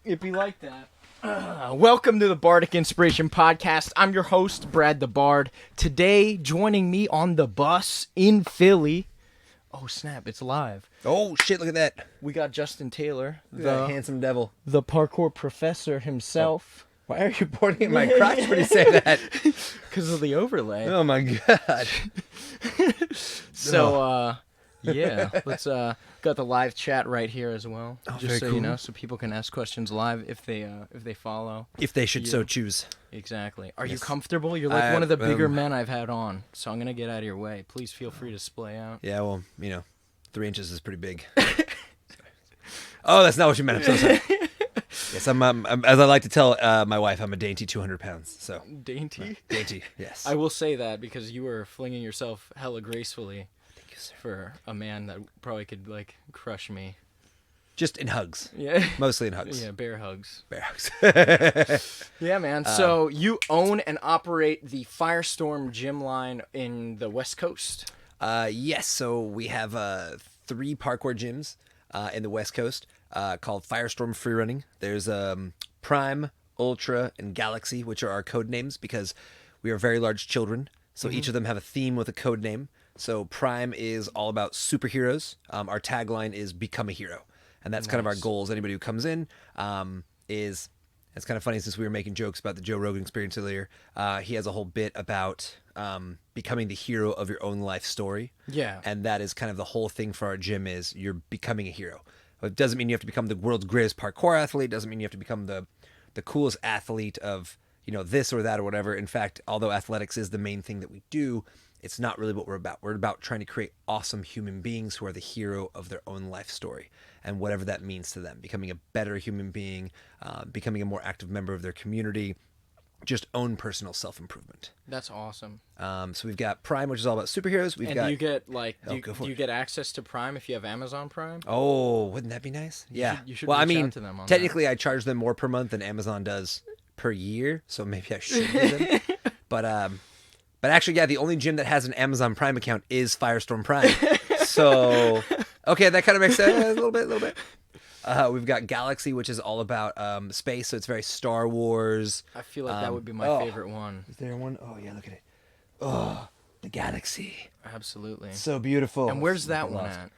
It'd be like that. Welcome to the Bardic Inspiration Podcast. I'm your host, Brad the Bard. Today, joining me on the bus in Philly. Oh, snap, it's live. Oh, shit, look at that. We got Justin Taylor, The handsome devil. the Parkour Professor himself. Why are you pointing at my crotch when you say that? Because of the overlay. Oh, my God. So, yeah, let's got the live chat right here as well, just so cool. you know, so people can ask questions live if they follow. If they should so choose. Exactly. Are you comfortable? You're like one of the bigger men I've had on, so I'm gonna get out of your way. Please feel free to splay out. Yeah, well, 3 inches is pretty big. Oh, that's not what you meant. I'm so sorry. Yes, I'm as I like to tell my wife, I'm a dainty 200 pounds. So Dainty. dainty, yes. I will say that because you were flinging yourself hella gracefully. Thank you, sir. For a man that probably could like crush me. Just in hugs. Yeah. Mostly in hugs. Yeah, bear hugs. Bear hugs. Yeah, man. So you own and operate the Firestorm gym line in the West Coast. Yes, so we have 3 parkour gyms in the West Coast called Firestorm Freerunning. There's Prime, Ultra, and Galaxy, which are our code names because we are very large children. So each of them have a theme with a code name. So Prime is all about superheroes. Our tagline is become a hero. And that's kind of our goals. Anybody who comes in it's kind of funny since we were making jokes about the Joe Rogan experience earlier. He has a whole bit about becoming the hero of your own life story. Yeah. And that is kind of the whole thing for our gym is you're becoming a hero. It doesn't mean you have to become the world's greatest parkour athlete. It doesn't mean you have to become the coolest athlete of, this or that or whatever. In fact, although athletics is the main thing that we do, it's not really what we're about. We're about trying to create awesome human beings who are the hero of their own life story and whatever that means to them. Becoming a better human being, becoming a more active member of their community, just own personal self-improvement. That's awesome. So we've got Prime, which is all about superheroes. Do you get do you get access to Prime if you have Amazon Prime? Oh, wouldn't that be nice? You should reach out to them on technically I charge them more per month than Amazon does per year, so maybe I should do them. But actually, yeah, the only gym that has an Amazon Prime account is Firestorm Prime. So, okay, that kind of makes sense a little bit. We've got Galaxy, which is all about space, so it's very Star Wars. I feel like that would be my favorite one. Is there one? Oh, yeah, look at it. Oh, the Galaxy. Absolutely. So beautiful. And where's that one at?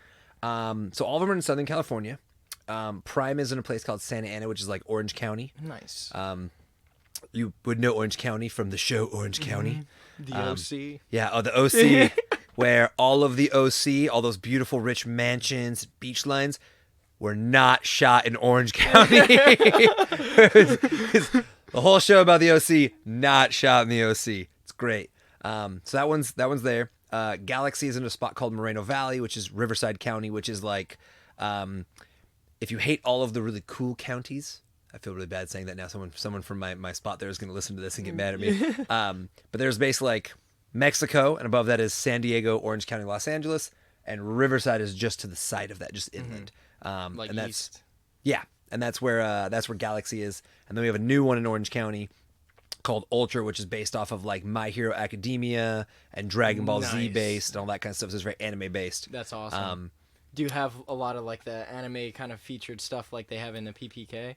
So all of them are in Southern California. Prime is in a place called Santa Ana, which is like Orange County. Nice. You would know Orange County from the show Orange County. The OC. Yeah, the OC, where all of the OC, all those beautiful rich mansions, beach lines, were not shot in Orange County. It's the whole show about the OC, not shot in the OC. It's great. So that one's there. Galaxy is in a spot called Moreno Valley, which is Riverside County, which is like, if you hate all of the really cool counties, I feel really bad saying that now. Someone from my spot there is going to listen to this and get mad at me. But there's basically like Mexico, and above that is San Diego, Orange County, Los Angeles, and Riverside is just to the side of that, just inland. Like and that's east. Yeah, and that's where Galaxy is. And then we have a new one in Orange County called Ultra, which is based off of like My Hero Academia and Dragon Ball Z based and all that kind of stuff. So it's very anime based. That's awesome. Do you have a lot of like the anime kind of featured stuff like they have in the PPK?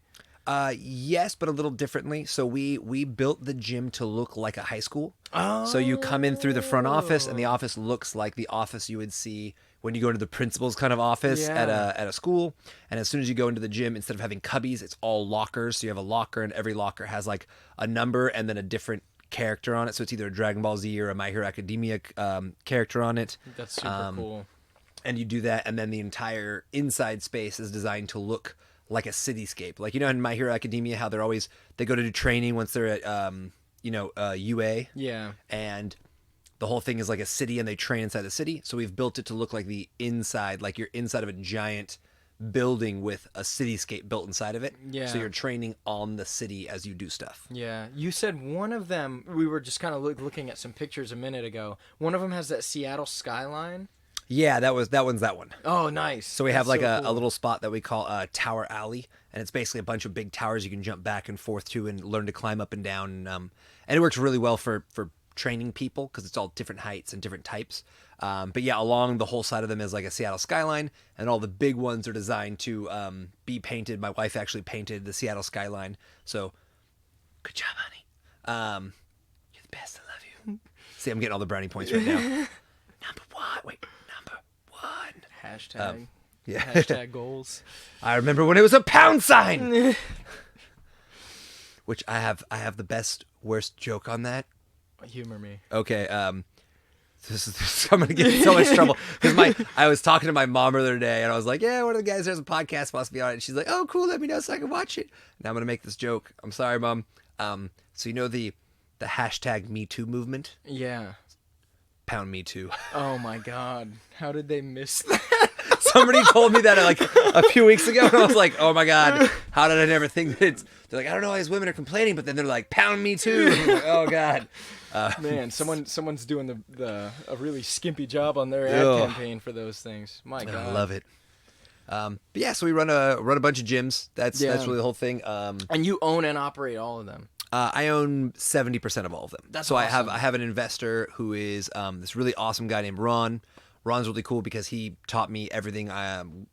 Yes, but a little differently. So we built the gym to look like a high school. Oh. So you come in through the front office, and the office looks like the office you would see when you go into the principal's kind of office at a school. And as soon as you go into the gym, instead of having cubbies, it's all lockers. So you have a locker, and every locker has like a number and then a different character on it. So it's either a Dragon Ball Z or a My Hero Academia character on it. That's super cool. And you do that, and then the entire inside space is designed to look like a cityscape. Like, in My Hero Academia, how they go to do training once they're at, UA. Yeah. And the whole thing is like a city, and they train inside the city. So we've built it to look like the inside, like you're inside of a giant building with a cityscape built inside of it. Yeah. So you're training on the city as you do stuff. Yeah. You said one of them, we were just kind of looking at some pictures a minute ago. One of them has that Seattle skyline. Yeah, that one's that one. Oh, nice. So we have like a little spot that we call Tower Alley, and it's basically a bunch of big towers you can jump back and forth to and learn to climb up and down. And it works really well for training people because it's all different heights and different types. But yeah, along the whole side of them is like a Seattle skyline, and all the big ones are designed to be painted. My wife actually painted the Seattle skyline, so good job, honey. You're the best. I love you. See, I'm getting all the brownie points right now. Number one. Hashtag. Yeah. Hashtag goals. I remember when it was a pound sign. Which I have the best worst joke on that. Humor me. Okay. I'm gonna get in so much trouble because I was talking to my mom the other day and I was like, yeah, one of the guys there's a podcast supposed to be on it. And she's like, oh, cool, let me know so I can watch it. Now I'm gonna make this joke. I'm sorry, Mom. So you know the hashtag Me Too movement? Yeah. Pound Me Too. Oh my God. How did they miss that? Somebody told me that like a few weeks ago, and I was like, "Oh my God, how did I never think that?" They're like, "I don't know why these women are complaining," but then they're like, "Pound Me Too." And I'm like, oh God, man, someone's doing a really skimpy job on their ad campaign for those things. My God, I love it. But yeah, so we run a bunch of gyms. That's really the whole thing. And you own and operate all of them. I own 70% of all of them. That's so awesome. I have an investor who is this really awesome guy named Ron. Ron's really cool because he taught me everything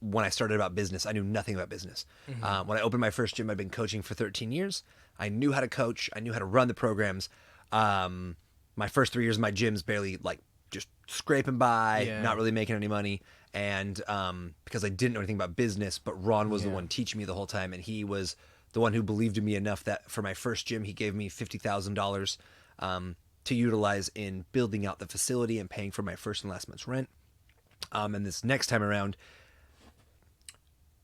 when I started about business. I knew nothing about business. Mm-hmm. When I opened my first gym, I'd been coaching for 13 years. I knew how to coach. I knew how to run the programs. My first 3 years of my gyms barely just scraping by, not really making any money. And because I didn't know anything about business, but Ron was the one teaching me the whole time. And he was the one who believed in me enough that for my first gym, he gave me $50,000 to utilize in building out the facility and paying for my first and last month's rent. And this next time around,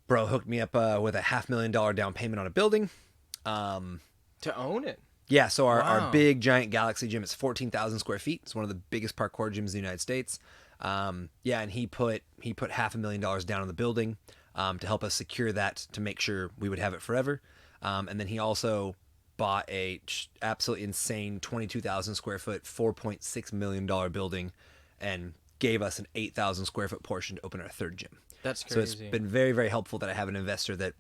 bro hooked me up with a $500,000 down payment on a building. To own it? Yeah, so our big, giant Galaxy gym is 14,000 square feet. It's one of the biggest parkour gyms in the United States. And he put $500,000 down on the building to help us secure that, to make sure we would have it forever. And then he also bought a absolutely insane 22,000 square foot, $4.6 million building and gave us an 8,000 square foot portion to open our third gym. That's crazy. So it's been very, very helpful that I have an investor that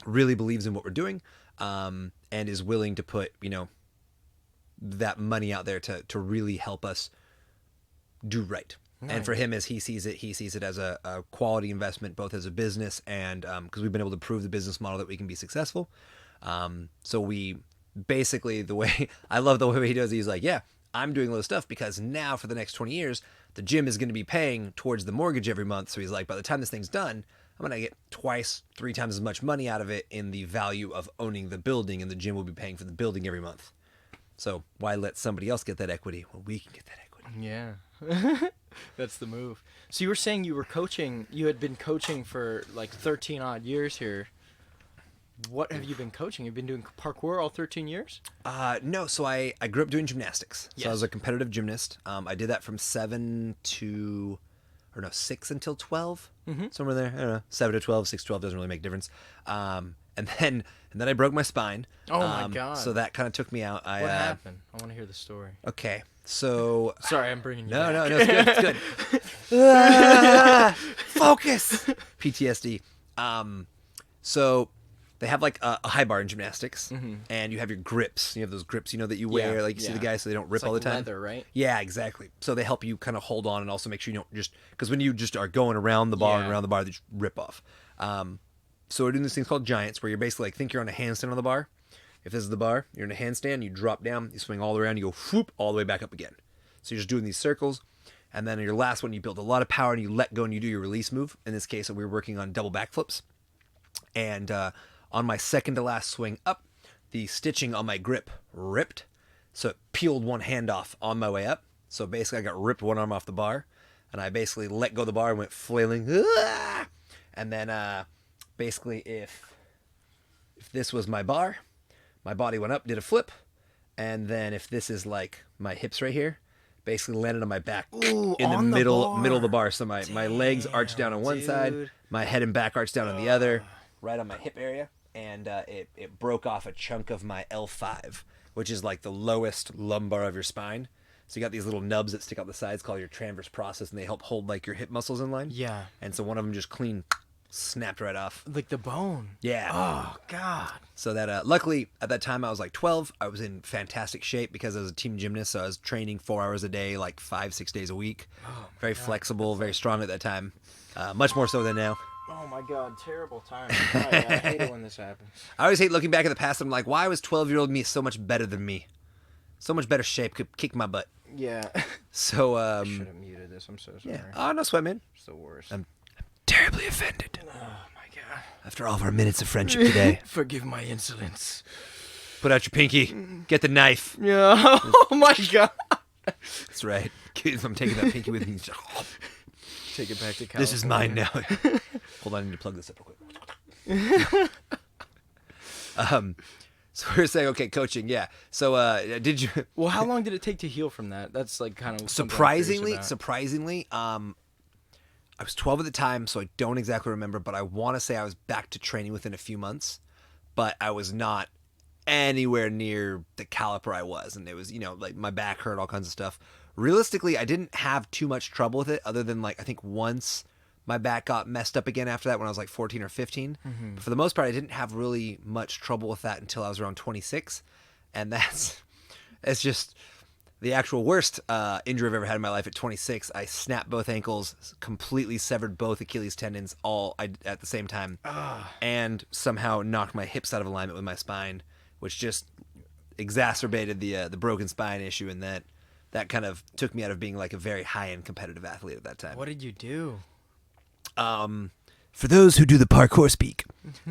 really believes in what we're doing, and is willing to put, that money out there to really help us do right. Nice. And for him, as he sees it as a quality investment, both as a business and because we've been able to prove the business model that we can be successful. So we basically, I love the way he does it. He's like, yeah, I'm doing all this stuff because now for the next 20 years, the gym is going to be paying towards the mortgage every month. So he's like, by the time this thing's done, I'm going to get 2-3 times as much money out of it in the value of owning the building, and the gym will be paying for the building every month. So why let somebody else get that equity when we can get that equity? Yeah. That's the move. So you were saying you had been coaching for 13 odd years here. What have you been coaching? You've been doing parkour all 13 years? No, so I grew up doing gymnastics. So yes. I was a competitive gymnast. I did that from 6 until 12, somewhere there. I don't know, 7 to 12, 6 to 12 doesn't really make a difference. And then I broke my spine. Oh my God! So that kind of took me out. What happened? I want to hear the story. Okay, so sorry, I'm bringing you. No, it's good. It's good. Focus. PTSD. So they have a high bar in gymnastics, and you have your grips. You have those grips, that you wear, you see the guys so they don't rip all the time. Leather, right? Yeah, exactly. So they help you kind of hold on and also make sure you don't just, because when you just are going around the bar and around the bar, they just rip off. So we're doing this thing called giants, where you're basically think you're on a handstand on the bar. If this is the bar, you're in a handstand, you drop down, you swing all the way around, you go whoop all the way back up again. So you're just doing these circles, and then in your last one, you build a lot of power and you let go and you do your release move. In this case, we were working on double backflips, and on my second to last swing up, the stitching on my grip ripped, so it peeled one hand off on my way up. So basically I got ripped one arm off the bar, and I basically let go of the bar and went flailing. Ah! And then basically if this was my bar, my body went up, did a flip, and then if this is my hips right here, basically landed on my back in the middle of the bar. So my legs arched down on one side, my head and back arched down on the other, right on my hip area. And it broke off a chunk of my L5, which is the lowest lumbar of your spine. So you got these little nubs that stick out the sides called your transverse process, and they help hold your hip muscles in line. Yeah. And so one of them just clean snapped right off. Like the bone. Yeah. Oh God. So that luckily at that time I was like 12. I was in fantastic shape because I was a team gymnast, so I was training 4 hours a day, like 5-6 days a week. Very flexible, very strong at that time. Much more so than now. Oh my God, terrible time. I hate it when this happens. I always hate looking back at the past. I'm like, why was 12-year-old me so much better than me? So much better shape, could kick my butt. Yeah. So I should have muted this. I'm so sorry. yeah. Oh, no sweat, man. It's the worst. I'm terribly offended. Oh my God. After all of our minutes of friendship today. Forgive my insolence. Put out your pinky. Get the knife. Yeah. Oh my God. That's right. I'm taking that pinky with me. Take it back to California. This is mine now. Hold on, I need to plug this up real quick. So we were saying, okay, coaching, yeah. So did you? Well, how long did it take to heal from that? That's like kind of Surprisingly, I was 12 at the time, so I don't exactly remember, but I want to say I was back to training within a few months, but I was not anywhere near the caliper I was, and it was, like my back hurt, all kinds of stuff. Realistically, I didn't have too much trouble with it, other than like I think once my back got messed up again after that when I was like 14 or 15. Mm-hmm. But for the most part, I didn't have really much trouble with that until I was around 26, and it's just the actual worst injury I've ever had in my life. At 26, I snapped both ankles, completely severed both Achilles tendons at the same time, and somehow knocked my hips out of alignment with my spine, which just exacerbated the broken spine issue, and that kind of took me out of being like a very high-end competitive athlete at that time. What did you do? For those who do the parkour speak,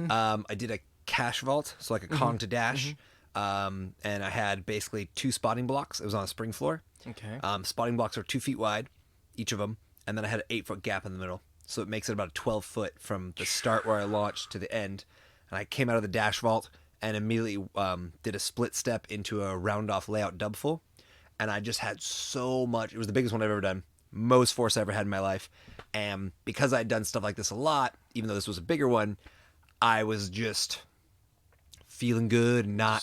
I did a cash vault, so like a Kong to dash, and I had basically 2 spotting blocks. It was on a spring floor. Okay. Spotting blocks are 2 feet wide, each of them, and then I had an 8-foot gap in the middle, so it makes it about a 12-foot from the start where I launched to the end. And I came out of the dash vault and immediately did a split step into a round-off layout dub full, and I just had so much. It was the biggest one I've ever done. Most force I ever had in my life. And because I'd done stuff like this a lot, even though this was a bigger one, I was just feeling good and not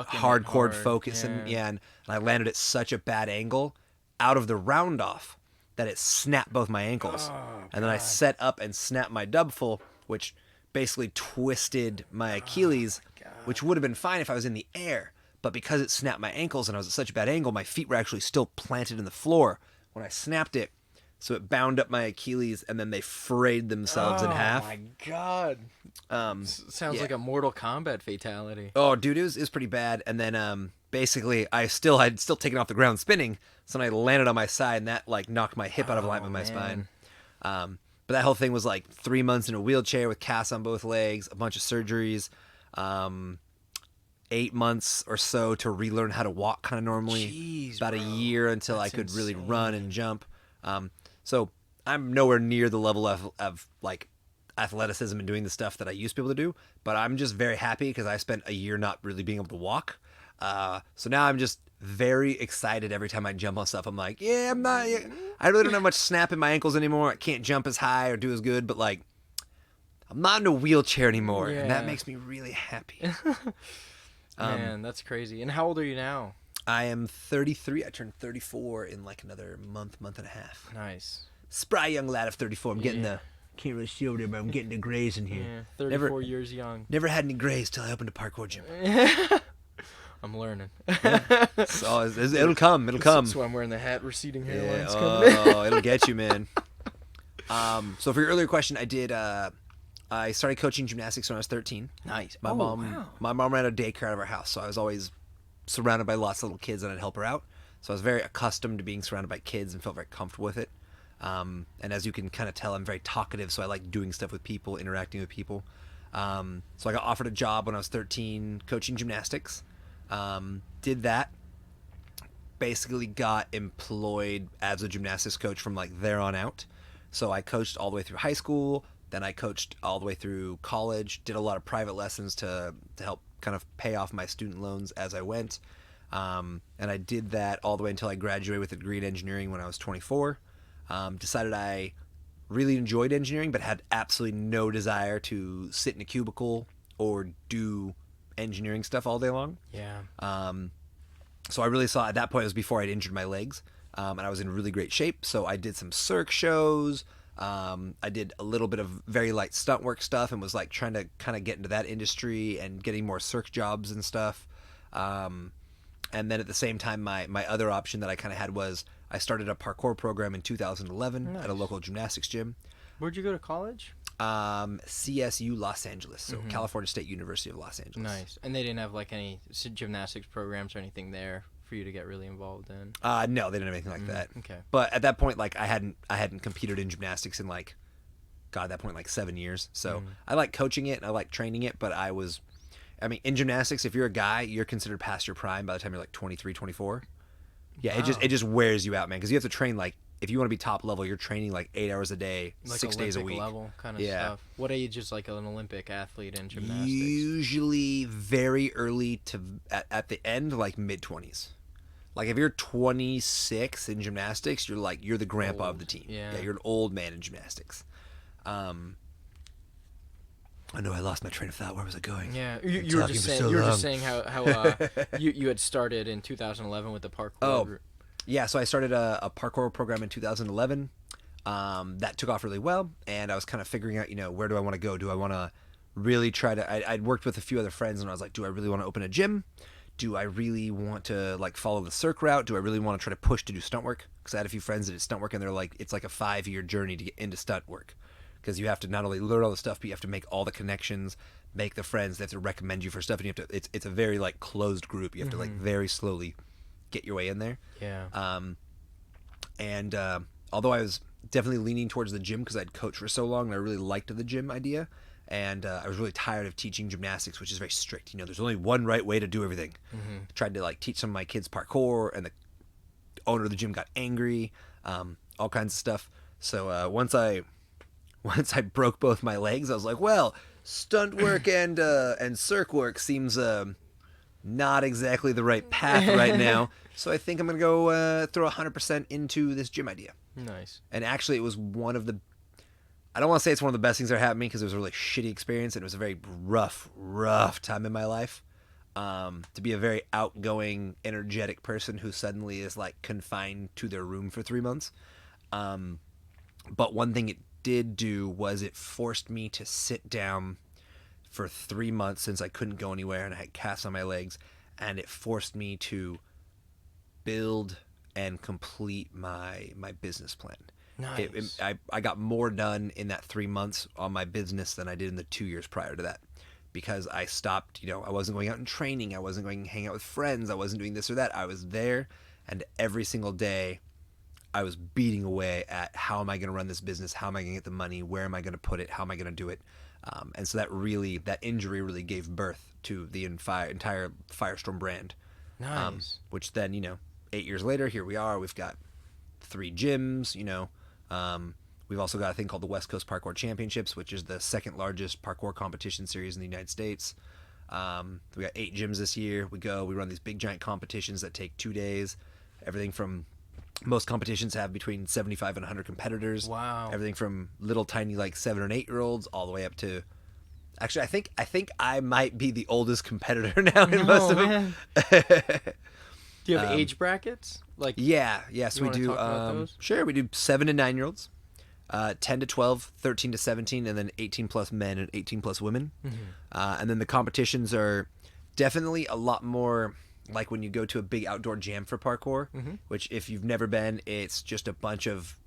hardcore focusing. Yeah. And I landed at such a bad angle out of the round off that it snapped both my ankles. And then I set up and snapped my dub full, which basically twisted my Achilles, which would have been fine if I was in the air. But because it snapped my ankles and I was at such a bad angle, my feet were actually still planted in the floor when I snapped it. So it bound up my Achilles, and then they frayed themselves in half. Oh my God. Sounds like a Mortal Kombat fatality. Oh, dude, it was pretty bad. And then basically I'd still taken off the ground spinning, so then I landed on my side, and that like knocked my hip out of alignment with my spine. But that whole thing was like 3 months in a wheelchair with casts on both legs, a bunch of surgeries, 8 months or so to relearn how to walk kind of normally. Jeez, about bro. a year until I could really insane. run and jump. So I'm nowhere near the level of like athleticism and doing the stuff that I used to be able to do, but I'm just very happy because I spent a year not really being able to walk. So now I'm just very excited every time I jump on stuff. I'm like, I really don't have much snap in my ankles anymore. I can't jump as high or do as good, but like, I'm not in a wheelchair anymore, and that makes me really happy. Man, that's crazy. And how old are you now? I am 33. I turned 34 in like another month and a half. Nice. Spry young lad of 34. I'm getting the... Can't really see over there, but I'm getting the grays in here. Yeah, 34 years young. Never had any grays till I opened a parkour gym. I'm learning. So it'll come. It'll come. That's why I'm wearing the hat. Receding hairline's coming. It'll get you, man. So for your earlier question, I started coaching gymnastics when I was 13. Nice. My mom ran a daycare out of our house, so I was always surrounded by lots of little kids, and I'd help her out. So I was very accustomed to being surrounded by kids and felt very comfortable with it. And as you can kind of tell, I'm very talkative, so I like doing stuff with people, interacting with people. So I got offered a job when I was 13 coaching gymnastics. Did that. Basically got employed as a gymnastics coach from like there on out. So I coached all the way through high school. Then I coached all the way through college, did a lot of private lessons to help kind of pay off my student loans as I went. And I did that all the way until I graduated with a degree in engineering when I was 24. Decided I really enjoyed engineering, but had absolutely no desire to sit in a cubicle or do engineering stuff all day long. Yeah. So I really saw, at that point, it was before I'd injured my legs, and I was in really great shape. So I did some circ shows, I did a little bit of very light stunt work stuff and was like trying to kind of get into that industry and getting more circ jobs and stuff. And then at the same time, my other option that I kind of had was I started a parkour program in 2011 at a local gymnastics gym. Where'd you go to college? CSU Los Angeles, so California State University of Los Angeles. Nice. And they didn't have like any gymnastics programs or anything there for you to get really involved in? No, they didn't have anything like that. Okay. But at that point, like I hadn't competed in gymnastics in like, God, at that point, like 7 years. So I like coaching it and I like training it, but in gymnastics, if you're a guy, you're considered past your prime by the time you're like 23, 24. Yeah, Wow. it just wears you out, man, because you have to train like, if you want to be top level, you're training like 8 hours a day, Like 6 days a Olympic week. level kind of stuff. What age is like an Olympic athlete in gymnastics? Usually very early to at the end, like mid-20s. Like if you're 26 in gymnastics, you're the grandpa of the team. Yeah. You're an old man in gymnastics. I know I lost my train of thought. Where was I going? Yeah, you were just saying how you had started in 2011 with the parkour group. Yeah, so I started a parkour program in 2011. That took off really well, and I was kind of figuring out, where do I want to go? Do I want to really try to... I'd worked with a few other friends, and I was like, do I really want to open a gym? Do I really want to like follow the circ route? Do I really want to try to push to do stunt work? Because I had a few friends that did stunt work, and they're like, it's like a 5-year journey to get into stunt work. Because you have to not only learn all the stuff, but you have to make all the connections, make the friends. They have to recommend you for stuff, and you have to. It's a very like closed group. You have to like very slowly get your way in there. Yeah. Although I was definitely leaning towards the gym because I'd coached for so long, and I really liked the gym idea. And I was really tired of teaching gymnastics, which is very strict. There's only one right way to do everything. Tried to like teach some of my kids parkour, and the owner of the gym got angry. All kinds of stuff. So once I broke both my legs, I was like, well, stunt work and circ work seems not exactly the right path right now. So I think I'm gonna go throw 100% into this gym idea. Nice. And actually, it was one of the... I don't want to say it's one of the best things that happened to me because it was a really shitty experience and it was a very rough time in my life. To be a very outgoing, energetic person who suddenly is like confined to their room for 3 months. But one thing it did do was it forced me to sit down for 3 months since I couldn't go anywhere and I had casts on my legs, and it forced me to build and complete my business plan. Nice. I got more done in that 3 months on my business than I did in the 2 years prior to that, because I stopped, I wasn't going out and training. I wasn't going to hang out with friends. I wasn't doing this or that. I was there, and every single day I was beating away at how am I going to run this business? How am I going to get the money? Where am I going to put it? How am I going to do it? And so that injury really gave birth to the entire Firestorm brand. Nice. Which then, 8 years later, here we are. We've got 3 gyms, We've also got a thing called the West Coast Parkour Championships, which is the second largest parkour competition series in the United States. We got 8 gyms this year. We run these big giant competitions that take 2 days. Everything from... Most competitions have between 75 and 100 competitors. Wow. Everything from little tiny like 7 and 8 year olds all the way up to... Actually, I think I might be the oldest competitor now in most of them. Do you have age brackets? Yes, we do. Talk about those? Sure, we do 7 and 9 year olds, 10 to 12, 13 to 17, and then 18 plus men and 18 plus women. And then the competitions are definitely a lot more like when you go to a big outdoor jam for parkour, which if you've never been, it's just a bunch of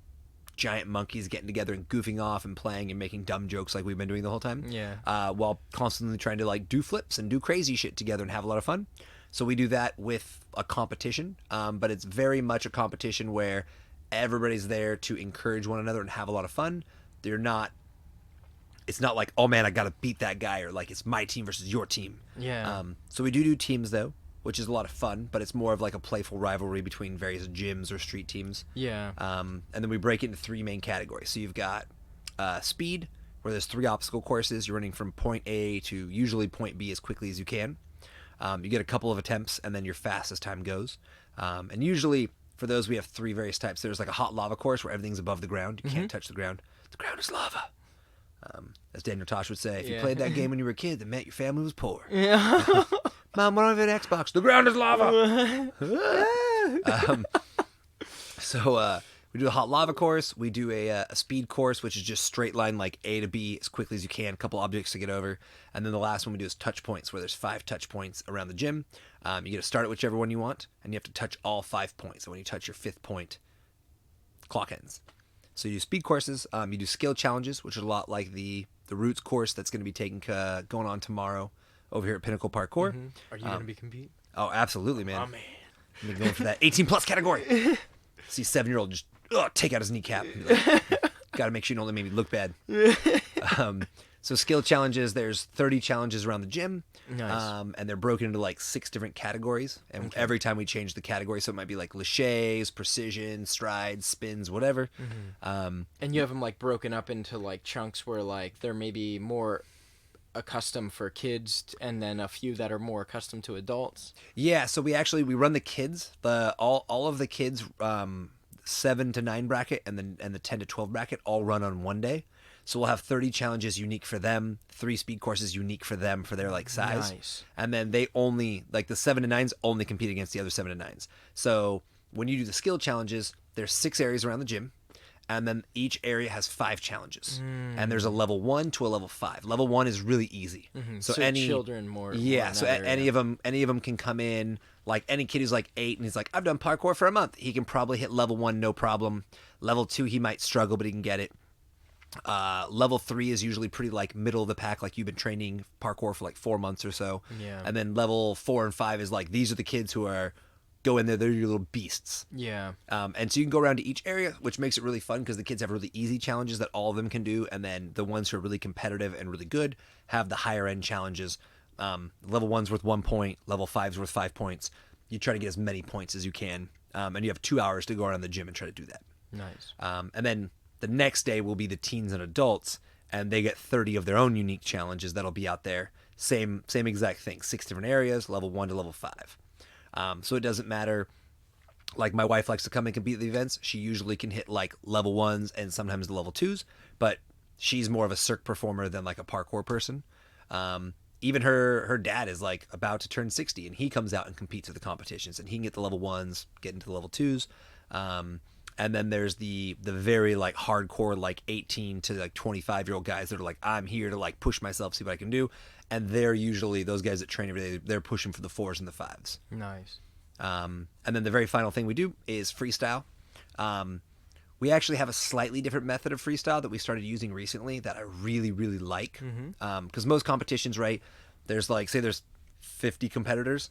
giant monkeys getting together and goofing off and playing and making dumb jokes like we've been doing the whole time. Yeah. While constantly trying to like do flips and do crazy shit together and have a lot of fun. So we do that with a competition, but it's very much a competition where everybody's there to encourage one another and have a lot of fun. It's not like, oh man, I gotta beat that guy, or like it's my team versus your team. Yeah. So we do teams though, which is a lot of fun, but it's more of like a playful rivalry between various gyms or street teams. Yeah. And then we break it into 3 main categories. So you've got speed, where there's 3 obstacle courses. You're running from point A to usually point B as quickly as you can. You get a couple of attempts, and then you're fast as time goes. And usually, for those, we have 3 various types. There's like a hot lava course where everything's above the ground. You can't touch the ground. The ground is lava. As Daniel Tosh would say, if you played that game when you were a kid, that meant your family was poor. Yeah. Mom, why don't I have an Xbox? The ground is lava. We do a hot lava course. We do a speed course, which is just straight line like A to B as quickly as you can, a couple objects to get over. And then the last one we do is touch points, where there's 5 touch points around the gym. You get to start at whichever one you want, and you have to touch all 5 points. And when you touch your 5th point, clock ends. So you do speed courses. You do skill challenges, which is a lot like the Roots course that's going to be going on tomorrow over here at Pinnacle Parkour. Mm-hmm. Are you going to be competing? Oh, absolutely, man. Oh, man. I'm going for that 18 plus category. See 7-year-old just take out his kneecap. Like, got to make sure you don't let me look bad. So skill challenges, there's 30 challenges around the gym. Nice. And they're broken into like 6 different categories. And every time we change the category, so it might be like laches, precision, strides, spins, whatever. Mm-hmm. And you have them like broken up into like chunks where like they're maybe more accustomed for kids and then a few that are more accustomed to adults. Yeah, so we run the kids, all of the kids 7 to 9 bracket and the 10 to 12 bracket all run on one day. So we'll have 30 challenges unique for them, 3 speed courses unique for them for their like size. Nice. And then they only like the 7 to 9s only compete against the other 7 to 9s. So when you do the skill challenges, there's 6 areas around the gym. And then each area has 5 challenges, and there's a level 1 to a level 5. Level 1 is really easy. Mm-hmm. So any children more. Yeah. More so any of them can come in. Like any kid who's like 8 and he's like, I've done parkour for a month. He can probably hit level 1, no problem. Level 2, he might struggle, but he can get it. Level 3 is usually pretty like middle of the pack. Like you've been training parkour for like 4 months or so. Yeah. And then level 4 and 5 is like, these are the kids who are go in there. They're your little beasts. Yeah. And so you can go around to each area, which makes it really fun because the kids have really easy challenges that all of them can do. And then the ones who are really competitive and really good have the higher end challenges. Level 1's worth 1 point. Level 5's worth 5 points. You try to get as many points as you can. And you have 2 hours to go around the gym and try to do that. Nice. And then the next day will be the teens and adults, and they get 30 of their own unique challenges that'll be out there. Same exact thing. 6 different areas, level 1 to level 5. So it doesn't matter. Like my wife likes to come and compete at the events. She usually can hit like level 1s and sometimes the level 2s, but she's more of a circ performer than like a parkour person. Even her dad is like about to turn 60 and he comes out and competes at the competitions and he can get the level 1s, get into the level 2s. And then there's the very like hardcore like 18 to like 25-year-old guys that are like, I'm here to like push myself, see what I can do. And they're usually those guys that train every day. They're pushing for the 4s and the 5s. Nice. And then the very final thing we do is freestyle. We actually have a slightly different method of freestyle that we started using recently that I really, really like. Because most competitions, right, there's like, say there's 50 competitors.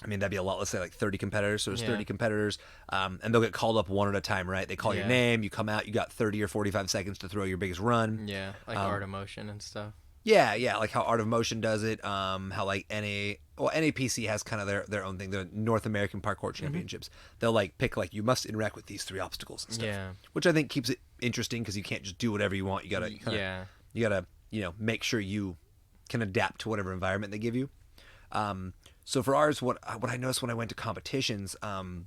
I mean, that'd be a lot. Let's say like 30 competitors. So there's 30 competitors, and they'll get called up one at a time, right? They call your name, you come out, you got 30 or 45 seconds to throw your biggest run. Yeah, like Art of Motion and stuff. Yeah, like how Art of Motion does it. How like NAPC has kind of their own thing. The North American Parkour Championships. They'll like pick like you must interact with these 3 obstacles and stuff. Yeah, which I think keeps it interesting because you can't just do whatever you want. You gotta you gotta make sure you can adapt to whatever environment they give you. So for ours, what I noticed when I went to competitions, one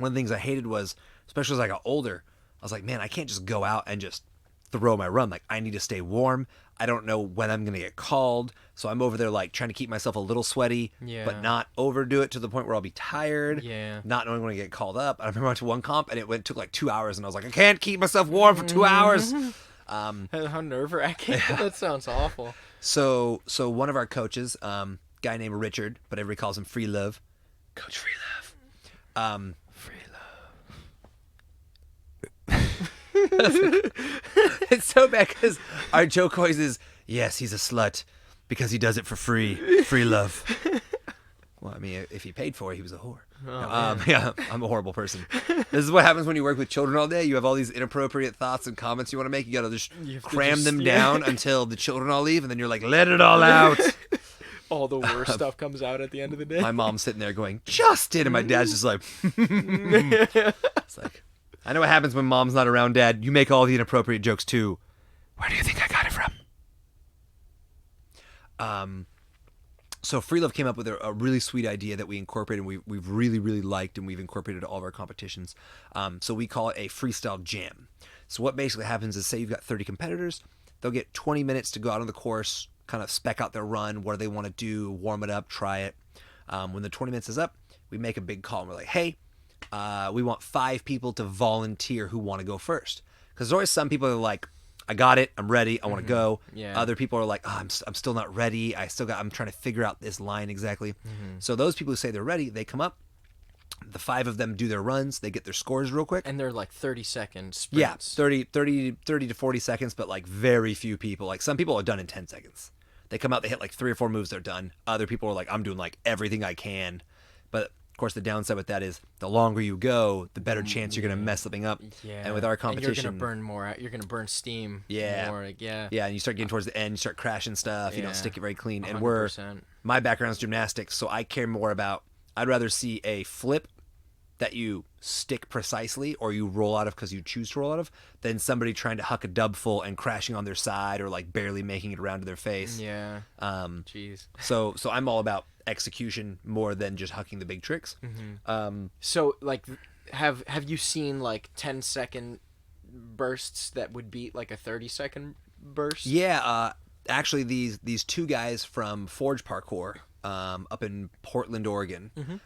of the things I hated was, especially as I got older, I was like, man, I can't just go out and just throw my run. Like I need to stay warm. I don't know when I'm going to get called. So I'm over there like trying to keep myself a little sweaty, but not overdo it to the point where I'll be tired, not knowing when I get called up. I remember I went to one comp and it took like 2 hours and I was like, I can't keep myself warm for 2 hours. How nerve-wracking. That sounds awful. So one of our coaches, guy named Richard, but everybody calls him Free Love. Coach Free Love. Free It's so bad because our joke always is, yes, he's a slut because he does it for free. Free love. Well, I mean, if he paid for it, he was a whore. Yeah, I'm a horrible person. This is what happens when you work with children all day. You have all these inappropriate thoughts and comments you want to make. You got to just cram them down until the children all leave, and then you're like, let it all out. All the worst stuff comes out at the end of the day. My mom's sitting there going, Justin, and my dad's just like, it's like, I know what happens when mom's not around, Dad. You make all the inappropriate jokes too. Where do you think I got it from? So Free Love came up with a really sweet idea that we incorporated and we've really, really liked and we've incorporated all of our competitions. So we call it a freestyle jam. So what basically happens is, say you've got 30 competitors, they'll get 20 minutes to go out on the course, kind of spec out their run, what do they want to do, warm it up, try it. When the 20 minutes is up, we make a big call and we're like, hey, we want 5 people to volunteer who want to go first. Because there's always some people that are like, I got it, I'm ready, I want to go. Yeah. Other people are like, oh, I'm still not ready. I'm trying to figure out this line exactly. So those people who say they're ready, they come up. The 5 of them do their runs. They get their scores real quick. And they're like 30-second sprints. Yeah, 30 to 40 seconds, but like very few people. Like some people are done in 10 seconds. They come out, they hit like 3 or 4 moves, they're done. Other people are like, I'm doing like everything I can. But of course, the downside with that is the longer you go, the better chance you're going to mess something up. Yeah. And with our competition, and you're going to burn more out. You're going to burn steam. Yeah. More. Like, yeah. Yeah, and you start getting towards the end, you start crashing stuff, you don't stick it very clean. 100%. And my background's gymnastics, so I care more about, I'd rather see a flip that you stick precisely or you roll out of because you choose to roll out of than somebody trying to huck a dub full and crashing on their side or like barely making it around to their face. Yeah. Jeez. So I'm all about execution more than just hucking the big tricks. So like, have you seen like 10-second bursts that would beat like a 30-second burst? Yeah. Actually, these 2 guys from Forge Parkour. Up in Portland, Oregon.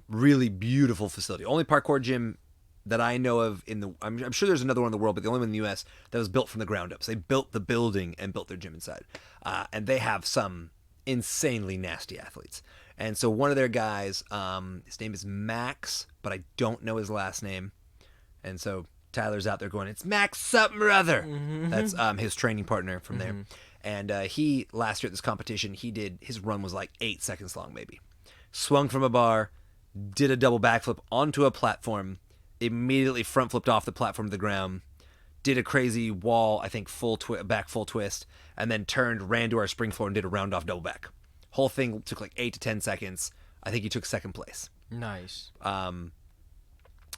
Really beautiful facility. Only parkour gym that I know of I'm sure there's another one in the world, but the only one in the U.S. that was built from the ground up. So they built the building and built their gym inside. And they have some insanely nasty athletes. And so one of their guys, his name is Max, but I don't know his last name. And so Tyler's out there going, it's Max something or other. That's his training partner from there. And he, last year at this competition, his run was like 8 seconds long, maybe. Swung from a bar, did a double backflip onto a platform, immediately front flipped off the platform to the ground, did a crazy wall, I think back full twist, and then turned, ran to our spring floor and did a round off double back. Whole thing took like 8 to 10 seconds. I think he took 2nd place. Nice.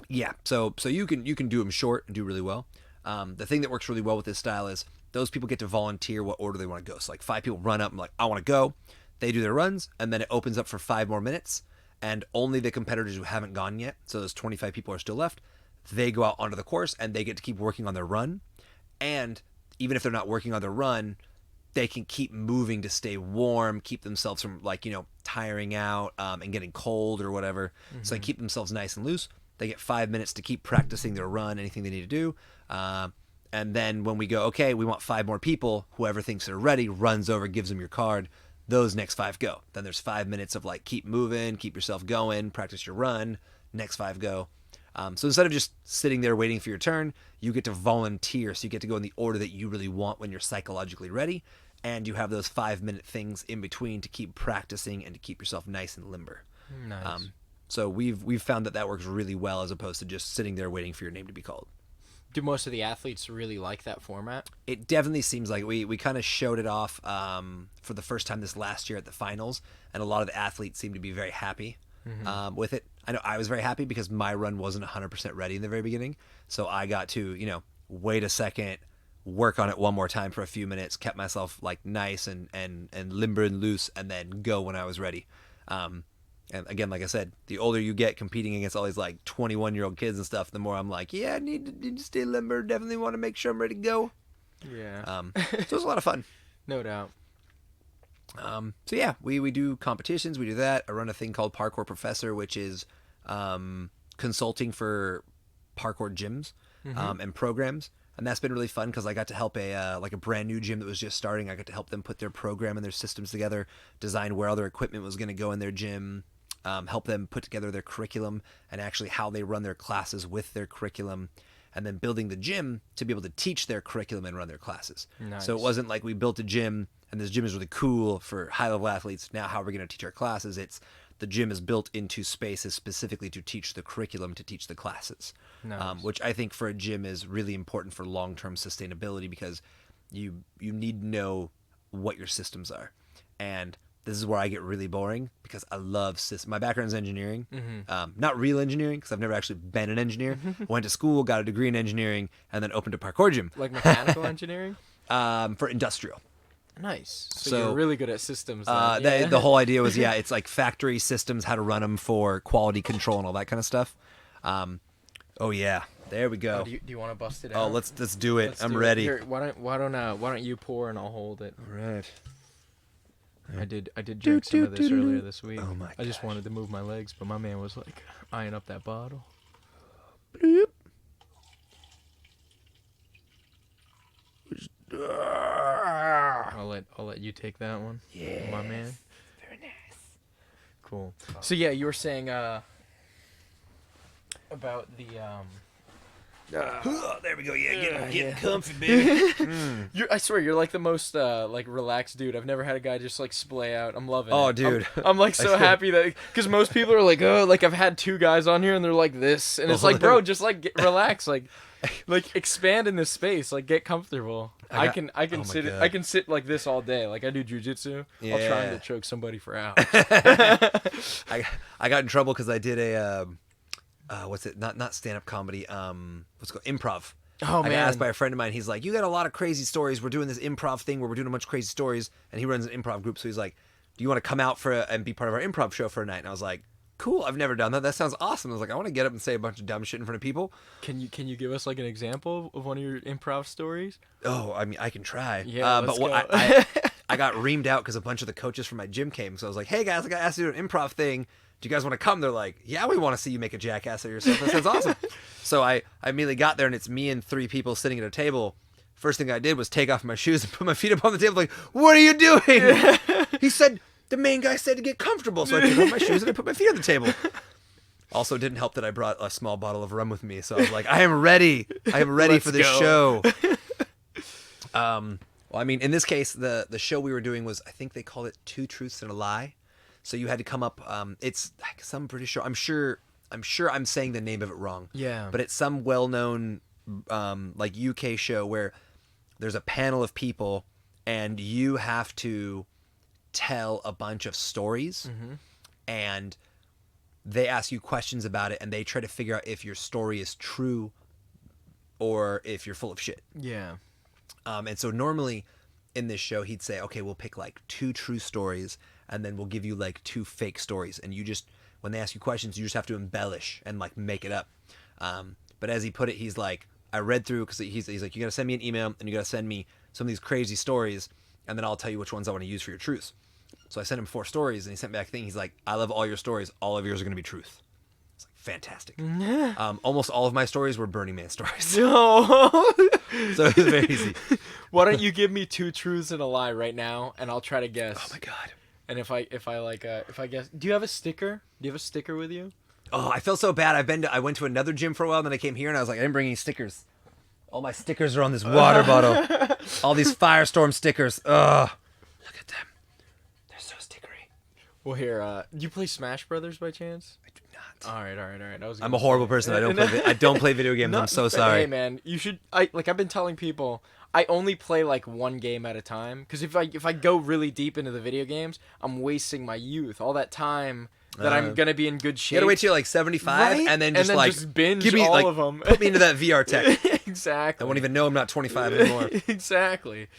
Yeah, so you can do them short and do really well. The thing that works really well with this style is those people get to volunteer what order they want to go. So like 5 people run up and like, I want to go. They do their runs, and then it opens up for 5 more minutes, and only the competitors who haven't gone yet, so those 25 people are still left, they go out onto the course and they get to keep working on their run. And even if they're not working on their run, they can keep moving to stay warm, keep themselves from like, tiring out and getting cold or whatever. So they keep themselves nice and loose. They get 5 minutes to keep practicing their run, anything they need to do. And then when we go, okay, we want 5 more people, whoever thinks they're ready runs over, gives them your card. Those next 5 go. Then there's 5 minutes of like keep moving, keep yourself going, practice your run. Next 5 go. So instead of just sitting there waiting for your turn, you get to volunteer. So you get to go in the order that you really want when you're psychologically ready. And you have those 5-minute things in between to keep practicing and to keep yourself nice and limber. Nice. So we've found that works really well as opposed to just sitting there waiting for your name to be called. Do most of the athletes really like that format? It definitely seems like we kind of showed it off for the first time this last year at the finals, and a lot of the athletes seemed to be very happy with it. I know I was very happy because my run wasn't 100% ready in the very beginning, so I got to wait a second, work on it one more time for a few minutes, kept myself like nice and limber and loose, and then go when I was ready. And again, like I said, the older you get competing against all these like 21-year-old kids and stuff, the more I'm like, yeah, I need to stay limber. Definitely want to make sure I'm ready to go. Yeah. So it was a lot of fun. No doubt. So yeah, we do competitions. We do that. I run a thing called Parkour Professor, which is consulting for parkour gyms and programs. And that's been really fun because I got to help a brand new gym that was just starting. I got to help them put their program and their systems together, design where all their equipment was going to go in their gym, help them put together their curriculum and actually how they run their classes with their curriculum, and then building the gym to be able to teach their curriculum and run their classes. Nice. So it wasn't like we built a gym and this gym is really cool for high-level athletes. Now how are we going to teach our classes? It's the gym is built into spaces specifically to teach the curriculum, to teach the classes, Nice. which I think for a gym is really important for long-term sustainability because you need to know what your systems are. And this is where I get really boring because I love systems. My background is engineering, not real engineering because I've never actually been an engineer. Went to school, got a degree in engineering, and then opened a parkour gym. Like mechanical engineering? For industrial. Nice. So So, you're really good at systems. Then. The whole idea was, it's like factory systems, how to run them for quality control and all that kind of stuff. Oh yeah, there we go. Do you want to bust it out? Oh, let's do it. I'm ready. Here, why don't you pour and I'll hold it? All right. I did drink some of this earlier this week. Oh my I just gosh. wanted to move my legs, but my man was like eyeing up that bottle. Bloop. I'll let you take that one. Yeah, my man. Very nice. Cool. So yeah, you were saying about the there we go. Yeah, get comfy, baby. I swear you're like the most like relaxed dude. I've never had a guy just like splay out. I'm loving it. Oh, dude. I'm like so happy that because most people are like, oh, like I've had 2 guys on here and they're like this, and it's like, bro, just like relax, like expand in this space, like get comfortable. I can sit God. I can sit like this all day. Like I do jujitsu. I'll try Yeah. to choke somebody for hours. I got in trouble because I did a what's it? Not stand up comedy. What's it called? Improv. Oh, I got man. asked by a friend of mine. He's like, "You got a lot of crazy stories. We're doing this improv thing where we're doing a bunch of crazy stories." And he runs an improv group, so he's like, "Do you want to come out and be part of our improv show for a night?" And I was like, "Cool. I've never done that. That sounds awesome." I was like, "I want to get up and say a bunch of dumb shit in front of people." Can you give us like an example of one of your improv stories? Oh, I mean, I can try. Yeah, but let's go. I got reamed out because a bunch of the coaches from my gym came. So I was like, "Hey guys, I got asked to do an improv thing. Do you guys want to come?" They're like, "Yeah, we want to see you make a jackass of yourself. That sounds awesome." So I immediately got there, and it's me and 3 people sitting at a table. First thing I did was take off my shoes and put my feet up on the table. Like, what are you doing? He said, the main guy said to get comfortable. So I took off my shoes and I put my feet on the table. Also, didn't help that I brought a small bottle of rum with me. So I was like, I am ready. I am ready for this show. Well, I mean, in this case, the show we were doing was, I think they called it 2 Truths and a Lie. So you had to come up. It's like some British show. I'm sure I'm saying the name of it wrong. Yeah. But it's some well-known like UK show where there's a panel of people and you have to tell a bunch of stories, and they ask you questions about it, and they try to figure out if your story is true or if you're full of shit. Yeah. And so normally in this show, he'd say, okay, we'll pick like 2 true stories, and then we'll give you like 2 fake stories. And you just, when they ask you questions, you just have to embellish and like make it up. But as he put it, he's like, I read through, because he's like, you got to send me an email and you got to send me some of these crazy stories, and then I'll tell you which ones I want to use for your truths. So I sent him 4 stories, and he sent me back a thing. He's like, I love all your stories. All of yours are going to be truth. It's like, fantastic. Almost all of my stories were Burning Man stories. No. So it was very easy. Why don't you give me 2 truths and a lie right now, and I'll try to guess. Oh my God. And if I guess, do you have a sticker? Do you have a sticker with you? Oh, I feel so bad. I went to another gym for a while, and then I came here, and I was like, I didn't bring any stickers. All my stickers are on this water bottle. All these Firestorm stickers. Ugh. Look at them. They're so stickery. Well, here, do you play Smash Brothers by chance? I do not. All right. I'm a horrible person. I don't play video games. I'm so sorry. Hey, man, you should. I've been telling people, I only play like one game at a time, because if I go really deep into the video games, I'm wasting my youth, all that time that I'm gonna be in good shape. You gotta wait till you're like 75, Right? and then And just then like just binge give me, all like, of 'em. Put me into that VR tech. Exactly. I won't even know I'm not 25 anymore. Exactly.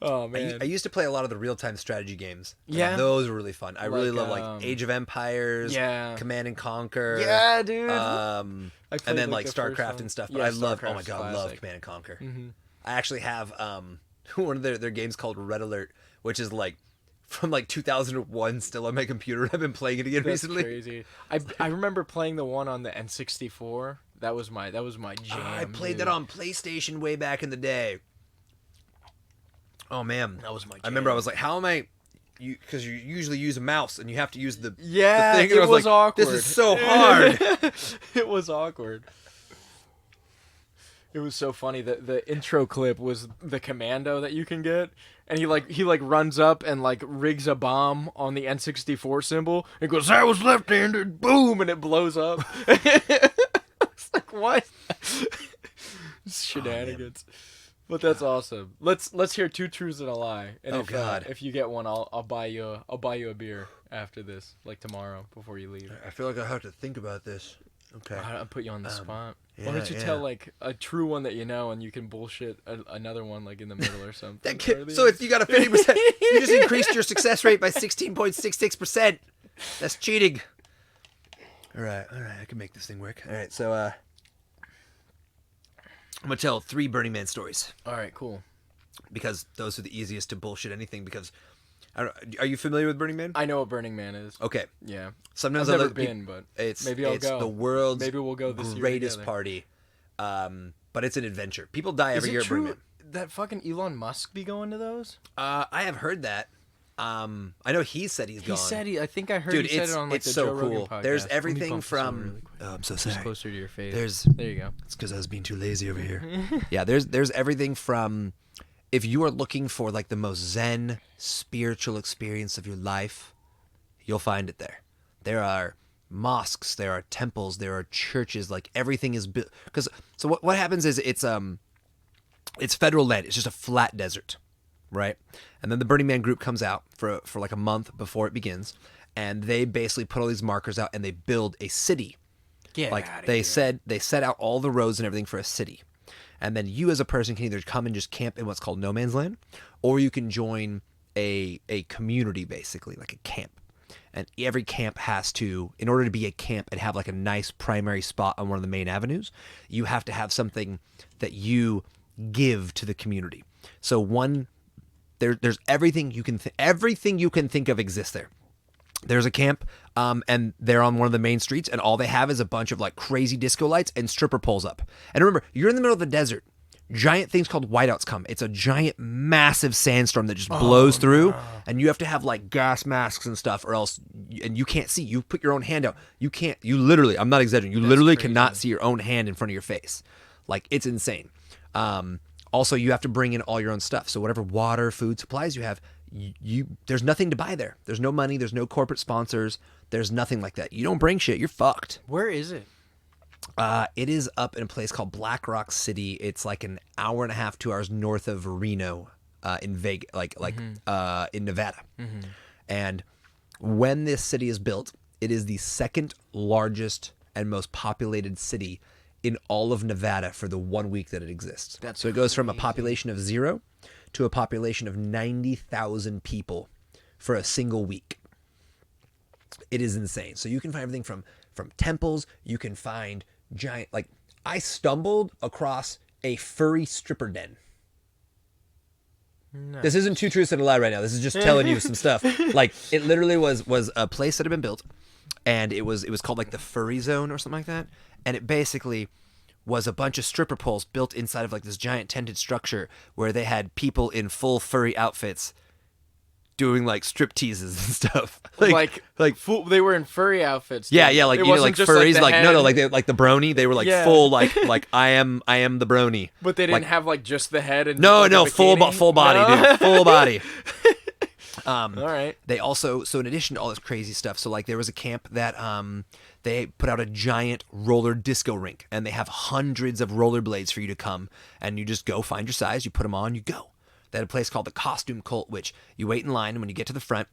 Oh man. I used to play a lot of the real-time strategy games. Yeah. Those were really fun. I really Like, love like Age of Empires, yeah. Command and Conquer. Yeah, dude. And played, then like, like the first StarCraft one. and stuff. But Yeah, I love. Oh my StarCraft's God, I love classic. Command and Conquer. Mm-hmm. I actually have one of their games called Red Alert, which is like from like 2001 still on my computer. I've been playing it again That's recently. crazy. I remember playing the one on the N64. That was my jam. I played dude. that on PlayStation way back in the day. Oh man, That was my jam. I remember I was like, how am I? Because you usually use a mouse and you have to use the Yeah, the thing. And it I was was like, awkward. This is so hard. It was awkward. It was so funny that the intro clip was the commando that you can get, and he runs up and like rigs a bomb on the N64 symbol and goes, "I was left-handed," boom, and it blows up. It's like, what? Shenanigans. But that's awesome. Let's hear 2 truths and a lie. And Oh, God. if you get one, I'll buy you a beer after this, like tomorrow before you leave. I feel like I have to think about this. Okay. I'll put you on the spot. Why yeah, don't you yeah. tell like a true one that you know, and you can bullshit another one like in the middle or something. So if you got a 50%, you just increased your success rate by 16.66%. That's cheating. All right, I can make this thing work. All right, so I'm gonna tell 3 Burning Man stories All right, cool. because those are the easiest to bullshit anything. Because Are you familiar with Burning Man? I know what Burning Man is. Okay. Yeah. Sometimes I've never been, but maybe I'll go. The world's maybe we'll go this greatest year party. But it's an adventure. People die every year at Burning Man. That fucking Elon Musk be going to those? I have heard that. I know he said he's gone. He said I think I heard Dude, he said it on like it's the so Joe Rogan cool. podcast. There's Let me everything bump this from. over really quick. Oh, I'm so sorry. Just closer to your face. There you go. It's because I was being too lazy over here. Yeah, there's everything from. If you are looking for like the most zen spiritual experience of your life, you'll find it there. There are mosques, there are temples, there are churches. Like everything is built. So what happens is it's federal land. It's just a flat desert, right? And then the Burning Man group comes out for like a month before it begins, and they basically put all these markers out and they build a city. They set out all the roads and everything for a city. And then you as a person can either come and just camp in what's called no man's land, or you can join a community, basically, like a camp. And every camp has to, in order to be a camp and have like a nice primary spot on one of the main avenues, you have to have something that you give to the community. So there's everything you can think of exists there. There's a camp, and they're on one of the main streets, and all they have is a bunch of like crazy disco lights and stripper poles up. And remember, you're in the middle of the desert. Giant things called whiteouts come. It's a giant, massive sandstorm that just blows through, and you have to have like gas masks and stuff, or else, and you can't see. You put your own hand out. You literally, I'm not exaggerating, you literally cannot see your own hand in front of your face. Like, it's insane. Also, you have to bring in all your own stuff. So whatever water, food, supplies you have, there's nothing to buy there. There's no money. There's no corporate sponsors. There's nothing like that. You don't bring shit, you're fucked. Where is it? It is up in a place called Black Rock City. It's like an hour and a half, 2 hours north of Reno, in Vegas, in Nevada. Mm-hmm. And when this city is built, it is the second largest and most populated city in all of Nevada for the 1 week that it exists. So it goes from a population of 0 to a population of 90,000 people for a single week. It is insane. So you can find everything from temples. You can find giant, like, I stumbled across a furry stripper den. Nice. This isn't two truths and a lie right now. This is just telling you some stuff. Like, it literally was a place that had been built, and it was called like the furry zone or something like that. And it basically was a bunch of stripper poles built inside of like this giant tented structure where they had people in full furry outfits doing like strip teases and stuff. They were in furry outfits. Dude. Yeah, like, it you know, like furries, like head. no, like the brony. They were like full, like I am the brony. But they didn't have like just the head and no, full body, no? dude, full body. All right. They also, so in addition to all this crazy stuff, so like there was a camp that they put out a giant roller disco rink, and they have hundreds of rollerblades for you to come, and you just go find your size, you put them on, you go. They had a place called the Costume Cult, which you wait in line, and when you get to the front,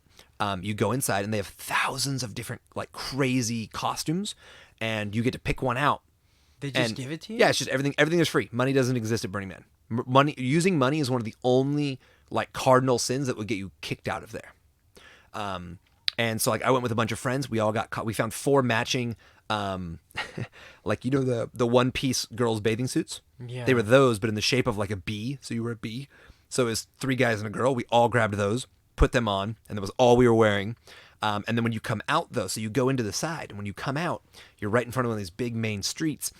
you go inside, and they have thousands of different like crazy costumes, and you get to pick one out. They just give it to you? Yeah, it's just everything. Everything is free. Money doesn't exist at Burning Man. Using money is one of the only like cardinal sins that would get you kicked out of there. And so like I went with a bunch of friends. We all got caught. We found 4 matching, like, you know, the one piece girls bathing suits. Yeah. They were those, but in the shape of like a bee. So you were a bee. So it was 3 guys and a girl. We all grabbed those, put them on, and that was all we were wearing. And then when you come out though, so you go into the side, and when you come out, you're right in front of one of these big main streets.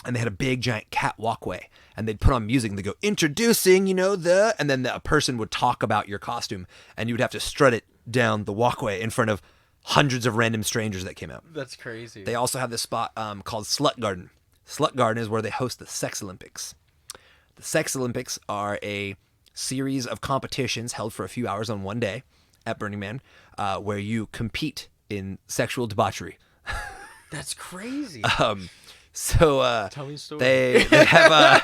And they had a big giant cat walkway, and they'd put on music, and they'd go, introducing, you know, and then a person would talk about your costume, and you would have to strut it down the walkway in front of hundreds of random strangers that came out. That's crazy. They also have this spot called Slut Garden. Slut Garden is where they host the Sex Olympics. The Sex Olympics are a series of competitions held for a few hours on one day at Burning Man, where you compete in sexual debauchery. That's crazy. So tell me a story. They have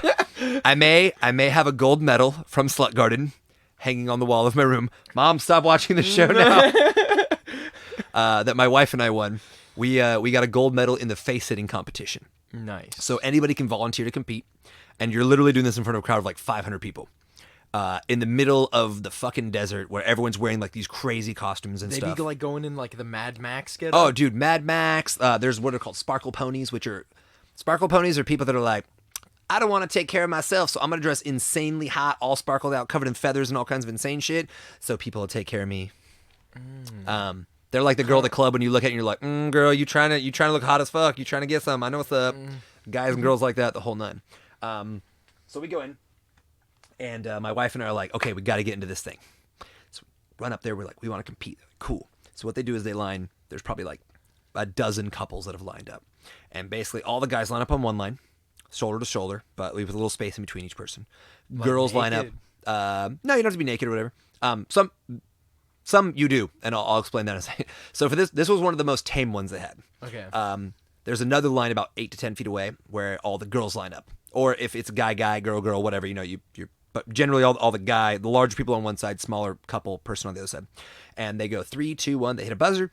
I may have a gold medal from Slut Garden hanging on the wall of my room. Mom, stop watching the show now. That my wife and I won. We got a gold medal in the face hitting competition. Nice. So anybody can volunteer to compete, and you're literally doing this in front of a crowd of like 500 people. In the middle of the fucking desert where everyone's wearing like these crazy costumes and stuff. They be like going in like the Mad Max get Oh, dude, Mad Max. There's what are called sparkle ponies, which are... Sparkle ponies are people that are like, I don't want to take care of myself, so I'm going to dress insanely hot, all sparkled out, covered in feathers and all kinds of insane shit, so people will take care of me. They're like the girl at the club when you look at it and you're like, girl, you trying to look hot as fuck. You trying to get some. I know what's up. Guys and girls like that, the whole nine. So we go in, and my wife and I are like, okay, we got to get into this thing. So we run up there. We're like, we want to compete. Like, cool. So what they do is they line, there's probably like a dozen couples that have lined up. And basically all the guys line up on one line, shoulder to shoulder, but leave a little space in between each person. Like girls naked? Line up. No, you don't have to be naked or whatever. Some you do, and I'll explain that in a second. So for this was one of the most tame ones they had. Okay. There's another line about 8 to 10 feet away where all the girls line up. Or if it's a guy, girl, whatever, you're but generally all the larger people on one side, smaller couple, person on the other side. And they go 3, 2, 1, they hit a buzzer.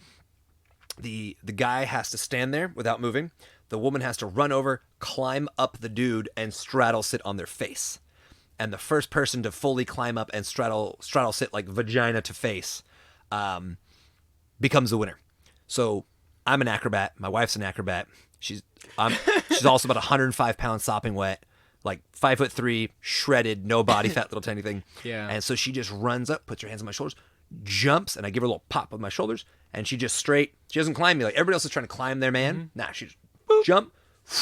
The guy has to stand there without moving. The woman has to run over, climb up the dude, and straddle sit on their face. And the first person to fully climb up and straddle sit like vagina to face becomes the winner. So I'm an acrobat. My wife's an acrobat. She's also about 105 pounds sopping wet, like 5'3", shredded, no body fat, little tiny thing. Yeah. And so she just runs up, puts her hands on my shoulders, jumps, and I give her a little pop with my shoulders, and she just straight. She doesn't climb me like everybody else is trying to climb their man. Nah, she just jump,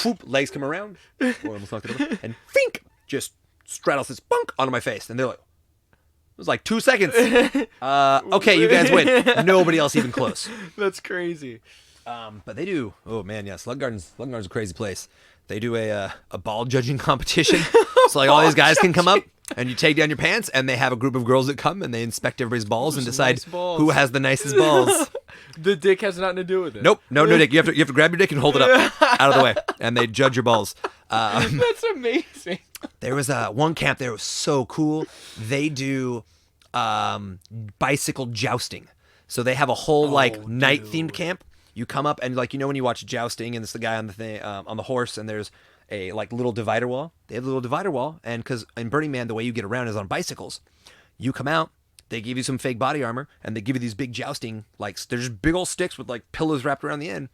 whoop, legs come around, or almost knocked it over, and think, just straddles this bunk onto my face, and they're like, it was like 2 seconds. Okay, you guys win. Nobody else even close. That's crazy. But they do. Oh man, yeah. Slug Garden's a crazy place. They do a ball judging competition. So like all these guys can come up and you take down your pants, and they have a group of girls that come and they inspect everybody's balls and decide who has the nicest balls. The dick has nothing to do with it. Nope, no dick. You have to grab your dick and hold it up out of the way, and they judge your balls. That's amazing. There was one camp there, was so cool. They do bicycle jousting. So they have a whole night themed camp. You come up and when you watch jousting and it's the guy on the thing on the horse and there's a little divider wall. They have a little divider wall, and because in Burning Man the way you get around is on bicycles. You come out, they give you some fake body armor, and they give you these big jousting they're just big old sticks with pillows wrapped around the end.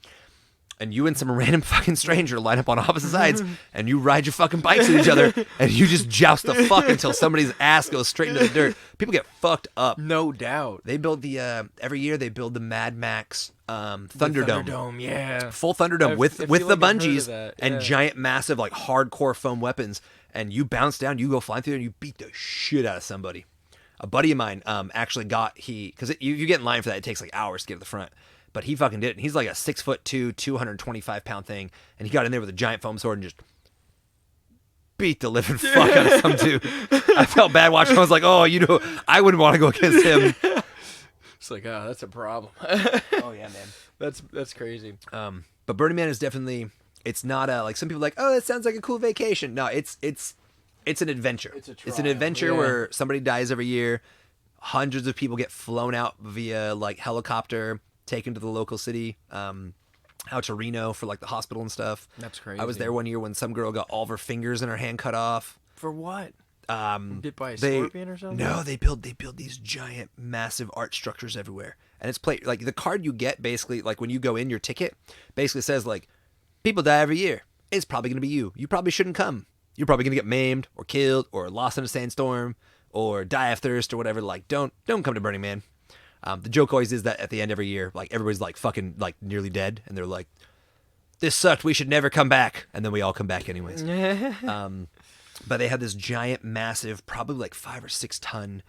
And you and some random fucking stranger line up on opposite sides, and you ride your fucking bikes at each other, and you just joust the fuck until somebody's ass goes straight into the dirt. People get fucked up. No doubt. They build every year they build the Mad Max Thunderdome. Thunderdome, yeah. Full Thunderdome with the bungees and yeah. giant, massive, hardcore foam weapons. And you bounce down, you go flying through there, and you beat the shit out of somebody. A buddy of mine actually because you get in line for that, it takes hours to get to the front. But he fucking did it. And he's like a 6'2", 225-pound thing, and he got in there with a giant foam sword and just beat the living fuck out of some dude. I felt bad watching. I was like, oh, I wouldn't want to go against him. It's like, oh, that's a problem. Oh yeah, man. That's crazy. But Burning Man is definitely. It's not some people are like, oh, that sounds like a cool vacation. No, it's an adventure. It's an adventure where somebody dies every year. Hundreds of people get flown out via helicopter, taken to the local city, out to Reno for the hospital and stuff. That's crazy. I was there one year when some girl got all of her fingers and her hand cut off. For what? Bit by a scorpion or something? No, they build these giant, massive art structures everywhere, and it's the card you get basically when you go in, your ticket basically says people die every year. It's probably gonna be you. You probably shouldn't come. You're probably gonna get maimed or killed or lost in a sandstorm or die of thirst or whatever. Don't come to Burning Man. The joke always is that at the end every year, everybody's fucking nearly dead, and they're like, "This sucked. We should never come back." And then we all come back anyways. But they had this giant, massive, probably 5 or 6 ton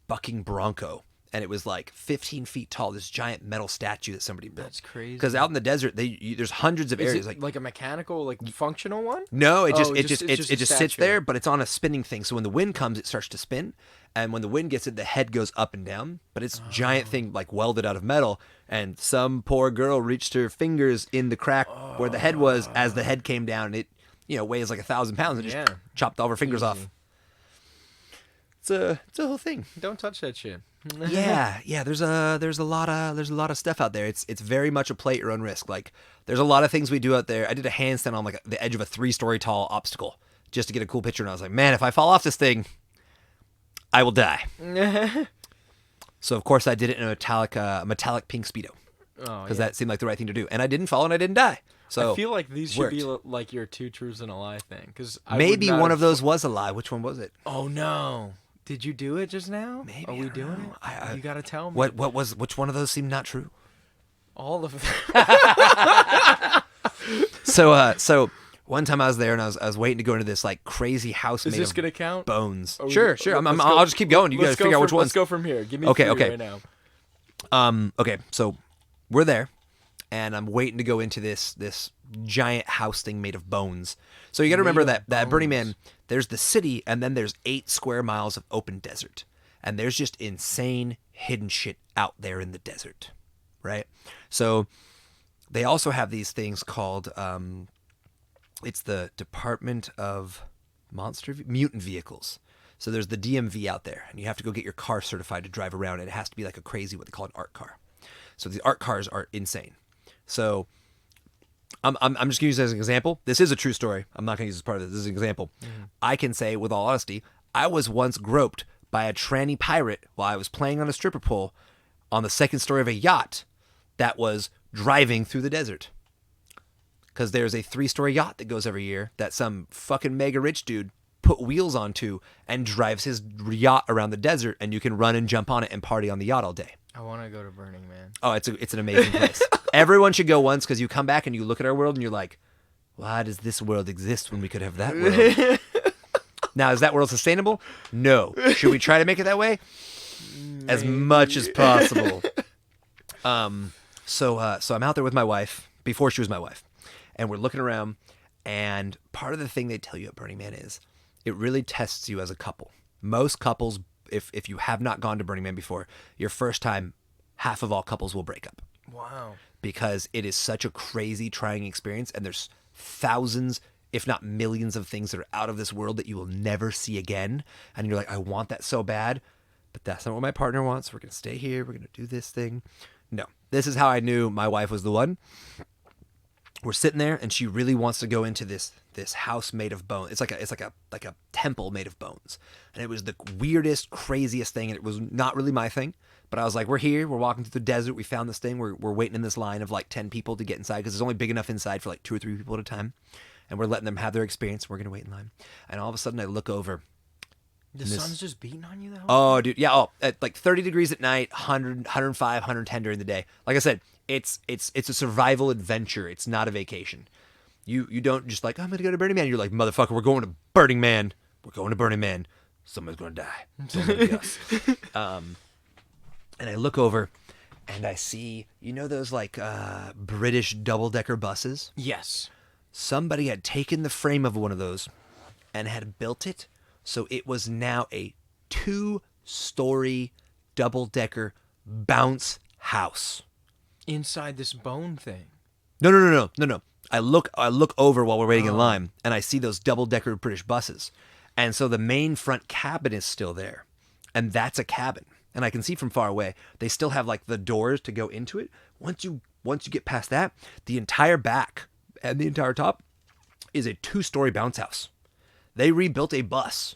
bucking bronco, and it was 15 feet tall. This giant metal statue that somebody built. That's crazy. Because out in the desert, there's hundreds of areas. Is it like a mechanical, functional one? No, it just a sits there, but it's on a spinning thing. So when the wind comes, it starts to spin. And when the wind gets it, the head goes up and down. But it's a giant thing, welded out of metal. And some poor girl reached her fingers in the crack where the head was as the head came down. And it, weighs 1,000 pounds. And just chopped all her fingers off. It's a whole thing. Don't touch that shit. Yeah. There's a lot of stuff out there. It's very much a play at your own risk. There's a lot of things we do out there. I did a handstand on the edge of a 3-story tall obstacle just to get a cool picture. And I was like, man, if I fall off this thing, I will die. So of course I did it in a metallic pink Speedo because that seemed like the right thing to do, and I didn't fall and I didn't die. So I feel like these should be worked. like your 2 truths and a lie thing, because Maybe one of those was a lie. Which one was it? Oh no! Did you do it just now? Maybe, Are I we don't doing know. it? You gotta tell me. Which one of those seemed not true? All of them. So one time I was there and I was waiting to go into this like crazy house Is made this of gonna count? bones. Or Sure. I'll just keep going. You guys figure out which ones. Let's go from here. Give me Okay, 3 okay. right now. Okay, so we're there, and I'm waiting to go into this giant house thing made of bones. So you got to remember that at Burning Man, there's the city, and then there's 8 square miles of open desert, and there's just insane hidden shit out there in the desert, right? So they also have these things called it's the Department of Mutant Vehicles. So there's the DMV out there, and you have to go get your car certified to drive around, and it has to be like a crazy, what they call an art car. So the art cars are insane. So I'm just going to use it as an example. This is a true story. I'm not going to use this as part of this. This is an example. Mm-hmm. I can say, with all honesty, I was once groped by a tranny pirate while I was playing on a stripper pole on the 2nd story of a yacht that was driving through the desert. Because there's a 3-story yacht that goes every year that some fucking mega rich dude put wheels onto and drives his yacht around the desert, and you can run and jump on it and party on the yacht all day. I want to go to Burning Man. Oh, it's an amazing place. Everyone should go once, because you come back and you look at our world and you're like, why does this world exist when we could have that world? Now, is that world sustainable? No. Should we try to make it that way? Maybe. As much as possible. So I'm out there with my wife, before she was my wife, and we're looking around, and part of the thing they tell you at Burning Man is it really tests you as a couple. Most couples, if you have not gone to Burning Man before, your first time, half of all couples will break up. Wow. Because it is such a crazy, trying experience, and there's thousands, if not millions, of things that are out of this world that you will never see again. And you're like, I want that so bad, but that's not what my partner wants. We're going to stay here. We're going to do this thing. No. This is how I knew my wife was the one. We're sitting there, and she really wants to go into this house made of bone. It's like a temple made of bones, and it was the weirdest, craziest thing. And it was not really my thing, but I was like, we're here, we're walking through the desert, we found this thing, we're waiting in this line of like 10 people to get inside, because it's only big enough inside for like 2 or 3 people at a time, and we're letting them have their experience. We're gonna wait in line, and all of a sudden I look over. The sun's just beating on you, though. Oh, dude, yeah. Oh, at like 30 degrees at night, 100, 105, 110 during the day. Like I said, it's a survival adventure. It's not a vacation. You don't just like, I'm gonna go to Burning Man. You're like, motherfucker, we're going to Burning Man. We're going to Burning Man. Someone's gonna die. Somebody else. And I look over, and I see, you know those like British double-decker buses? Yes. Somebody had taken the frame of one of those and had built it so it was now a 2-story double-decker bounce house. Inside this bone thing. No. I look over while we're waiting in line, and I see those double-decker British buses. And so the main front cabin is still there. And that's a cabin. And I can see from far away, they still have like the doors to go into it. Once you get past that, the entire back and the entire top is a 2-story bounce house. They rebuilt a bus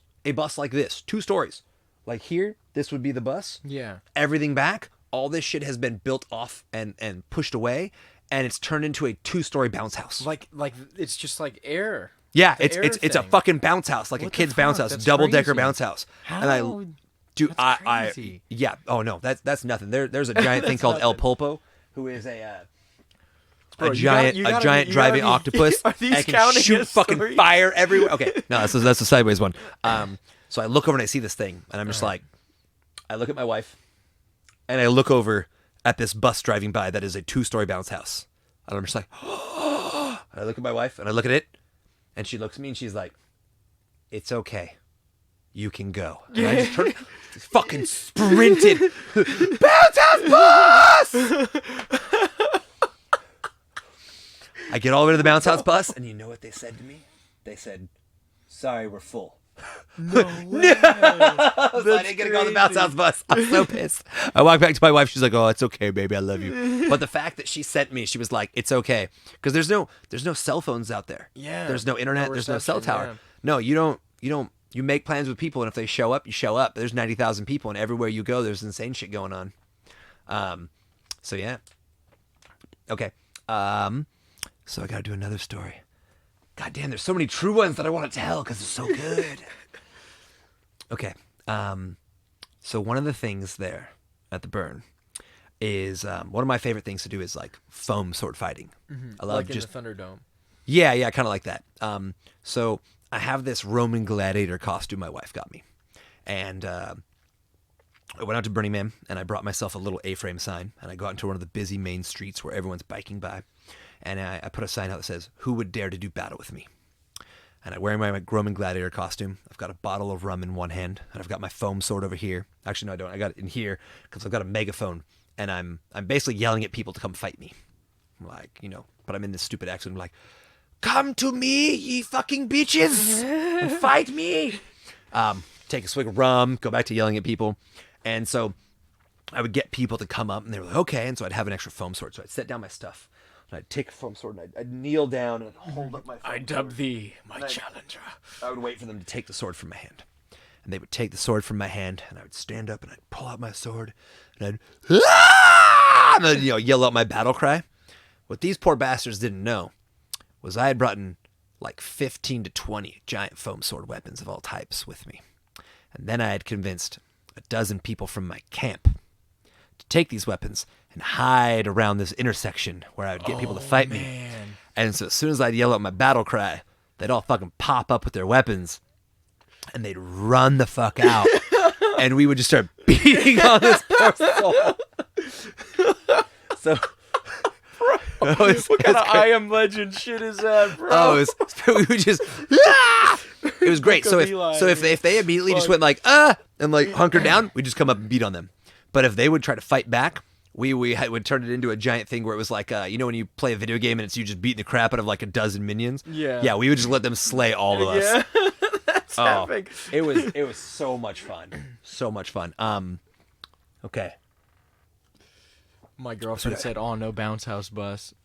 like this, 2 stories. Like here, this would be the bus. Yeah. Everything back, all this shit has been built off and pushed away, and it's turned into a 2-story bounce house. Like it's just like air. Yeah, it's a fucking bounce house, like What a kid's the bounce fuck? house, That's double-decker crazy. bounce house. How? And dude, That's crazy. yeah. Oh no, that's nothing. There's a giant thing called El Pulpo, who is Bro, a giant driving octopus. Are these and can counting shoot as fucking stories? fire everywhere. Okay, no, that's a sideways one. So I look over and I see this thing, and I'm just like, I look at my wife, and I look over at this bus driving by that is a 2-story bounce house, and I'm just like, and I look at my wife, and I look at it, and she looks at me, and she's like, "It's okay, you can go." And I just turned, fucking sprinted, bounce house bus. I get all the way to the bounce house bus, and you know what they said to me? They said, "Sorry, we're full." No way. I didn't get to go on the bounce house bus. I'm so pissed. I walk back to my wife. She's like, "Oh, it's okay, baby. I love you." But the fact that she sent me, she was like, "It's okay," because there's no cell phones out there. Yeah. There's no internet. No there's no cell reception, tower. yeah. No, you don't. You make plans with people, and if they show up, you show up. There's 90,000 people, and everywhere you go, there's insane shit going on. So yeah. Okay. So I got to do another story. God damn, there's so many true ones that I want to tell because they're so good. Okay. So one of the things there at the Burn is one of my favorite things to do is like foam sword fighting. I love Like in just the Thunderdome. yeah, kind of like that. So I have this Roman gladiator costume my wife got me, and I went out to Burning Man and I brought myself a little A-frame sign, and I got into one of the busy main streets where everyone's biking by, and I put a sign out that says, "Who would dare to do battle with me?" And I'm wearing my Roman gladiator costume. I've got a bottle of rum in one hand, and I've got my foam sword over here. Actually, no, I don't. I got it in here because I've got a megaphone, and I'm basically yelling at people to come fight me. I'm like, but I'm in this stupid accent. I'm like, "Come to me, ye fucking bitches, and fight me." Take a swig of rum, go back to yelling at people. And so I would get people to come up, and they were like, okay. And so I'd have an extra foam sword. So I'd set down my stuff, and I'd take a foam sword, and I'd kneel down and hold up my foam I dub thee my challenger. I would wait for them to take the sword from my hand. And they would take the sword from my hand, and I would stand up, and I'd pull out my sword, and I'd yell out my battle cry. What these poor bastards didn't know was I had brought in like 15 to 20 giant foam sword weapons of all types with me. And then I had convinced a dozen people from my camp to take these weapons and hide around this intersection where I would get people to fight me. And so as soon as I'd yell out my battle cry, they'd all fucking pop up with their weapons and they'd run the fuck out. And we would just start beating on this poor soul. So... What kind of I Am Legend shit is that, bro? We would just... It was great. So if they immediately just went like, and like hunkered down, we'd just come up and beat on them. But if they would try to fight back, we would turn it into a giant thing where it was like, when you play a video game and it's you just beating the crap out of like a dozen minions? Yeah. Yeah, we would just let them slay all of us. Yeah. That's epic. It was so much fun. So much fun. Okay. My girlfriend said, "Oh, no bounce house bus."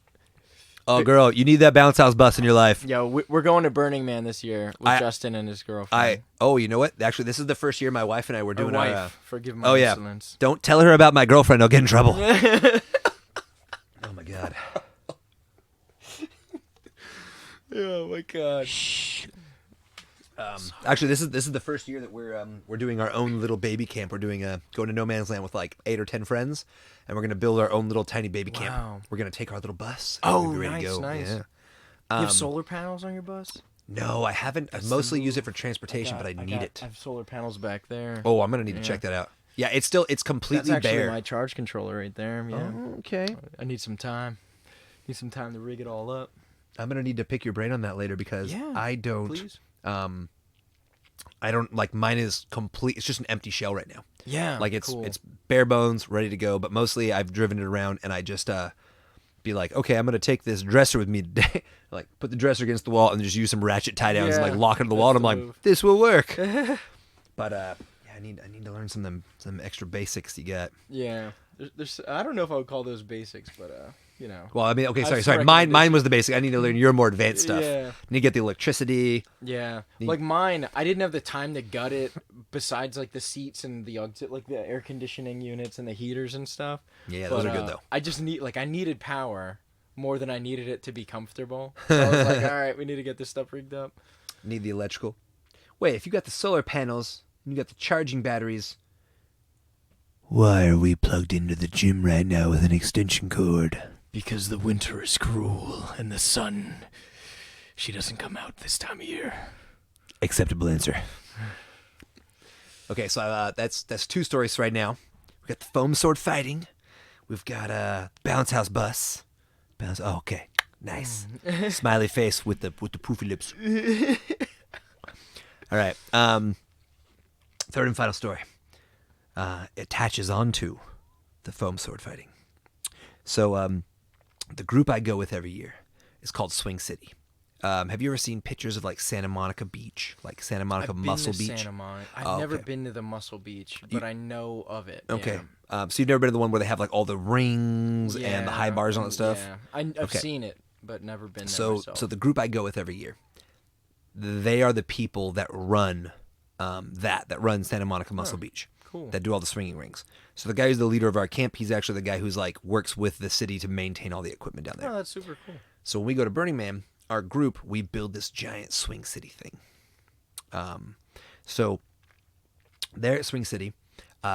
Oh, girl, you need that bounce house bus in your life. Yeah, we're going to Burning Man this year with Justin and his girlfriend. You know what? Actually, this is the first year my wife and I were doing our... Forgive my insolence. Don't tell her about my girlfriend. I'll get in trouble. Oh, my God. Oh, my God. Shh. Actually, this is the first year that we're doing our own little baby camp. We're doing going to No Man's Land with like 8 or 10 friends, and we're gonna build our own little tiny baby camp. Wow. We're gonna take our little bus. Oh, be ready nice, to go. nice. Yeah. You have solar panels on your bus? No, I haven't. I mostly use it for transportation, but I need it. I have solar panels back there. Oh, I'm gonna need to check that out. Yeah, it's completely That's actually bare. my charge controller right there. Yeah. Oh, okay. I need some time. Need some time to rig it all up. I'm gonna need to pick your brain on that later because I don't. Please. I don't like mine is complete. It's just an empty shell right now. Yeah, like it's cool. it's bare bones, ready to go. But mostly I've driven it around and I just be like, okay, I'm gonna take this dresser with me today. Like put the dresser against the wall and just use some ratchet tie downs and like lock it to the wall. And I'm like, this will work. But I need to learn some extra basics you got. Yeah, there's I don't know if I would call those basics, but Well, I mean, okay, sorry. Mine was the basic. I need to learn your more advanced stuff. Yeah. I need to get the electricity. Yeah. Like mine, I didn't have the time to gut it besides like the seats and the like the air conditioning units and the heaters and stuff. Yeah, those are good though. I just I needed power more than I needed it to be comfortable. So I was like, all right, we need to get this stuff rigged up. Need the electrical. Wait, if you got the solar panels, and you got the charging batteries, why are we plugged into the gym right now with an extension cord? Because the winter is cruel and the sun, she doesn't come out this time of year. Acceptable answer. Okay, so that's 2 stories right now. We got the foam sword fighting. We've got a bounce house bus. Oh, okay, nice. Smiley face with the poofy lips. All right. Third and final story. Attaches onto the foam sword fighting. So the group I go with every year is called Swing City. Have you ever seen pictures of like Santa Monica Beach, like Santa Monica Muscle Beach? Santa Monica. I've never been to the Muscle Beach, but I know of it. Okay. Yeah. So you've never been to the one where they have like all the rings and the high bars on that stuff? Yeah. I've seen it, but never been there So myself. So the group I go with every year, they are the people that run that run Santa Monica Muscle Beach. Cool. That do all the swinging rings. So the guy who's the leader of our camp, he's actually the guy who's like works with the city to maintain all the equipment down there. Oh, that's super cool. So when we go to Burning Man, our group, we build this giant Swing City thing. So there at Swing City,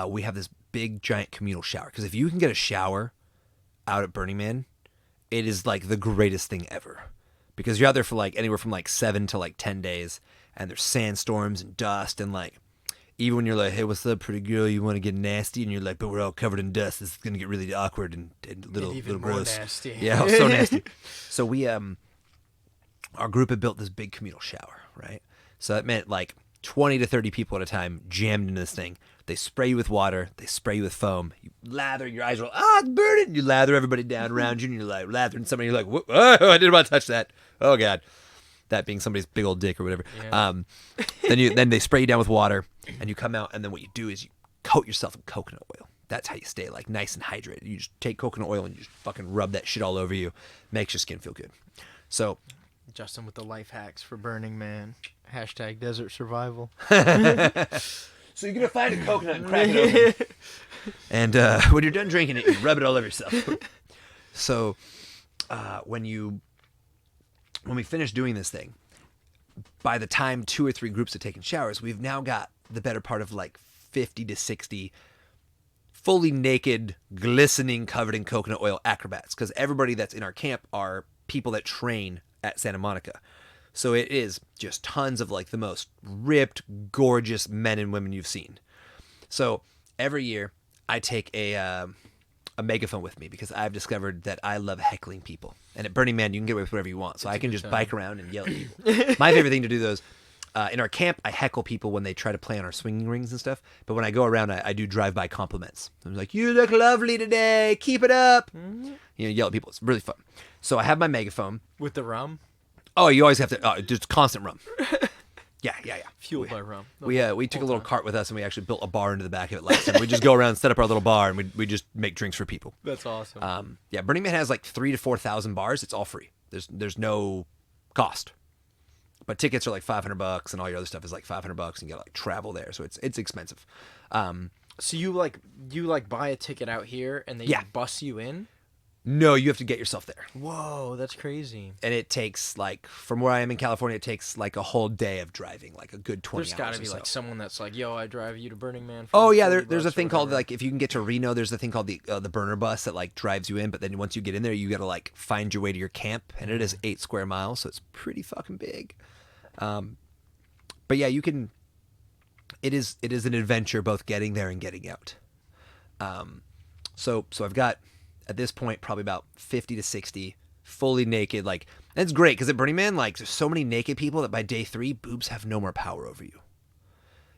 we have this big giant communal shower. Because if you can get a shower out at Burning Man, it is like the greatest thing ever. Because you're out there for like anywhere from like 7 to like 10 days, and there's sandstorms and dust, and like even when you're like, hey, what's up, pretty girl, you want to get nasty, and you're like, but we're all covered in dust, this is gonna get really awkward and little gross. Nasty. Yeah, so nasty. So we our group had built this big communal shower, right? So that meant like 20 to 30 people at a time jammed into this thing. They spray you with water. They spray you with foam. You lather. Your eyes roll. It's burning. You lather everybody down around you, and you're like lathering somebody. You're like, oh, I didn't want to touch that. Oh God, that being somebody's big old dick or whatever. Yeah. Then they spray you down with water, and you come out. And then what you do is you coat yourself in coconut oil. That's how you stay like nice and hydrated. You just take coconut oil and you just fucking rub that shit all over you. Makes your skin feel good. So. Justin with the life hacks for Burning Man. # desert survival. So you're going to find a coconut and crack it open. And when you're done drinking it, you rub it all over yourself. So when we finish doing this thing, by the time 2 or 3 groups have taken showers, we've now got the better part of like 50 to 60 fully naked, glistening, covered in coconut oil acrobats. Because everybody that's in our camp are people that train at Santa Monica. So it is just tons of like the most ripped, gorgeous men and women you've seen. So every year I take a megaphone with me because I've discovered that I love heckling people. And at Burning Man, you can get away with whatever you want. So I can just bike around and yell at people. My favorite thing to do those, in our camp, I heckle people when they try to play on our swinging rings and stuff. But when I go around, I do drive-by compliments. I'm like, you look lovely today. Keep it up. Mm-hmm. You know, yell at people. It's really fun. So I have my megaphone. With the rum? Oh, you always have to. Just constant rum. Yeah. Fueled by rum. We took a little cart with us and we actually built a bar into the back of it. Like, we just go around, set up our little bar, and we just make drinks for people. That's awesome. Burning Man has like 3,000 to 4,000 bars. It's all free. There's no cost, but tickets are like $500, and all your other stuff is like $500, and you got to like travel there, so it's expensive. So you buy a ticket out here and they bus you in? No, you have to get yourself there. Whoa, that's crazy. And it takes, like, from where I am in California, it takes, like, a whole day of driving, like a good 20 hours. There's got to be, like, someone that's like, yo, I drive you to Burning Man. There's a thing called, like, if you can get to Reno, there's a thing called the burner bus that, like, drives you in. But then once you get in there, you got to, like, find your way to your camp. And it is 8 square miles, so it's pretty fucking big. But, yeah, you can... It is an adventure, both getting there and getting out. So I've got... At this point, probably about 50 to 60, fully naked. Like, that's great because at Burning Man, like, there's so many naked people that by day 3, boobs have no more power over you.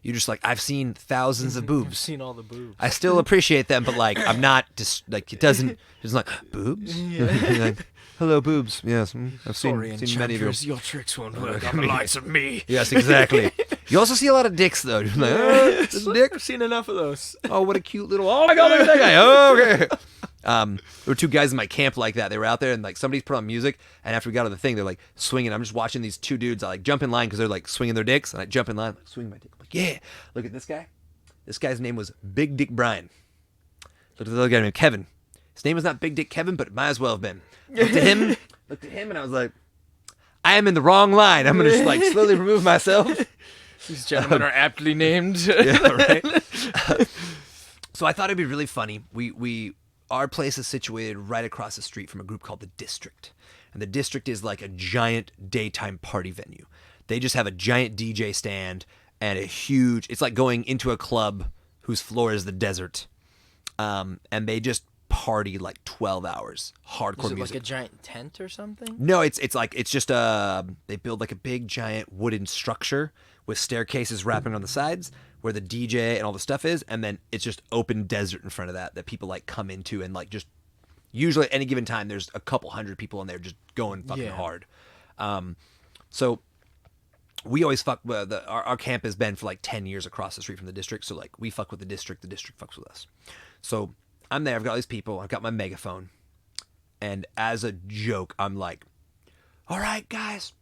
You're just like, I've seen thousands of boobs. I've seen all the boobs. I still appreciate them, but like, I'm not just like it doesn't. It's like boobs. Yeah. Like, hello, boobs. Yes, I've seen many of you. Your tricks won't work on the likes of me. Yes, exactly. You also see a lot of dicks though. You're like, this dick. I've seen enough of those. Oh, what a cute little. Oh my God, look at that guy. Oh, okay. There were 2 guys in my camp like that. They were out there and like somebody's put on music, and after we got on the thing, they're like swinging. I'm just watching these 2 dudes. I like jump in line because they're like swinging their dicks, and I jump in line, like, swing my dick. I'm like, yeah, look at this guy. This guy's name was Big Dick Brian. Looked at the other guy named Kevin. His name was not Big Dick Kevin, but it might as well have been. Looked at him, and I was like, I am in the wrong line. I'm gonna just like slowly remove myself. These gentlemen are aptly named. Yeah, right. So I thought it'd be really funny. Our place is situated right across the street from a group called The District. And The District is like a giant daytime party venue. They just have a giant DJ stand and a huge... It's like going into a club whose floor is the desert. And they just party like 12 hours. Hardcore music. Is it like a giant tent or something? No, it's just they build like a big giant wooden structure with staircases wrapping on the sides where the DJ and all the stuff is, and then it's just open desert in front of that people like come into, and like just usually at any given time there's a couple hundred people in there just going fucking hard. So we always fuck with our camp has been for like 10 years across the street from the district, so like we fuck with the district fucks with us. So I'm there, I've got all these people, I've got my megaphone, and as a joke I'm like, all right guys,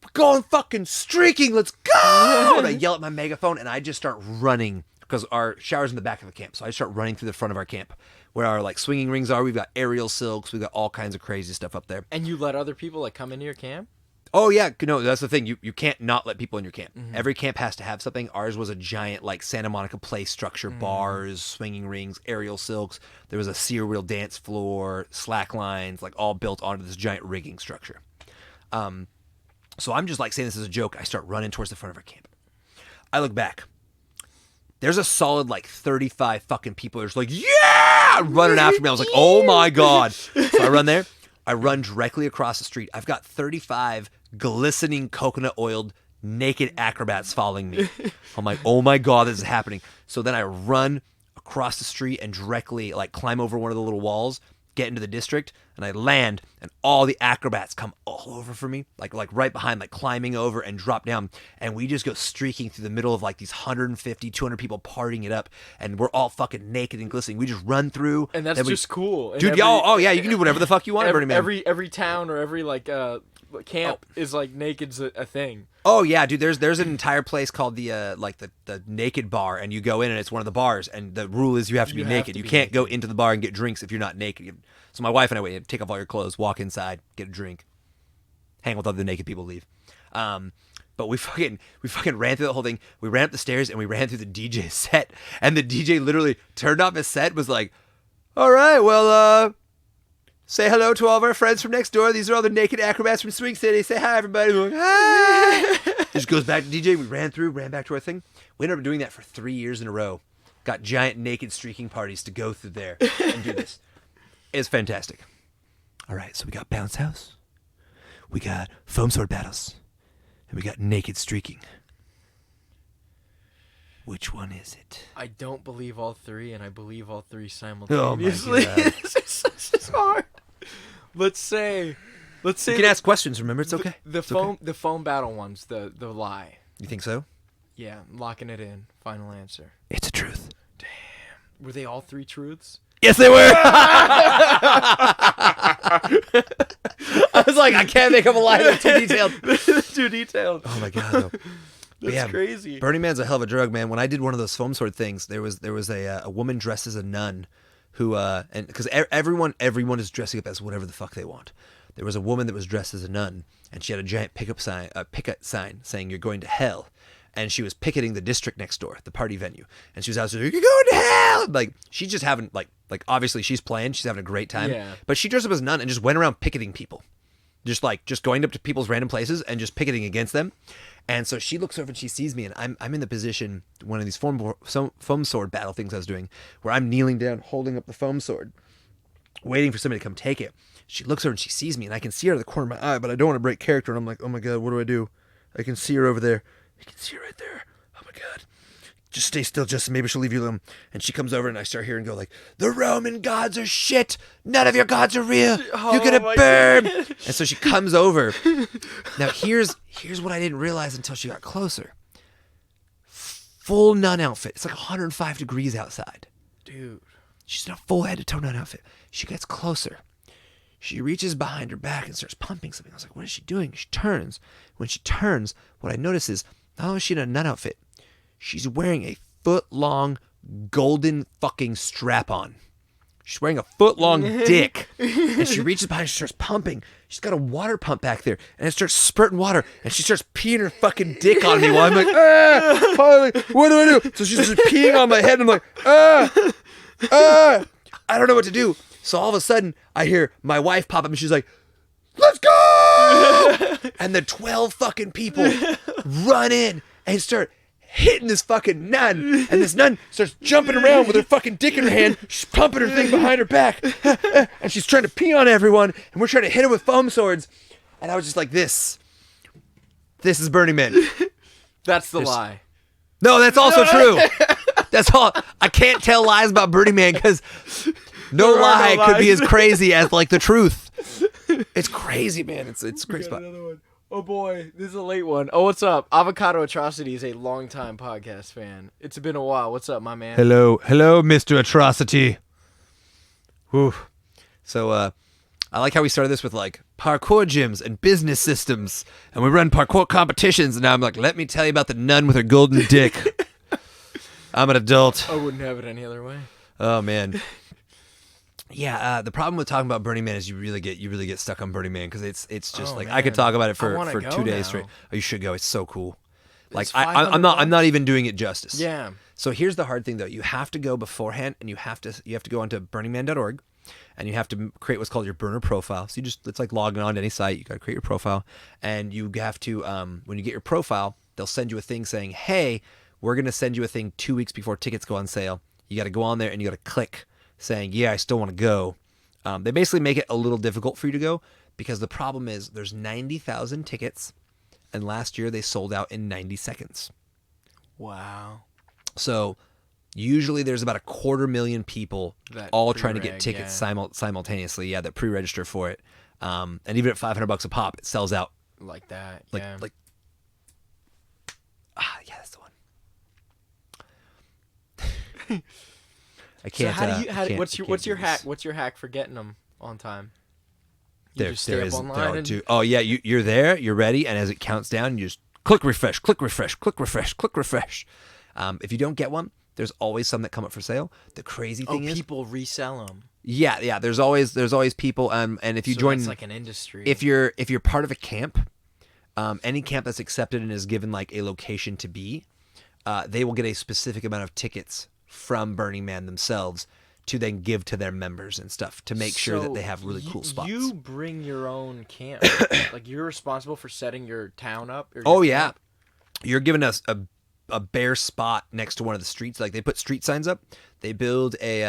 we're going fucking streaking, let's go! And I yell at my megaphone, and I just start running, because our shower's in the back of the camp, so I start running through the front of our camp where our like swinging rings are. We've got aerial silks. We've got all kinds of crazy stuff up there. And you let other people like come into your camp? Oh yeah, no, that's the thing. You can't not let people in your camp. Every camp has to have something. Ours was a giant like Santa Monica play structure, bars, swinging rings, aerial silks. There was a sear wheel dance floor, slack lines, like all built onto this giant rigging structure. So I'm just like saying this as a joke. I start running towards the front of our camp. I look back. There's a solid like 35 fucking people. There's like, yeah, running after me. I was like, oh my God. So I run there. I run directly across the street. I've got 35 glistening coconut oiled naked acrobats following me. I'm like, oh my God, this is happening. So then I run across the street and directly like climb over one of the little walls, get into the district, and I land, and all the acrobats come all over for me, like right behind, like climbing over and drop down, and we just go streaking through the middle of like these 150, 200 people partying it up, and we're all fucking naked and glistening. We just run through. And that's just cool. And dude, oh yeah, you can do whatever the fuck you want, Bernie Man. Every town or every like camp is like naked's a thing. Oh yeah, dude. There's an entire place called the naked bar, and you go in and it's one of the bars, and the rule is you have to be naked. You can't go into the bar and get drinks if you're not naked. So my wife and I wait, take off all your clothes, walk inside, get a drink, hang with other naked people, leave. But we fucking ran through the whole thing. We ran up the stairs and we ran through the DJ set, and the DJ literally turned off his set, was like, "All right, well, say hello to all of our friends from next door. These are all the naked acrobats from Swing City. Say hi, everybody." We're like, hi. Just goes back to DJ. We ran back to our thing. We ended up doing that for 3 years in a row. Got giant naked streaking parties to go through there and do this. It's fantastic. All right, so we got bounce house. We got foam sword battles. And we got naked streaking. Which one is it? I don't believe all three, and I believe all three simultaneously. Oh my God. It's hard. Let's say You can ask questions, remember? It's okay. The foam battle ones, the lie. You think so? Yeah, I'm locking it in. Final answer. It's a truth. Damn. Were they all three truths? Yes, they were. I was like, I can't make up a lie. That's too detailed. Too detailed. Oh my God, though. That's crazy. Burning Man's a hell of a drug, man. When I did one of those foam sword things, there was a woman dressed as a nun who and because everyone is dressing up as whatever the fuck they want. There was a woman that was dressed as a nun, and she had a giant picket sign saying "You're going to hell." And she was picketing the district next door, the party venue. And she was out there, "You're going to hell!" Like, she's just having, like obviously she's playing. She's having a great time. Yeah. But she dressed up as a nun and just went around picketing people. Just going up to people's random places and just picketing against them. And so she looks over and she sees me, and I'm in the position, one of these foam sword battle things I was doing, where I'm kneeling down, holding up the foam sword, waiting for somebody to come take it. She looks over and she sees me, and I can see her out of the corner of my eye, but I don't want to break character. And I'm like, oh my God, what do I do? I can see her over there. I can see her right there. Oh my God. Just stay still, Justin. Maybe she'll leave you alone. And she comes over and I start hearing go like, "The Roman gods are shit. None of your gods are real. You're going to burn." God. And so she comes over. Now here's what I didn't realize until she got closer. Full nun outfit. It's like 105 degrees outside. Dude. She's in a full head to toe nun outfit. She gets closer. She reaches behind her back and starts pumping something. I was like, what is she doing? She turns. When she turns, what I notice is not only is she in a nun outfit, she's wearing a foot-long golden fucking strap-on. She's wearing a foot-long dick. And she reaches behind, she starts pumping. She's got a water pump back there. And it starts spurting water. And she starts peeing her fucking dick on me while I'm like, Harley, what do I do? So she's just peeing on my head. And I'm like, I don't know what to do. So all of a sudden, I hear my wife pop up and she's like, "Let's go!" And the 12 fucking people run in and start hitting this fucking nun. And this nun starts jumping around with her fucking dick in her hand. She's pumping her thing behind her back. And she's trying to pee on everyone. And we're trying to hit her with foam swords. And I was just like, this is Burning Man. That's the lie. No, that's also true. That's all. I can't tell lies about Burning Man because no lie could be as crazy as like the truth. It's crazy, man. It's a great spot. Another one. Oh boy, this is a late one. Oh, what's up? Avocado Atrocity is a longtime podcast fan. It's been a while. What's up, my man? Hello, Mr. Atrocity. Whew. So, I like how we started this with like parkour gyms and business systems, and we run parkour competitions, and now I'm like, let me tell you about the nun with her golden dick. I'm an adult. I wouldn't have it any other way. Oh man. Yeah, the problem with talking about Burning Man is you really get stuck on Burning Man because it's just Oh, like man. I could talk about it I wanna for go 2 days now. straight. Oh, you should go. It's so cool. Like It's I'm $500 not even doing it justice. Yeah. So here's the hard thing though. You have to go beforehand, and you have to go onto burningman.org, and you have to create what's called your burner profile. So it's like logging on to any site. You got to create your profile, and you have to when you get your profile, they'll send you a thing saying, "Hey, we're gonna send you a thing 2 weeks before tickets go on sale. You got to go on there and you got to click saying, yeah, I still want to go." They basically make it a little difficult for you to go because the problem is there's 90,000 tickets, and last year they sold out in 90 seconds. Wow. So usually there's about 250,000 people That all trying to get pre-reg, tickets simultaneously. Yeah, that pre-register for it. And even at $500 a pop, it sells out. Like that. Like, Yeah. Yeah, that's the one. I can't. So what's your do hack? this. What's your hack for getting them on time? You There just stay up isn't. online and Oh yeah, you're there. You're ready, and as it counts down, you just click refresh, click refresh, click refresh, click refresh. If you don't get one, there's always some that come up for sale. The crazy thing is, people resell them. yeah. There's always people. And if you join, it's like an industry. if you're part of a camp, any camp that's accepted and is given like a location to be, they will get a specific amount of tickets from Burning Man themselves to then give to their members and stuff to make sure that they have really cool spots. You bring your own camp. Like you're responsible for setting your town up. Or your Oh yeah, camp? you're giving us a bare spot next to one of the streets. Like they put street signs up. They build a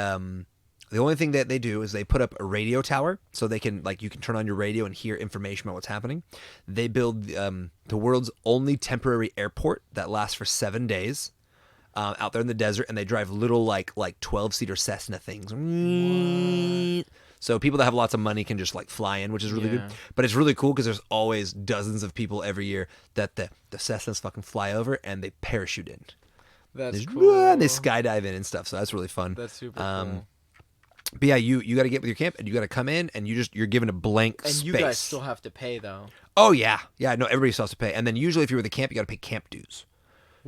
the only thing that they do is they put up a radio tower so they can you can turn on your radio and hear information about what's happening. They build the world's only temporary airport that lasts for 7 days. Out there in the desert, and they drive little like 12-seater Cessna things. What? So people that have lots of money can just fly in, which is really good. But it's really cool because there's always dozens of people every year that the Cessnas fucking fly over and they parachute in. That's cool. And they skydive in and stuff. So that's really fun. That's super cool. But yeah, you got to get with your camp and you got to come in and you're given a blank And space. you guys still have to pay though. Oh yeah, no, everybody still has to pay. And then usually if you're with the camp, you got to pay camp dues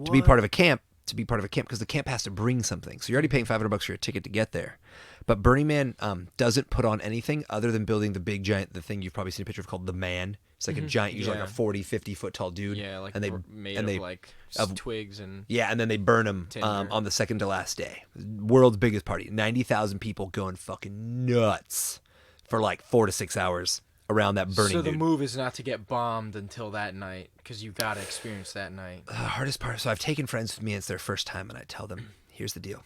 to be part of a camp. Because the camp has to bring something. So you're already paying $500 for your ticket to get there. But Burning Man doesn't put on anything other than building the big giant, the thing you've probably seen a picture of called the Man. It's like a giant, usually like a 40, 50 foot tall dude. Yeah, like and they made and of they, twigs and yeah, and then they burn them on the second to last day. World's biggest party. 90,000 people going fucking nuts for 4 to 6 hours around that burning So the dude. move is not to get bombed until that night because you got to experience that night. The hardest part, so I've taken friends with me, and it's their first time, and I tell them, here's the deal.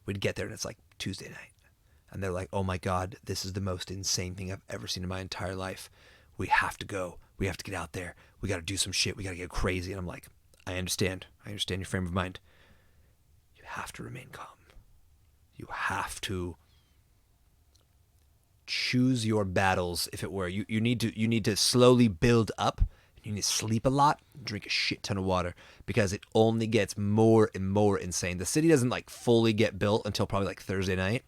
We'd get there, and it's Tuesday night. And they're like, oh my God, this is the most insane thing I've ever seen in my entire life. We have to go. We have to get out there. We got to do some shit. We got to get crazy. And I'm like, I understand. I understand your frame of mind. You have to remain calm. You have to choose your battles, if it were. You need to slowly build up. You need to sleep a lot, drink a shit ton of water, because it only gets more and more insane. The city doesn't fully get built until probably Thursday night.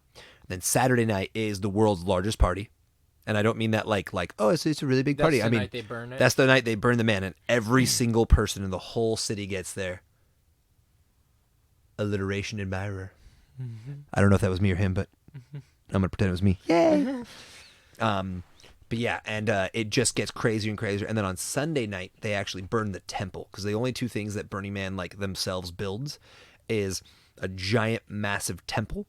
Then Saturday night is the world's largest party. And I don't mean that oh, it's a really big party. That's the I mean, night they burn it? That's the night they burn the Man, and every single person in the whole city gets there. Alliteration admirer. Mm-hmm. I don't know if that was me or him, but I'm gonna pretend it was me. Yay! But yeah, and it just gets crazier and crazier. And then on Sunday night, they actually burn the temple, because the only two things that Burning Man themselves builds is a giant, massive temple.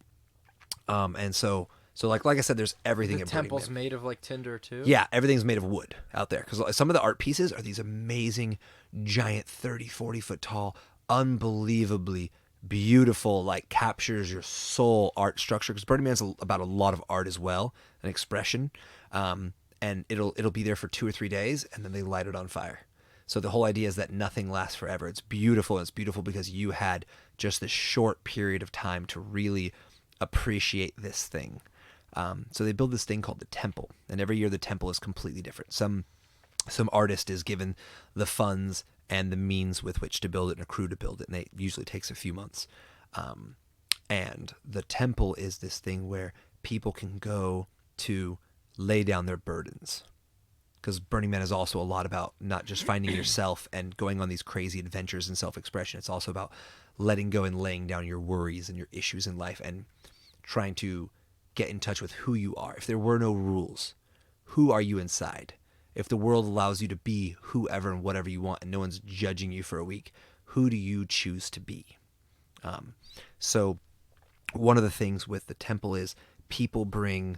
And so like I said, there's everything. The temple's made of tinder too. Yeah, everything's made of wood out there, because some of the art pieces are these amazing, giant, 30, 40 foot tall, unbelievably beautiful, captures your soul art structure. Because Burning Man's about a lot of art as well, and expression. And it'll be there for 2 or 3 days, and then they light it on fire. So the whole idea is that nothing lasts forever. It's beautiful. It's beautiful because you had just this short period of time to really appreciate this thing. So they build this thing called the temple, and every year the temple is completely different. Some artist is given the funds and the means with which to build it and a crew to build it, and it usually takes a few months. And the temple is this thing where people can go to lay down their burdens, because Burning Man is also a lot about not just finding yourself and going on these crazy adventures and self-expression. It's also about letting go and laying down your worries and your issues in life and trying to get in touch with who you are. If there were no rules, who are you inside? If the world allows you to be whoever and whatever you want and no one's judging you for a week, who do you choose to be? So one of the things with the temple is people bring,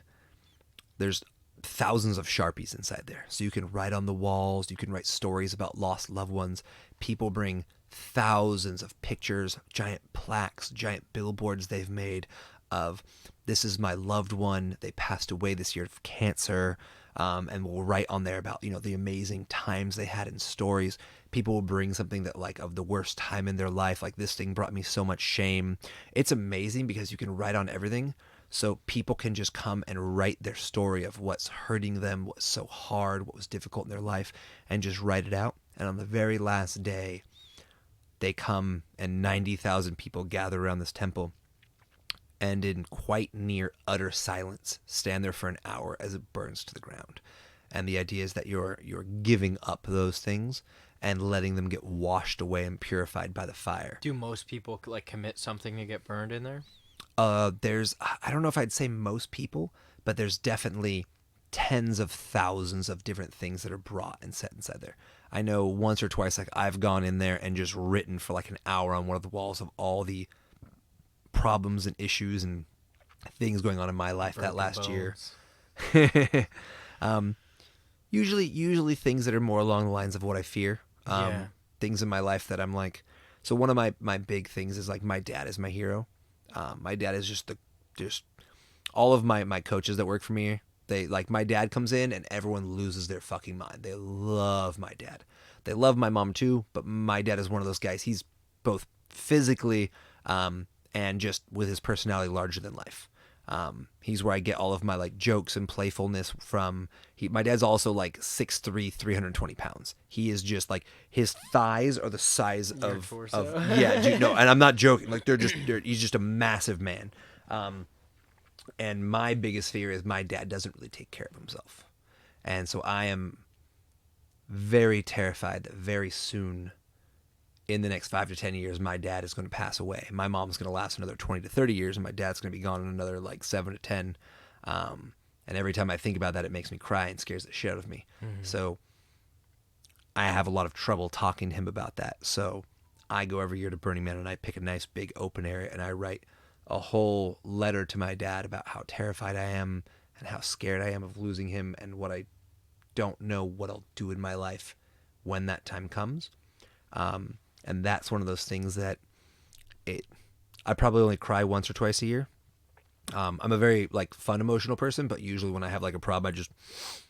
there's thousands of Sharpies inside there. So you can write on the walls, you can write stories about lost loved ones. People bring thousands of pictures, giant plaques, giant billboards they've made of, this is my loved one, they passed away this year of cancer, and we'll write on there about, the amazing times they had in stories. People will bring something that like of the worst time in their life, like this thing brought me so much shame. It's amazing because you can write on everything. So people can just come and write their story of what's hurting them, what's so hard, what was difficult in their life, and just write it out. And on the very last day, they come and 90,000 people gather around this temple and in quite near utter silence stand there for an hour as it burns to the ground. And the idea is that you're giving up those things and letting them get washed away and purified by the fire. Do most people like commit something to get burned in there? I don't know if I'd say most people, but there's definitely tens of thousands of different things that are brought and set inside there. I know once or twice, like I've gone in there and just written for like an hour on one of the walls of all the problems and issues and things going on in my life that last year. Usually things that are more along the lines of what I fear. Things in my life that I'm like, so one of my big things is like my dad is my hero. My dad is just all of my coaches that work for me. They like, my dad comes in and everyone loses their fucking mind. They love my dad. They love my mom too, but my dad is one of those guys. He's both physically and just with his personality larger than life. He's where I get all of my like jokes and playfulness from. My dad's also like 6'3", 320 pounds. He is just like, his thighs are the size of yeah, dude, no, and I'm not joking. Like he's just a massive man. And my biggest fear is my dad doesn't really take care of himself. And so I am very terrified that very soon, in the next 5 to 10 years, my dad is going to pass away. My mom's going to last another 20 to 30 years, and my dad's going to be gone in another like 7 to 10. And every time I think about that, it makes me cry and scares the shit out of me. Mm-hmm. So I have a lot of trouble talking to him about that. So I go every year to Burning Man and I pick a nice big open area and I write a whole letter to my dad about how terrified I am and how scared I am of losing him and what I don't know what I'll do in my life when that time comes. And that's one of those things that I probably only cry once or twice a year. I'm a very like fun, emotional person, but usually when I have like a problem, I just,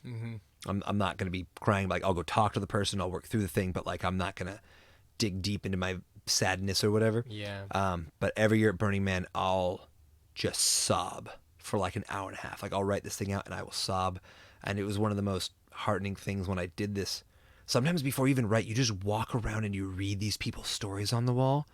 I'm not going to be crying. Like I'll go talk to the person, I'll work through the thing, but like I'm not going to dig deep into my sadness or whatever. Yeah. But every year at Burning Man, I'll just sob for like an hour and a half. Like I'll write this thing out and I will sob. And it was one of the most heartening things when I did this. Sometimes before you even write, you just walk around and you read these people's stories on the wall.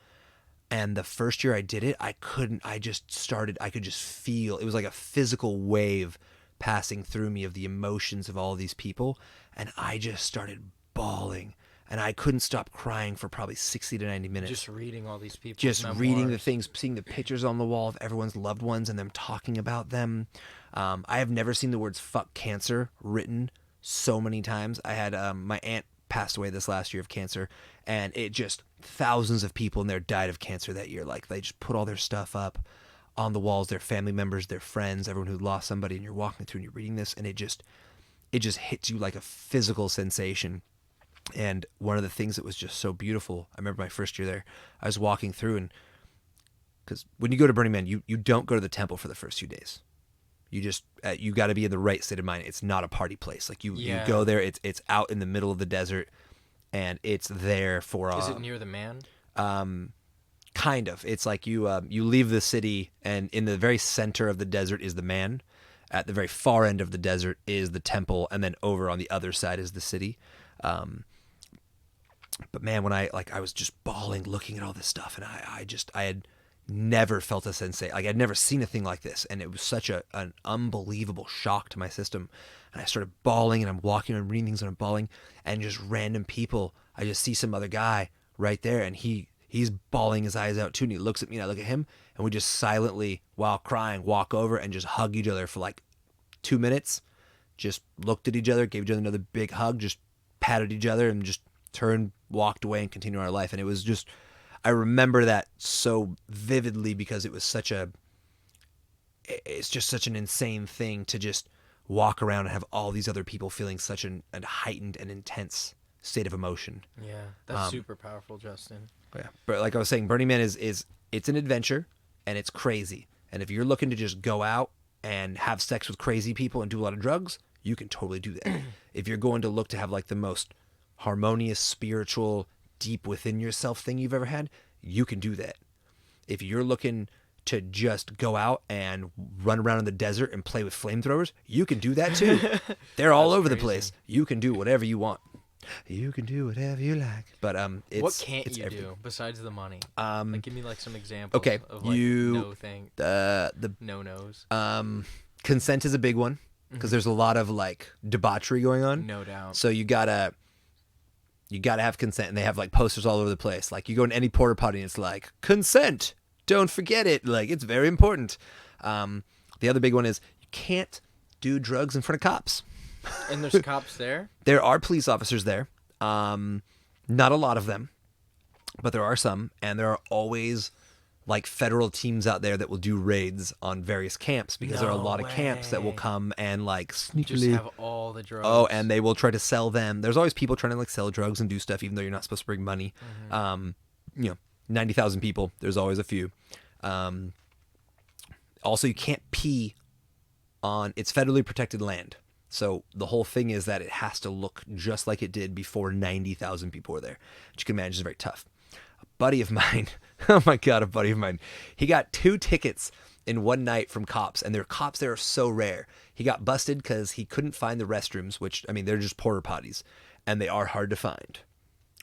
And the first year I did it, I could just feel, it was like a physical wave passing through me of the emotions of all these people. And I just started bawling. And I couldn't stop crying for probably 60 to 90 minutes. Just reading all these people's Just memoirs. Reading the things, seeing the pictures on the wall of everyone's loved ones and them talking about them. I have never seen the words "fuck cancer" written so many times. I had my aunt passed away this last year of cancer, and it just thousands of people in there died of cancer that year. Like they just put all their stuff up on the walls, their family members, their friends, everyone who lost somebody, and you're walking through and you're reading this, and it just hits you like a physical sensation. And one of the things that was just so beautiful, I remember my first year there, I was walking through, and because when you go to Burning Man, you don't go to the temple for the first few days. You just you got to be in the right state of mind. It's not a party place. Like you go there, it's out in the middle of the desert, and it's there for. Is it near the man? Kind of. It's like you leave the city, and in the very center of the desert is the man. At the very far end of the desert is the temple, and then over on the other side is the city. But man, when I was just bawling looking at all this stuff, and I had never felt a sensation. Like I'd never seen a thing like this, and it was such an unbelievable shock to my system. And I started bawling, and I'm walking and reading things, and I'm bawling, and just random people. I just see some other guy right there, and he He's bawling his eyes out too, and he looks at me, and I look at him, and we just silently, while crying, walk over and just hug each other for like 2 minutes. Just looked at each other, gave each other another big hug, just patted each other, and just turned, walked away, and continued our life. And it was just, I remember that so vividly because it's just such an insane thing to just walk around and have all these other people feeling such a heightened and intense state of emotion. Yeah, that's super powerful, Justin. Yeah, but like I was saying, Burning Man is it's an adventure and it's crazy. And if you're looking to just go out and have sex with crazy people and do a lot of drugs, you can totally do that. If you're going to look to have like the most harmonious, spiritual, deep within yourself thing you've ever had, you can do that. If you're looking to just go out and run around in the desert and play with flamethrowers, you can do that too. They're all over the place. You can do whatever you want. You can do whatever you like. But what can't you do besides the money? Like, give me like some examples. Okay, of like the no-nos. Consent is a big one because there's a lot of like debauchery going on. No doubt. So you gotta have consent, and they have like posters all over the place. Like you go in any porta potty, and it's like consent. Don't forget it. Like it's very important. The other big one is you can't do drugs in front of cops. And there's cops there? There are police officers there. Not a lot of them, but there are some. And there are always like federal teams out there that will do raids on various camps because there are a lot of camps that will come and like sneakily just have all the drugs. Oh, and they will try to sell them. There's always people trying to like sell drugs and do stuff even though you're not supposed to bring money. 90,000 people. There's always a few. Also, you can't pee on it's federally protected land. So the whole thing is that it has to look just like it did before 90,000 people were there, which you can imagine is very tough. A buddy of mine, oh my God, a buddy of mine, he got 2 tickets in one night from cops, and their cops there are so rare. He got busted because he couldn't find the restrooms, which, I mean, they're just porta potties, and they are hard to find.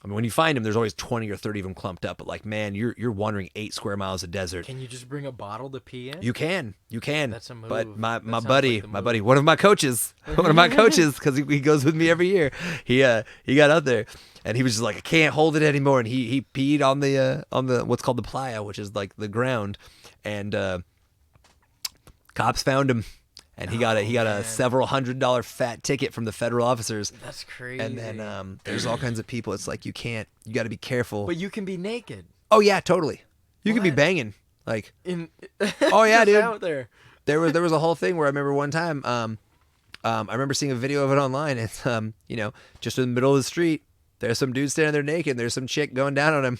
I mean, when you find them, there's always 20 or 30 of them clumped up. But like, man, you're wandering 8 square miles of desert. Can you just bring a bottle to pee in? You can. That's a move. But my buddy, one of my coaches, because he goes with me every year. He got out there, and he was just like, I can't hold it anymore, and he peed on the what's called the playa, which is like the ground, and cops found him. And he got a several $100 fat ticket from the federal officers. That's crazy. And then there's all kinds of people. It's like you got to be careful. But you can be naked. Oh yeah, totally. You can be banging like. Oh yeah, dude. Out there. There was a whole thing where I remember one time. I remember seeing a video of it online. It's just in the middle of the street. There's some dude standing there naked. And there's some chick going down on him.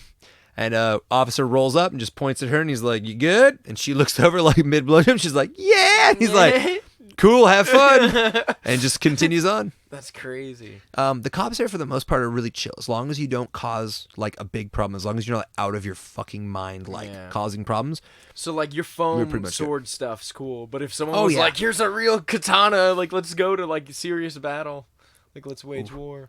And officer rolls up and just points at her, and he's like, "You good?" And she looks over like mid blowjob. She's like, "Yeah." And he's like, "Cool, have fun," and just continues on. That's crazy. The cops there for the most part are really chill, as long as you don't cause like a big problem, as long as you're not out of your fucking mind causing problems. So like your foam sword stuff's cool, but if someone was like, "Here's a real katana, like let's go to like serious battle, like let's wage war."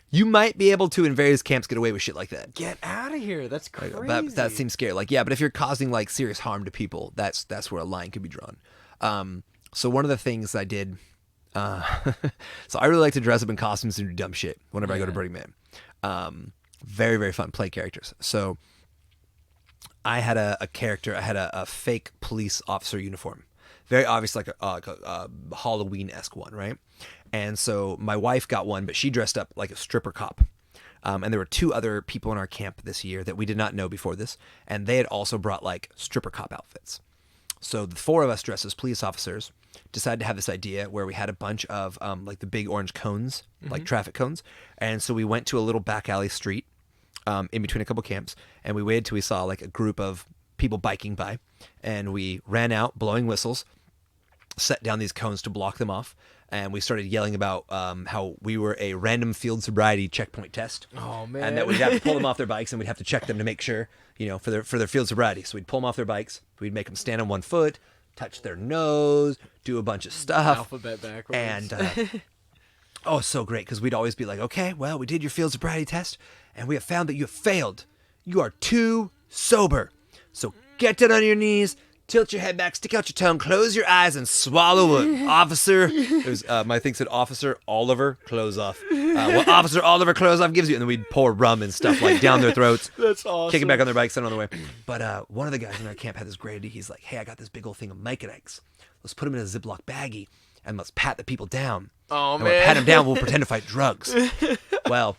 You might be able to in various camps get away with shit like that. Get out of here! That's crazy. That seems scary. Like but if you're causing like serious harm to people, that's where a line could be drawn. So one of the things I did, so I really like to dress up in costumes and do dumb shit whenever I go to Burning Man. Very, very fun. Play characters. So I had a character. I had a fake police officer uniform. Very obvious, like a Halloween-esque one, right? And so my wife got one, but she dressed up like a stripper cop. And there were 2 other people in our camp this year that we did not know before this, and they had also brought like stripper cop outfits. So the 4 of us dressed as police officers decided to have this idea where we had a bunch of like the big orange cones, like traffic cones. And so we went to a little back alley street in between a couple camps, and we waited till we saw like a group of people biking by, and we ran out blowing whistles, set down these cones to block them off. And we started yelling about how we were a random field sobriety checkpoint test. Oh man! And that we'd have to pull them off their bikes, and we'd have to check them to make sure, for their field sobriety. So we'd pull them off their bikes. We'd make them stand on one foot, touch their nose, do a bunch of stuff. Alphabet backwards. And so great, because we'd always be like, okay, well, we did your field sobriety test, and we have found that you have failed. You are too sober. So get down on your knees, tilt your head back, stick out your tongue, close your eyes, and swallow it. Officer, it was, my thing said, Officer Oliver, close off. What Officer Oliver close off gives you, and then we'd pour rum and stuff like down their throats. That's awesome. Kick it back on their bike, send it on the way. But one of the guys in our camp had this great idea. He's like, hey, I got this big old thing of Mike and eggs. Let's put them in a Ziploc baggie, and let's pat the people down. Oh, and man. when we pat them down, we'll pretend to fight drugs. Well,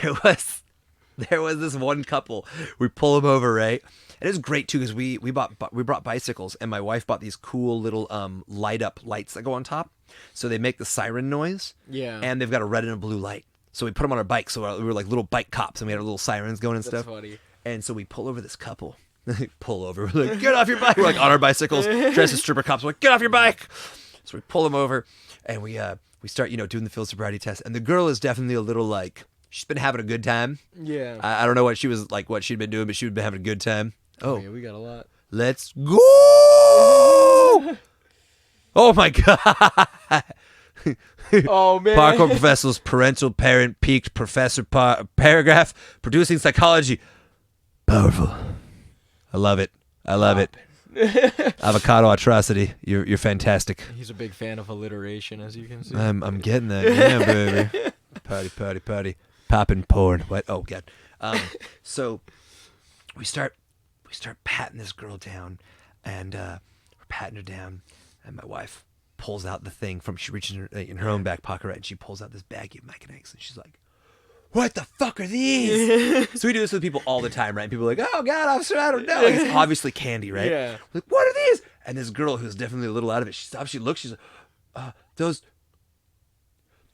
there was this one couple. We pull them over, right? And it was great too because we brought bicycles, and my wife bought these cool little light up lights that go on top, so they make the siren noise. Yeah. And they've got a red and a blue light, so we put them on our bikes. So we were like little bike cops, and we had our little sirens going and stuff. That's funny. And so we pull over this couple. Pull over. We're like, get off your bike. We're like on our bicycles, dressed as stripper cops. We're like, get off your bike. So we pull them over, and we start doing the field sobriety test. And the girl is definitely a little like, she's been having a good time. Yeah. I don't know what she was like, what she'd been doing, but she'd been having a good time. Oh, yeah, we got a lot. Let's go! Oh my god! Oh man! Parkour Professor's parental parent peaked professor paragraph producing psychology. Powerful. I love it. I love it. Avocado atrocity. You're fantastic. He's a big fan of alliteration, as you can see. I'm getting that. Yeah, baby. Party. Popping porn. What? Oh god. So we start patting this girl down, and we're patting her down, and my wife pulls out the thing she reaches in her own back pocket, right, and she pulls out this baggie of Mike and eggs, and she's like, what the fuck are these? So we do this with people all the time, right? And people are like, oh god, officer, I don't know. Like, it's obviously candy, right? Yeah. We're like, what are these? And this girl who's definitely a little out of it, she stops, she looks, she's like,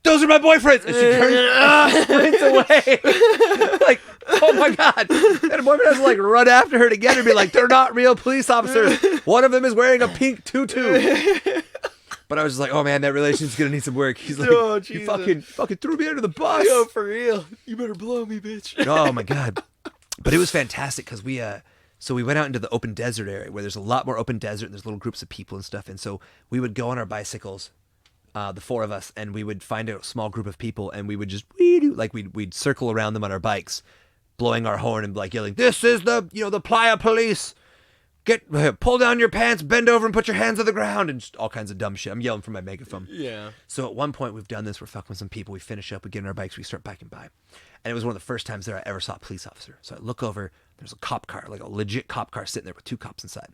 those are my boyfriends. And she turns sprints away. Like, oh my god. And her boyfriend has to like run after her together and be like, they're not real police officers. One of them is wearing a pink tutu. But I was just like, oh man, that relationship's gonna need some work. He's like, Oh, you fucking threw me under the bus. Yo, for real. You better blow me, bitch. Oh my god. But it was fantastic because we went out into the open desert area where there's a lot more open desert and there's little groups of people and stuff. And so we would go on our bicycles, the four of us, and we would find a small group of people, and we would just we'd circle around them on our bikes, blowing our horn and like yelling, "This is the Playa Police! Pull down your pants, bend over, and put your hands on the ground," and just all kinds of dumb shit. I'm yelling from my megaphone. Yeah. So at one point we've done this. We're fucking with some people. We finish up. We get on our bikes. We start biking by, and it was one of the first times there I ever saw a police officer. So I look over. There's a cop car, like a legit cop car, sitting there with two cops inside.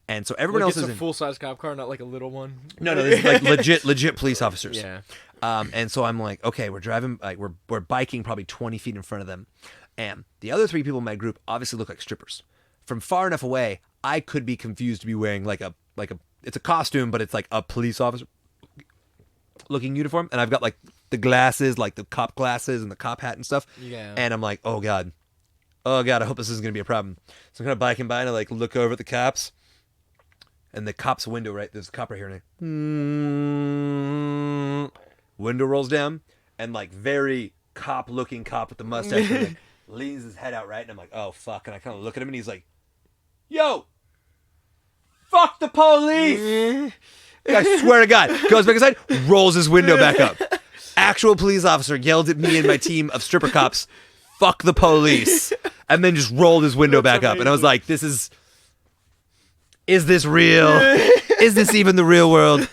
And so everyone else is a full-size cop car, not like a little one. No, it's like legit police officers. Yeah. And so I'm like, okay, we're driving, like we're biking probably 20 feet in front of them, and the other three people in my group obviously look like strippers. From far enough away, I could be confused to be wearing like a it's a costume, but it's like a police officer looking uniform, and I've got like the glasses, like the cop glasses and the cop hat and stuff. Yeah. And I'm like, oh god, I hope this isn't gonna be a problem. So I'm kind of biking by, and I like look over at the cops. And the cop's window, right? There's a cop right here. And window rolls down, and like very cop-looking cop with the mustache like, leans his head out, right? And I'm like, oh fuck! And I kind of look at him, and he's like, "Yo, fuck the police!" I swear to God, goes back inside, rolls his window back up. Actual police officer yelled at me and my team of stripper cops, "Fuck the police!" And then just rolled his window back up, and I was like, "This is." Is this real? Is this even the real world?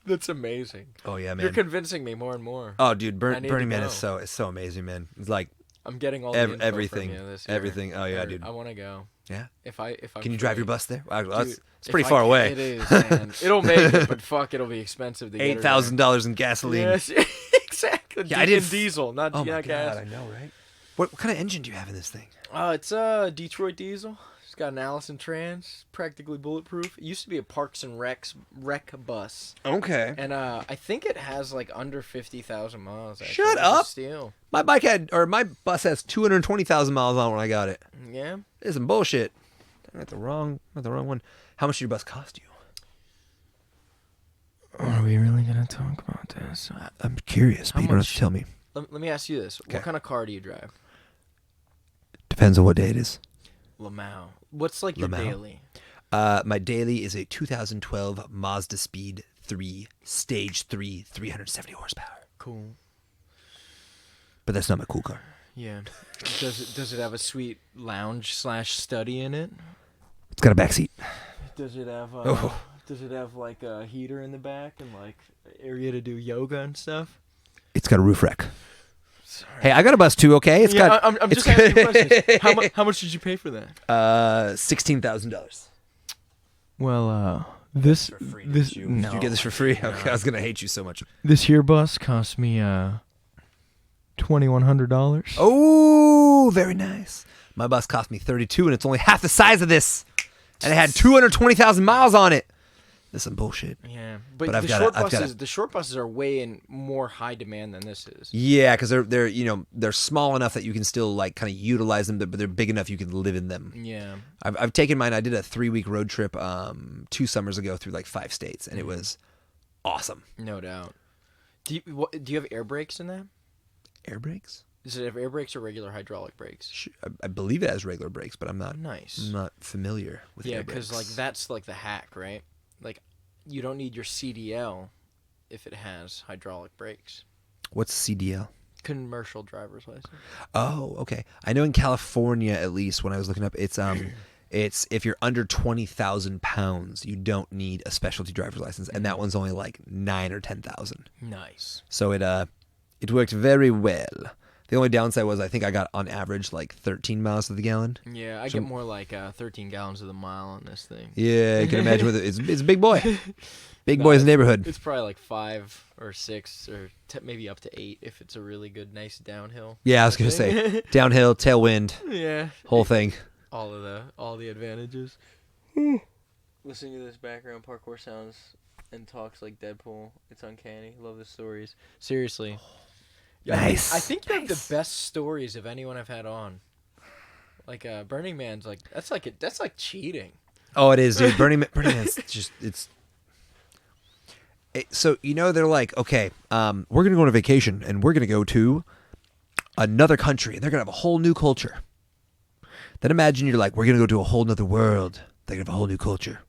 That's amazing. Oh yeah, man. You're convincing me more and more. Oh dude, Burning Man go. is so amazing, man. It's like I'm getting all the info everything. from you this year. Everything. Oh yeah, dude. I want to go. Yeah. If I'm Can you drive your bus there? Wow, Dude, it's pretty if far I can- away. It is, man. It'll make it, but fuck, it'll be expensive to get $8,000 in gasolene. Yes, exactly. Yeah, I did diesel, not Oh my gas. god, I know, right? What kind of engine do you have in this thing? It's a Detroit diesel. It's got an Allison trans, practically bulletproof. It used to be a Parks and Rec bus, Okay. and I think it has like under 50,000 miles. Actually. Shut It's a up. steal. My bus has 220,000 miles on when I got it. Yeah. It's some bullshit. I'm at the wrong one. How much did your bus cost you? Are we really gonna talk about this? I'm curious, but How you don't have much? to tell me. Let me ask you this: Okay. What kind of car do you drive? Depends on what day it is. Lamau. What's like your Lamau? daily? My daily is a 2012 Mazda Speed 3, Stage 3, 370 horsepower. Cool. But that's not my cool car. Yeah. Does it have a sweet lounge / study in it? got a back seat. Does it have Oh. Does it have like a heater in the back and like area to do yoga and stuff? It's got a roof rack. Sorry. Hey, I got a bus too. Okay, it's got. I'm just asking you questions. How much did you pay for that? $16,000. Well, this For free, this did you? no. Did you get this for free? Okay, I was gonna hate you so much. This here bus cost me $2,100. Oh, very nice. My bus cost me $32, and it's only half the size of this, and it had 220,000 miles on it. This is some bullshit. Yeah, but I've the got short a- I've got buses, the short buses are way in more high demand than this is. Yeah, because they're small enough that you can still like kind of utilize them, but they're big enough you can live in them. Yeah, I've taken mine. I did a 3-week road trip 2 summers ago through like 5 states, and it was awesome. no doubt. Do you have air brakes in that? Air brakes? Does it have air brakes or regular hydraulic brakes? I believe it has regular brakes, but I'm not Nice. I'm not familiar with Yeah, air brakes. because like that's like the hack, right? Like you don't need your CDL if it has hydraulic brakes. What's CDL? Commercial driver's license. Oh, okay. I know in California, at least when I was looking up, it's it's if you're under 20,000 pounds, you don't need a specialty driver's license, and that one's only like 9 or 10,000. Nice. So it worked very well. The only downside was I think I got on average like 13 miles to the gallon. Yeah, I get more like 13 gallons to the mile on this thing. Yeah, you can imagine with it. It's a big boy, big boy's neighborhood. It's probably like 5 or 6 or maybe up to 8 if it's a really good, nice downhill. Yeah, I was gonna say downhill, tailwind, Yeah. whole thing. All the advantages. Listening to this background parkour sounds and talks like Deadpool. It's uncanny. Love the stories. Seriously. Yeah, Nice. I think you have the best stories of anyone I've had on. Like Burning Man's like that's like cheating. Oh, it is, dude. Burning Man's just so they're like, okay, we're gonna go on a vacation and we're gonna go to another country and they're gonna have a whole new culture. Then imagine you're like, we're gonna go to a whole nother world. They're gonna have a whole new culture.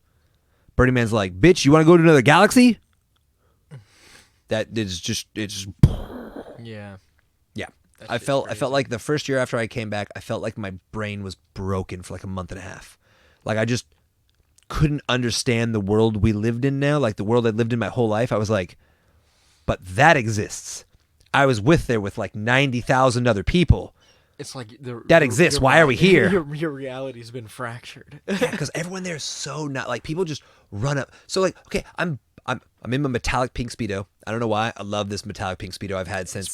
Burning Man's like, bitch, you want to go to another galaxy? It's just. Yeah. Yeah. I felt like the first year after I came back, I felt like my brain was broken for like a month and a half. Like I just couldn't understand the world we lived in now, like the world I lived in my whole life. I was like, but that exists. I was there with like 90,000 other people. It's like that exists. Why are we here? Your reality's been fractured. Yeah, because everyone there is so not like people just run up. So like, okay, I'm in my metallic pink Speedo. I don't know why. I love this metallic pink Speedo I've had since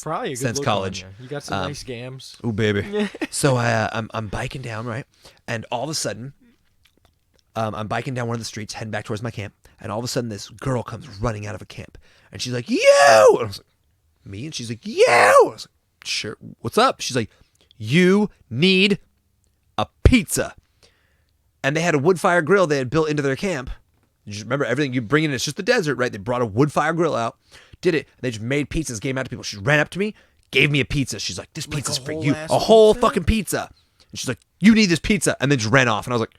college. You got some nice gams. Oh baby. So I'm biking down, right? And all of a sudden, I'm biking down one of the streets, heading back towards my camp, and all of a sudden this girl comes running out of a camp, and she's like, "You!" And I was like, "Me?" And she's like, "You!" I was like, "Sure. What's up?" She's like, "You need a pizza." And they had a wood fire grill they had built into their camp. You just remember everything you bring in, it's just the desert, right? They brought a wood fire grill out, did it. They just made pizzas, gave them out to people. She ran up to me, gave me a pizza. She's like, "This pizza's for you." A whole fucking pizza. And she's like, "You need this pizza." And then just ran off. And I was like,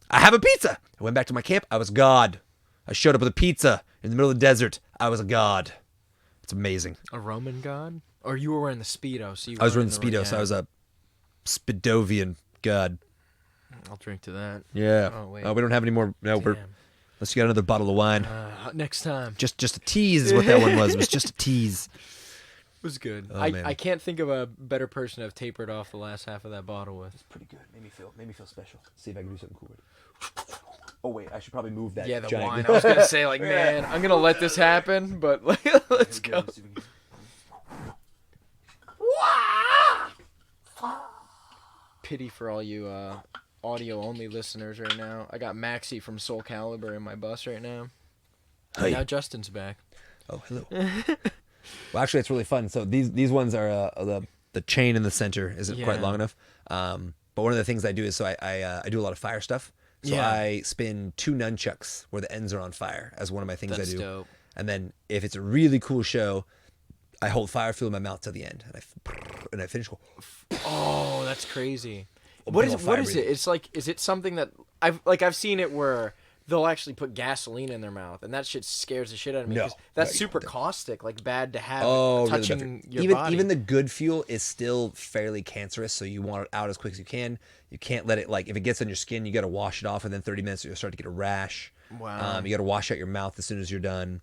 "I have a pizza." I went back to my camp. I was God. I showed up with a pizza in the middle of the desert. I was a god. It's amazing. A Roman god? Or you were wearing the Speedo. So I was wearing the Speedo, so I was a Speedovian god. I'll drink to that. Yeah. Oh, wait. We don't have any more. No, Damn. unless you got another bottle of wine. Next time. Just a tease is what that one was. It was just a tease. It was good. Oh, man. I can't think of a better person to have tapered off the last half of that bottle with. It's pretty good. Made me feel special. See if I can do something cool with it. Oh wait, I should probably move that. Yeah, the giant... wine. I was gonna say like, man, I'm gonna let this happen, but let's go. Pity for all you audio only listeners right now. I got Maxie from Soul Calibur in my bus right now. Hey. Now Justin's back. Oh, hello. Well, actually, it's really fun. So these ones are the chain in the center isn't quite long enough. But one of the things I do is I do a lot of fire stuff. So I spin 2 nunchucks where the ends are on fire as one of my things I do. Dope. And then if it's a really cool show, I hold fire fuel in my mouth to the end, and I finish. Oh, that's crazy. What is it? It's like, is it something that I've seen it where they'll actually put gasoline in their mouth, and that shit scares the shit out of me. No. 'Cause that's No, you super don't. caustic, like bad to have Oh, touching really your body. even the good fuel is still fairly cancerous, so you want it out as quick as you can. You can't let it, like, if it gets on your skin, you got to wash it off within 30 minutes or you'll start to get a rash. Wow. You got to wash out your mouth as soon as you're done.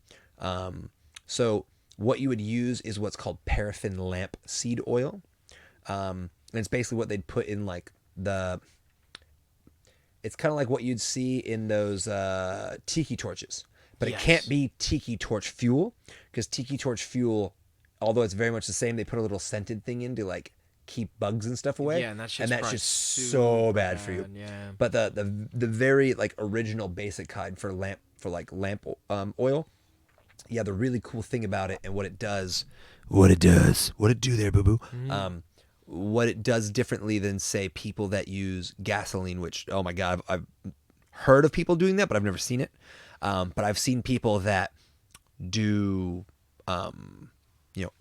So what you would use is what's called paraffin lamp seed oil. And it's basically what they'd put in, like, it's kind of like what you'd see in those tiki torches. But Yes. it can't be tiki torch fuel, because tiki torch fuel, although it's very much the same, they put a little scented thing in to, like, keep bugs and stuff away. Yeah, and that's just so super bad for you. Yeah. But the very, like, original basic kind for lamp oil, yeah, the really cool thing about it and what it do there, boo boo. What it does differently than, say, people that use gasoline, which, oh my God, I've heard of people doing that, but I've never seen it. But I've seen people that do,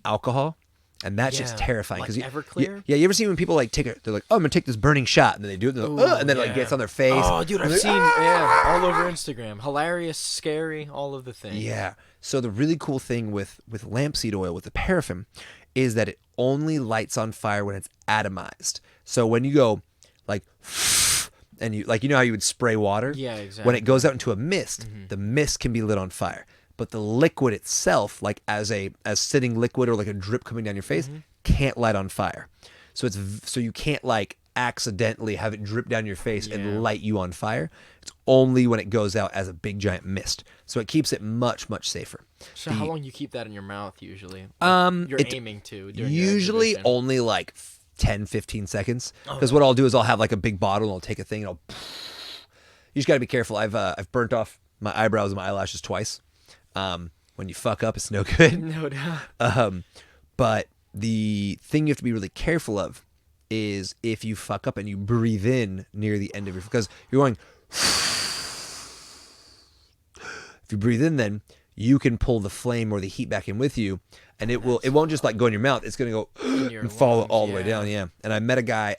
alcohol, and that's just terrifying. Like 'cause Everclear? Yeah, you ever see when people, like, they're like, oh, I'm gonna take this burning shot, and then they do it, and, and then it, like, gets on their face. Oh, dude, I've like, seen all over Instagram. Hilarious, scary, all of the things. Yeah. So the really cool thing with lamp seed oil, with the paraffin, is that it only lights on fire when it's atomized. So when you go, like, and you, like, you know how you would spray water? Yeah, exactly. When it goes out into a mist, the mist can be lit on fire. But the liquid itself, like as sitting liquid or like a drip coming down your face, can't light on fire. So so you can't, like, accidentally have it drip down your face and light you on fire. It's only when it goes out as a big giant mist. So it keeps it much, much safer. So how long you keep that in your mouth usually? You're aiming to during your usually exhibition? only like 10-15 seconds, because what I'll do is I'll have, like, a big bottle and I'll take a thing and I'll you just got to be careful. I've burnt off my eyebrows and my eyelashes twice. When you fuck up, it's no good. No doubt. But the thing you have to be really careful of is if you fuck up and you breathe in near the end of because you're going, if you breathe in, then you can pull the flame or the heat back in with you, and it won't just, like, go in your mouth. It's going to go and fall all the way down. Yeah. And I met a guy,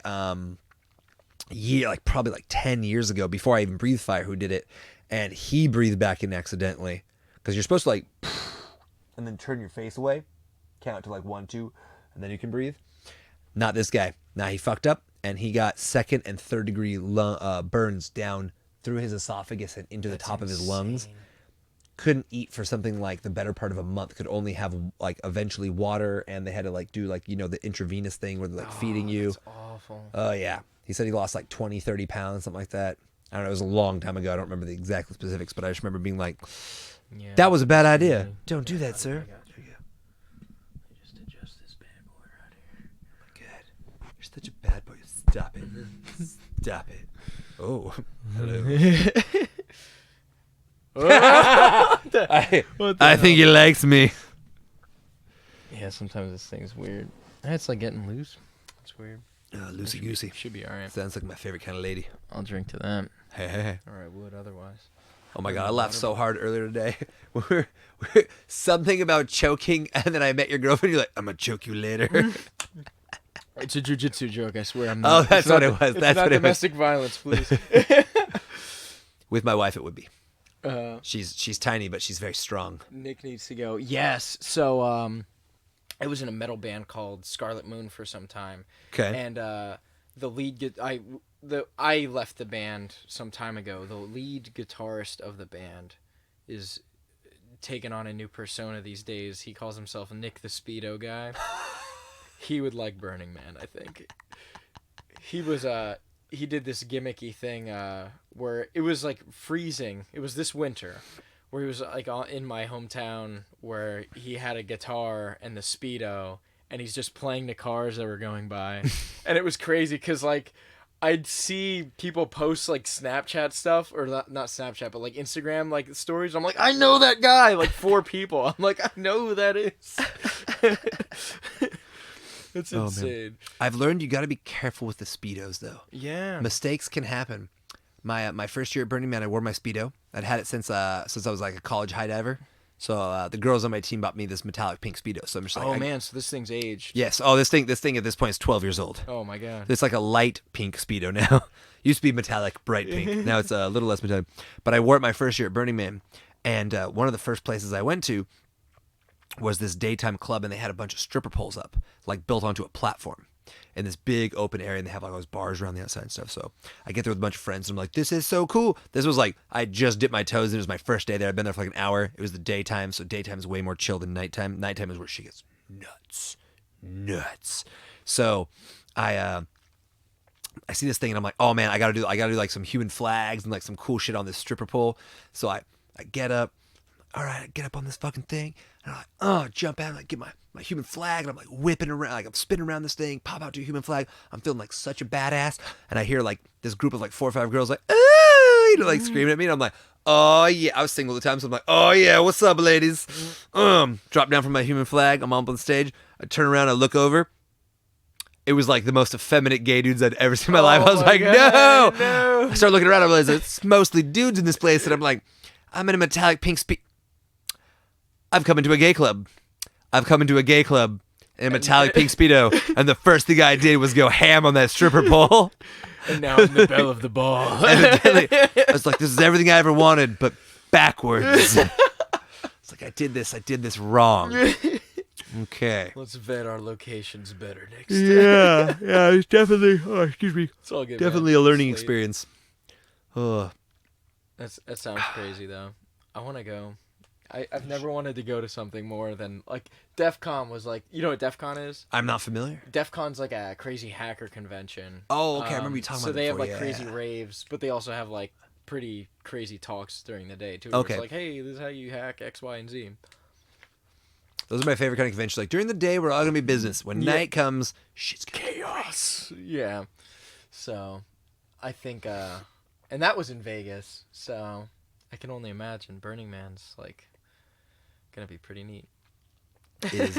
probably like 10 years ago, before I even breathed fire, who did it, and he breathed back in accidentally, because you're supposed to, like, and then turn your face away, count to, like, 1, 2, and then you can breathe. Not this guy. Now, he fucked up, and he got 2nd and 3rd degree burns down through his esophagus and into the top of his lungs. Couldn't eat for something like the better part of a month. Could only have, like, eventually water, and they had to, like, do, like, the intravenous thing where they're, like, feeding you. That's awful. Oh, yeah. He said he lost, like, 20, 30 pounds, something like that. I don't know. It was a long time ago. I don't remember the exact specifics, but I just remember being like, that was a bad idea. Don't do that, sir. There you go. Just adjust this bad boy right here. Oh my God. You're such a bad boy. Stop it. Stop it. Oh. Hello. I think he likes me. Yeah, sometimes this thing's weird. It's like getting loose. It's weird. Loosey goosey. Should be alright. Sounds like my favorite kind of lady. I'll drink to that. Hey. Or I would otherwise. Oh my God, I laughed so hard earlier today. we're something about choking, and then I met your girlfriend. You're like, I'm gonna choke you later. It's a jujitsu joke. I swear. I'm Oh, not, that's what it was. It's That's not what it was. domestic violence, please. With my wife, it would be. She's tiny, but she's very strong. Nick needs to go. Yes. So I was in a metal band called Scarlet Moon for some time. Okay. And the lead I left the band some time ago. The lead guitarist of the band is taking on a new persona these days. He calls himself Nick the Speedo guy. He would like Burning Man, I think. He was he did this gimmicky thing where it was like freezing. It was this winter where he was like in my hometown, where he had a guitar and the Speedo, and he's just playing the cars that were going by. And it was crazy because, like, I'd see people post, like, Snapchat stuff, or not Snapchat, but, like, Instagram, like, stories. I'm like, I know that guy! Like, 4 people. I'm like, I know who that is. It's insane. Man. I've learned you got to be careful with the Speedos, though. Yeah. Mistakes can happen. My first year at Burning Man, I wore my Speedo. I'd had it since I was, like, a college high diver. So the girls on my team bought me this metallic pink Speedo. So I'm just like, Oh man, so this thing's aged. yes. Oh, this thing at this point is 12 years old. Oh my god. It's like a light pink Speedo now. Used to be metallic, bright pink. Now it's a little less metallic. But I wore it my first year at Burning Man, and one of the first places I went to was this daytime club, and they had a bunch of stripper poles up, like built onto a platform in this big open area, and they have like all those bars around the outside and stuff. So I get there with a bunch of friends, and I'm like, this is so cool. This was like, I just dipped my toes in. It was my first day there. I'd been there for like an hour. It was the daytime, so daytime is way more chill than nighttime. Nighttime is where she gets nuts. So I see this thing, and I'm like, oh man, I gotta do like some human flags and like some cool shit on this stripper pole. So I get up. All right, I get up on this fucking thing, and I'm like, jump out, and I get my human flag, and I'm like whipping around, like I'm spinning around this thing, pop out to a human flag. I'm feeling like such a badass, and I hear like this group of like 4 or 5 girls like, oh, like screaming at me, and I'm like, oh yeah, I was single at the time, so I'm like, oh yeah, what's up, ladies? Drop down from my human flag, I'm up on stage, I turn around, I look over. It was like the most effeminate gay dudes I'd ever seen in my life. I was like, God, no. I started looking around, I realized it's mostly dudes in this place, and I'm like, I'm in a metallic pink I've come into a gay club in a metallic pink Speedo, and the first thing I did was go ham on that stripper pole. And now I'm the belle of the ball. I was like, this is everything I ever wanted, but backwards. It's like, I did this wrong. Okay. Let's vet our locations better next time. Yeah, it's definitely, It's all good, definitely man. a learning Sleep. experience. Oh. That sounds crazy, though. I want to go. I've never wanted to go to something more than, like, DEF CON was like, you know what DEF CON is? I'm not familiar. DEF CON's like a crazy hacker convention. Oh, okay, I remember you talking so about that they have, before, like, crazy raves, but they also have, like, pretty crazy talks during the day, too. Okay. It's like, hey, this is how you hack X, Y, and Z. Those are my favorite kind of conventions. Like, during the day, we're all going to be business. When night comes, shit's gonna be chaos. Yeah. So, I think, and that was in Vegas, so I can only imagine Burning Man's, like, gonna be pretty neat. It is,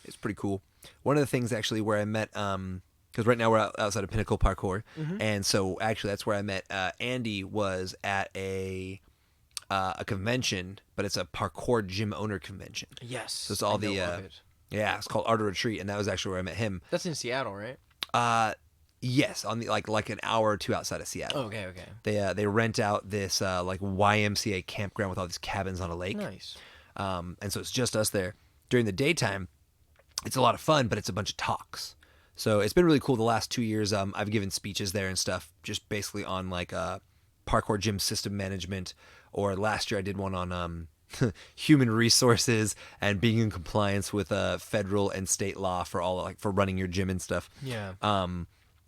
it's pretty cool. One of the things, actually, where I met, because right now we're outside of Pinnacle Parkour, and so, actually, that's where I met Andy. Was at a convention, but it's a parkour gym owner convention. Yes. So it's all yeah, it's called Art of Retreat, and that was actually where I met him. That's in Seattle, right? Yes, on the like an hour or two outside of Seattle. Okay. They rent out this like YMCA campground with all these cabins on a lake. Nice. And so it's just us there. During the daytime, it's a lot of fun, but it's a bunch of talks. So it's been really cool. The last 2 years, I've given speeches there and stuff, just basically on like parkour gym system management. Or last year I did one on human resources and being in compliance with federal and state law for all for running your gym and stuff. Yeah.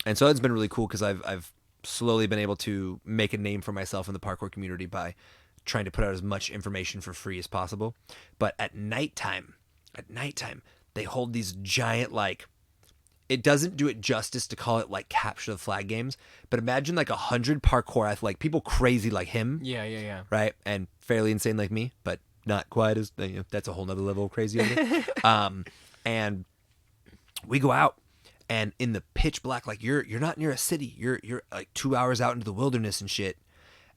And so it's been really cool because I've slowly been able to make a name for myself in the parkour community by trying to put out as much information for free as possible. But at nighttime, they hold these giant, like, it doesn't do it justice to call it like capture the flag games, but imagine like 100 parkour athletes, like people crazy like him. Yeah. Right? And fairly insane like me, but not quite as, that's a whole nother level of crazy. And we go out, and in the pitch black, like you're not near a city, you're like 2 hours out into the wilderness and shit.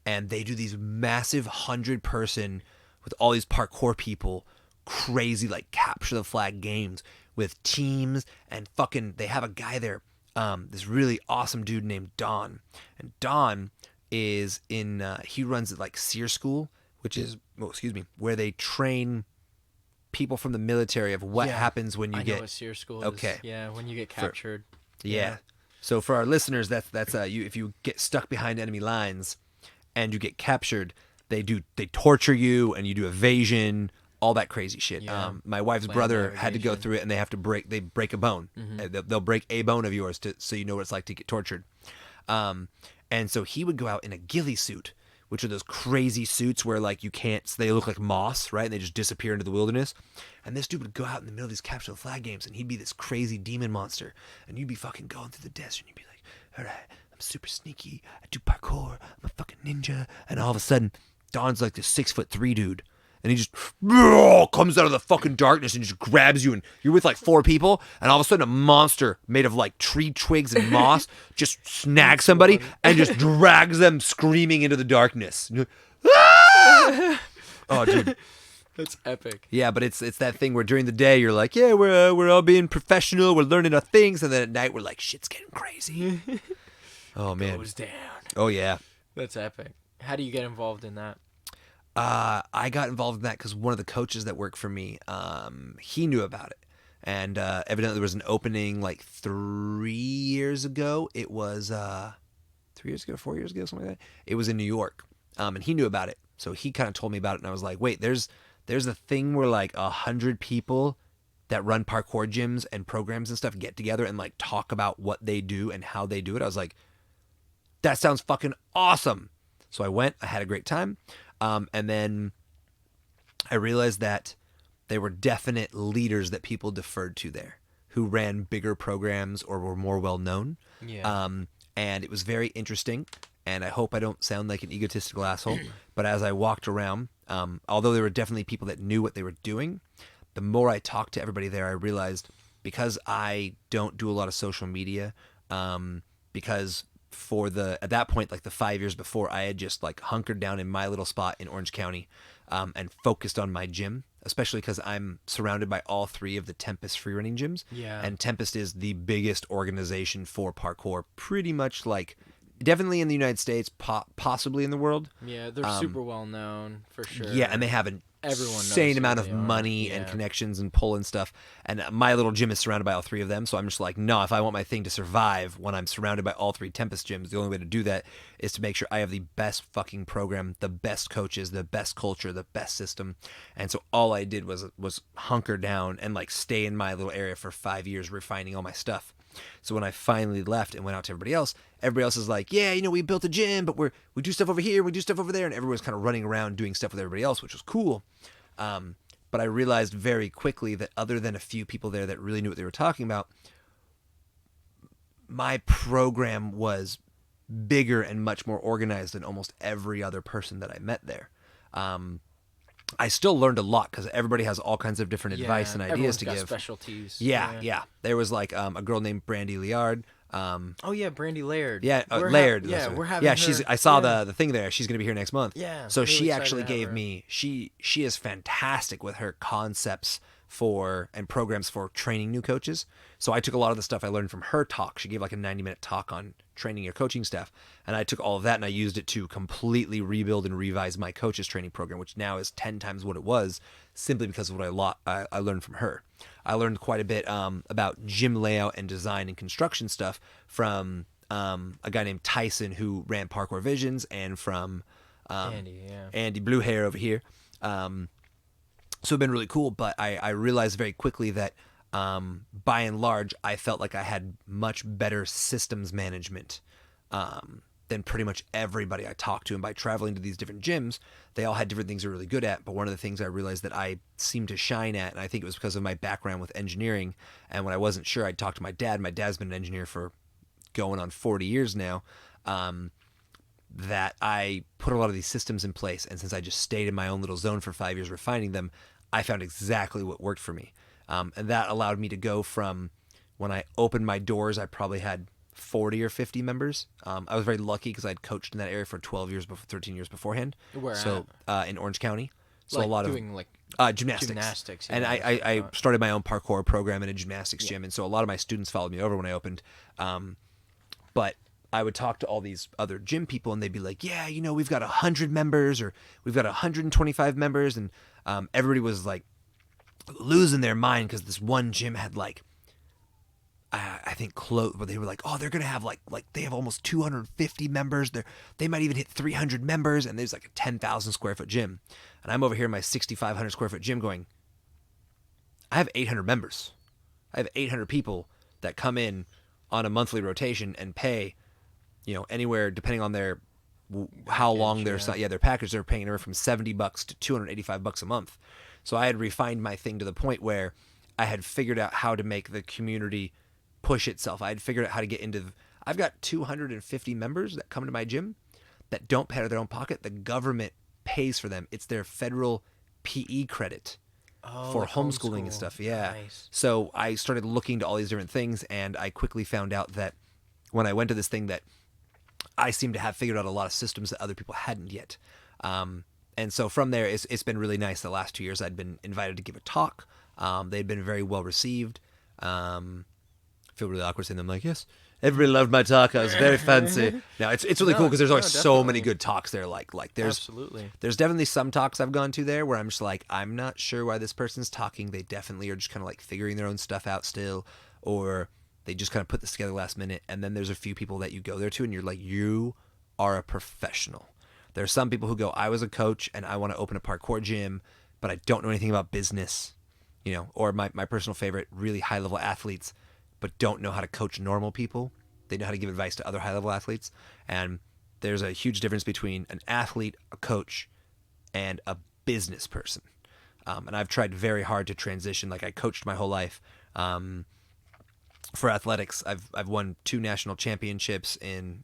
And they do these massive 100-person with all these parkour people, crazy like capture the flag games with teams, and fucking they have a guy there, this really awesome dude named Don. And Don is in he runs at like SEER school, which is where they train people from the military of what happens when you get. I know what SEER school is. Okay. Yeah, when you get captured. Yeah. So for our listeners, that's you if you get stuck behind enemy lines and you get captured, they torture you and you do evasion, all that crazy shit. Yeah. My wife's brother had to go through it, and they break a bone. They'll break a bone of yours so you know what it's like to get tortured. And so he would go out in a ghillie suit, which are those crazy suits where like you can't, so they look like moss, right? And they just disappear into the wilderness. And this dude would go out in the middle of these capture the flag games, and he'd be this crazy demon monster, and you'd be fucking going through the desert, and you'd be like, all right, I'm super sneaky, I do parkour, I'm a fucking ninja. And all of a sudden, Don's like this 6'3" dude, and he just comes out of the fucking darkness and just grabs you, and you're with like 4 people, and all of a sudden a monster made of like tree twigs and moss just snags somebody and just drags them screaming into the darkness. Ah! Oh, dude. That's epic. Yeah, but it's that thing where during the day you're like, yeah, we're all being professional, we're learning our things, and then at night we're like, shit's getting crazy. Oh man. Goes down. Oh yeah. That's epic. How do you get involved in that? I got involved in that because one of the coaches that worked for me, he knew about it. And evidently there was an opening like 3 years ago. It was 3 years ago, 4 years ago, something like that. It was in New York. And he knew about it. So he kind of told me about it. And I was like, wait, there's a thing where like 100 people that run parkour gyms and programs and stuff get together and like talk about what they do and how they do it. I was like, that sounds fucking awesome. So I went, I had a great time. And then I realized that there were definite leaders that people deferred to there who ran bigger programs or were more well known. Yeah. And it was very interesting. And I hope I don't sound like an egotistical asshole, but as I walked around, although there were definitely people that knew what they were doing, the more I talked to everybody there, I realized because I don't do a lot of social media, because at that point, like the 5 years before, I had just like hunkered down in my little spot in Orange County, and focused on my gym, especially because I'm surrounded by all three of the Tempest freerunning gyms. Yeah. And Tempest is the biggest organization for parkour, pretty much like definitely in the United States, possibly in the world. Yeah, they're super well known for sure. Yeah, and they have an Everyone knows insane who amount they of are. money and connections and pull and stuff. And my little gym is surrounded by all three of them. So I'm just like, no, if I want my thing to survive when I'm surrounded by all three Tempest gyms, the only way to do that is to make sure I have the best fucking program, the best coaches, the best culture, the best system. And so all I did was hunker down and like stay in my little area for 5 years, refining all my stuff. So when I finally left and went out to everybody else is like, yeah, we built a gym, but we do stuff over here, we do stuff over there, and everyone was kind of running around doing stuff with everybody else, which was cool. But I realized very quickly that other than a few people there that really knew what they were talking about, my program was bigger and much more organized than almost every other person that I met there. I still learned a lot because everybody has all kinds of different advice and ideas to give. Specialties. Yeah. There was like a girl named Brandy Liard. Oh yeah, Brandy Laird. Yeah, Laird. We're having. Yeah, her, I saw the thing there. She's gonna be here next month. Yeah. So really she excited actually to have gave her. me. She is fantastic with her concepts for and programs for training new coaches. So I took a lot of the stuff I learned from her talk. She gave like a 90-minute talk on training your coaching staff, and I took all of that and I used it to completely rebuild and revise my coaches training program, which now is 10 times what it was, simply because of what I learned from her. I learned quite a bit about gym layout and design and construction stuff from a guy named Tyson who ran Parkour Visions, and from Andy Blue Hair over here. So it's been really cool, but I realized very quickly that by and large, I felt like I had much better systems management than pretty much everybody I talked to. And by traveling to these different gyms, they all had different things they're really good at. But one of the things I realized that I seemed to shine at, and I think it was because of my background with engineering, and when I wasn't sure, I'd talk to my dad. My dad's been an engineer for going on 40 years now. That I put a lot of these systems in place, and since I just stayed in my own little zone for 5 years refining them, I found exactly what worked for me. And that allowed me to go from when I opened my doors, I probably had 40 or 50 members. I was very lucky because I'd coached in that area for 13 years beforehand. Where so in Orange County. So like a lot doing of like gymnastics. And yeah, I started my own parkour program in a gymnastics gym, and so a lot of my students followed me over when I opened. But I would talk to all these other gym people, and they'd be like, yeah, we've got 100 members, or we've got 125 members. And everybody was like losing their mind because this one gym had like, I think but they were like, oh, they're going to have like they have almost 250 members. They might even hit 300 members. And there's like a 10,000 square foot gym. And I'm over here in my 6,500 square foot gym going, I have 800 members. I have 800 people that come in on a monthly rotation and pay, anywhere depending on their how long their package, they're paying anywhere from $70 to $285 a month. So I had refined my thing to the point where I had figured out how to make the community push itself. I had figured out how to get into I've got 250 members that come to my gym that don't pay out of their own pocket. The government pays for them. It's their federal PE credit for like homeschooling and stuff. Yeah. Nice. So I started looking to all these different things, and I quickly found out that when I went to this thing that I seemed to have figured out a lot of systems that other people hadn't yet. And And so from there, it's been really nice. The last 2 years, I'd been invited to give a talk. They'd been very well received. I feel really awkward saying them like, yes, everybody loved my talk. I was very fancy. No, it's really cool because there's always so many good talks there. Like there's definitely some talks I've gone to there where I'm just like, I'm not sure why this person's talking. They definitely are just kind of like figuring their own stuff out still, or they just kind of put this together last minute. And then there's a few people that you go there to and you're like, you are a professional. There are some people who go, I was a coach and I want to open a parkour gym, but I don't know anything about business, or my personal favorite, really high level athletes, but don't know how to coach normal people. They know how to give advice to other high level athletes. And there's a huge difference between an athlete, a coach, and a business person. And I've tried very hard to transition. Like I coached my whole life. For athletics, I've won 2 national championships in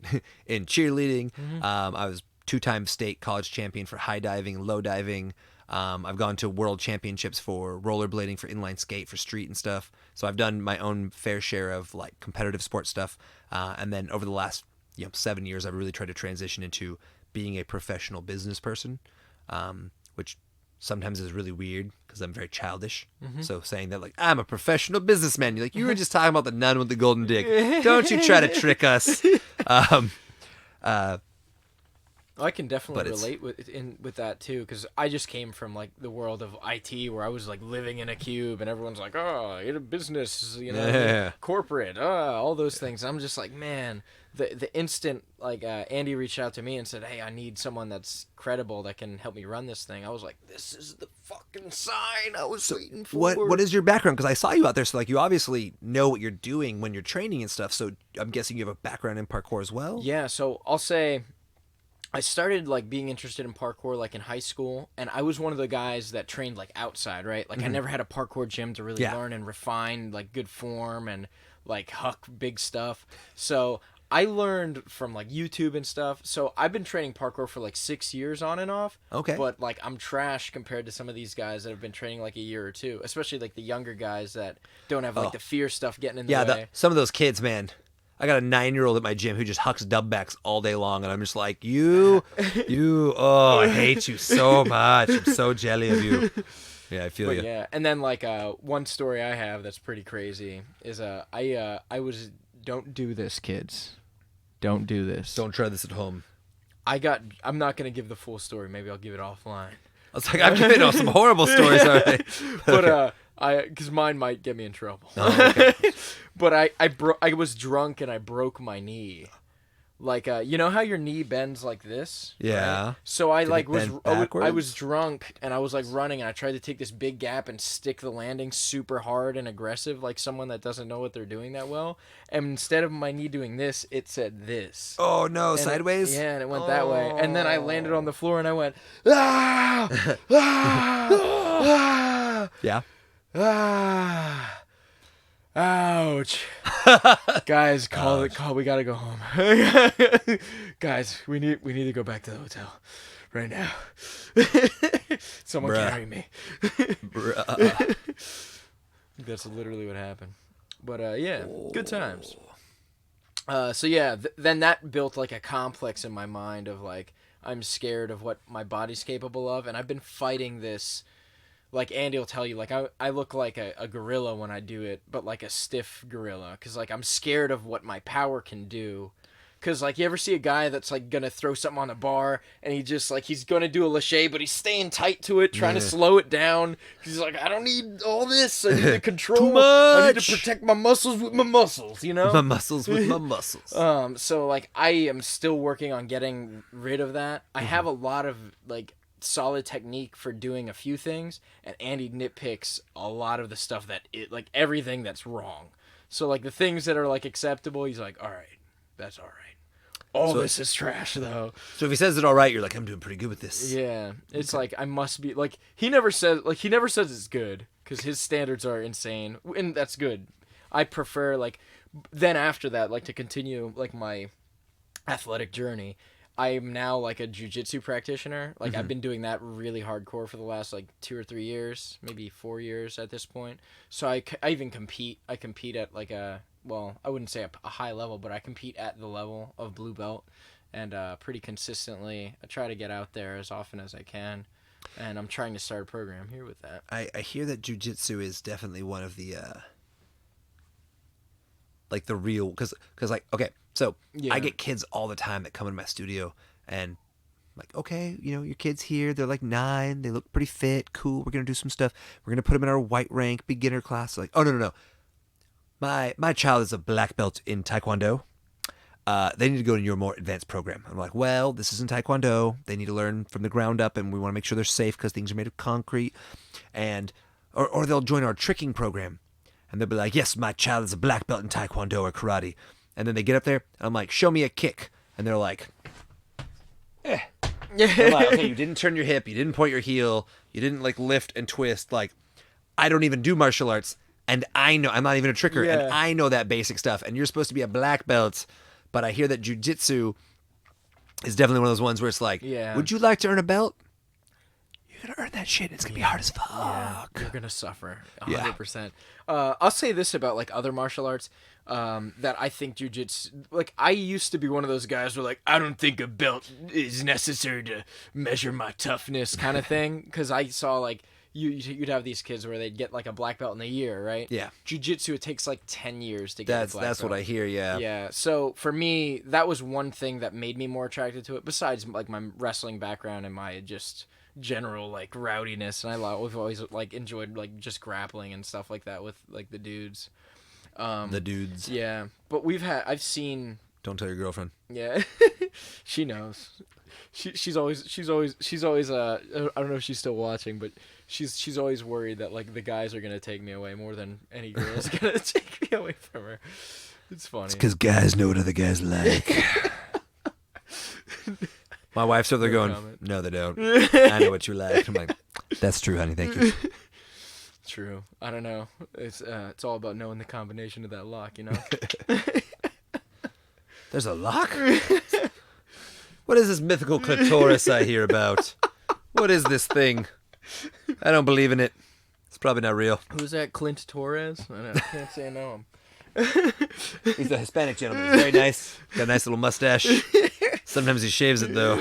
cheerleading. I was 2-time state college champion for high diving and low diving. I've gone to world championships for rollerblading, for inline skate, for street and stuff. So I've done my own fair share of like competitive sports stuff. And then over the last 7 years, I've really tried to transition into being a professional business person, which sometimes is really weird because I'm very childish. So saying that like, I'm a professional businessman, you're like, you were just talking about the nun with the golden dick. Don't you try to trick us. I can definitely relate with that too, because I just came from like the world of IT where I was like living in a cube and everyone's like, oh, you're a business, corporate, all those things. I'm just like, man, the instant like Andy reached out to me and said, hey, I need someone that's credible that can help me run this thing. I was like, this is the fucking sign I was waiting for. What is your background? Because I saw you out there, so like you obviously know what you're doing when you're training and stuff. So I'm guessing you have a background in parkour as well. Yeah, so I'll say I started like being interested in parkour like in high school, and I was one of the guys that trained like outside, right? Like I never had a parkour gym to really learn and refine like good form and like huck big stuff. So I learned from like YouTube and stuff. So I've been training parkour for like 6 years on and off. Okay. But like I'm trash compared to some of these guys that have been training like a year or two, especially like the younger guys that don't have like the fear stuff getting in the way. Some of those kids, man. I got a 9-year-old at my gym who just hucks dubbacks all day long, and I'm just like, I hate you so much. I'm so jelly of you. Yeah, I feel you. Yeah, and then like one story I have that's pretty crazy is don't do this, kids. Don't do this. Don't try this at home. I'm not gonna give the full story. Maybe I'll give it offline. I was like, I've given some horrible stories already. But because mine might get me in trouble. Oh, okay. But I was drunk and I broke my knee. Like you know how your knee bends like this? Yeah. Right? So I I was drunk and I was like running and I tried to take this big gap and stick the landing super hard and aggressive like someone that doesn't know what they're doing that well. And instead of my knee doing this, it said this. Oh no, sideways? And it went that way. And then I landed on the floor and I went, ah! Ah! Ah! Yeah. Ah! Ouch. Guys, call. We gotta go home. Guys, we need to go back to the hotel right now. Someone carry me. That's literally what happened. But yeah, good times. So yeah, then that built like a complex in my mind of like I'm scared of what my body's capable of, and I've been fighting this. Like Andy will tell you, like I look like a gorilla when I do it, but like a stiff gorilla, because like I'm scared of what my power can do. Because like you ever see a guy that's like gonna throw something on the bar and he just like he's gonna do a lache, but he's staying tight to it, trying to slow it down. He's like, I don't need all this. I need to control. Too much. I need to protect my muscles with my muscles. You know, my muscles with my muscles. So like I am still working on getting rid of that. I have a lot of like solid technique for doing a few things, and Andy nitpicks a lot of the stuff that like everything that's wrong. So like the things that are like acceptable, he's like, all right, that's all right. This is trash though. So if he says it all right, you're like, I'm doing pretty good with this. Yeah, it's like I must be like he never says it's good because his standards are insane, and that's good. I prefer like then after that like to continue like my athletic journey. I'm now like a jiu-jitsu practitioner. Like I've been doing that really hardcore for the last like 2 or 3 years, maybe 4 years at this point. So I even compete. I compete at like I wouldn't say a high level, but I compete at the level of blue belt. and pretty consistently. I try to get out there as often as I can, and I'm trying to start a program here with that. I hear that jiu-jitsu is definitely one of the like the real, because like, okay, so I get kids all the time that come in my studio and like, okay, you know, your kid's here, they're like 9, they look pretty fit, cool, we're gonna do some stuff, we're gonna put them in our white rank beginner class. Like, oh no, my child is a black belt in Taekwondo. They need to go to your more advanced program. I'm like, well, this isn't Taekwondo. They need to learn from the ground up, and we want to make sure they're safe because things are made of concrete. And or they'll join our tricking program, and they'll be like, yes, my child is a black belt in Taekwondo or karate. And then they get up there, and I'm like, show me a kick. And they're like, eh. I'm like, okay, you didn't turn your hip, you didn't point your heel, you didn't like lift and twist. Like, I don't even do martial arts, and I know I'm not even a tricker, and I know that basic stuff. And you're supposed to be a black belt. But I hear that jiu-jitsu is definitely one of those ones where it's like, would you like to earn a belt? You're going to earn that shit. It's going to be hard as fuck. Yeah, you're going to suffer 100%. I'll say this about like other martial arts, that I think jiu-jitsu, like I used to be one of those guys where like, I don't think a belt is necessary to measure my toughness kind of thing. Because I saw like, you'd have these kids where they'd get like a black belt in a year, right? Yeah. Jiu-jitsu, it takes like 10 years to get a black belt. That's what I hear, yeah. Yeah. So for me, that was one thing that made me more attracted to it, besides like my wrestling background and my just general like rowdiness. And we've always like enjoyed like just grappling and stuff like that with like the dudes. The dudes. Yeah. But I've seen. Don't tell your girlfriend. Yeah. She knows. She's always I don't know if she's still watching, but she's always worried that like the guys are gonna take me away more than any girl's gonna take me away from her. It's funny. It's because guys know what other guys like. My wife's over there going, no, they don't. I know what you like. I'm like, that's true, honey. Thank you. True. I don't know. It's all about knowing the combination of that lock, you know. There's a lock? What is this mythical clitoris I hear about? What is this thing? I don't believe in it. It's probably not real. Who's that? Clint Torres? I can't say I know him. He's a Hispanic gentleman. He's very nice. Got a nice little mustache. Sometimes he shaves it, though.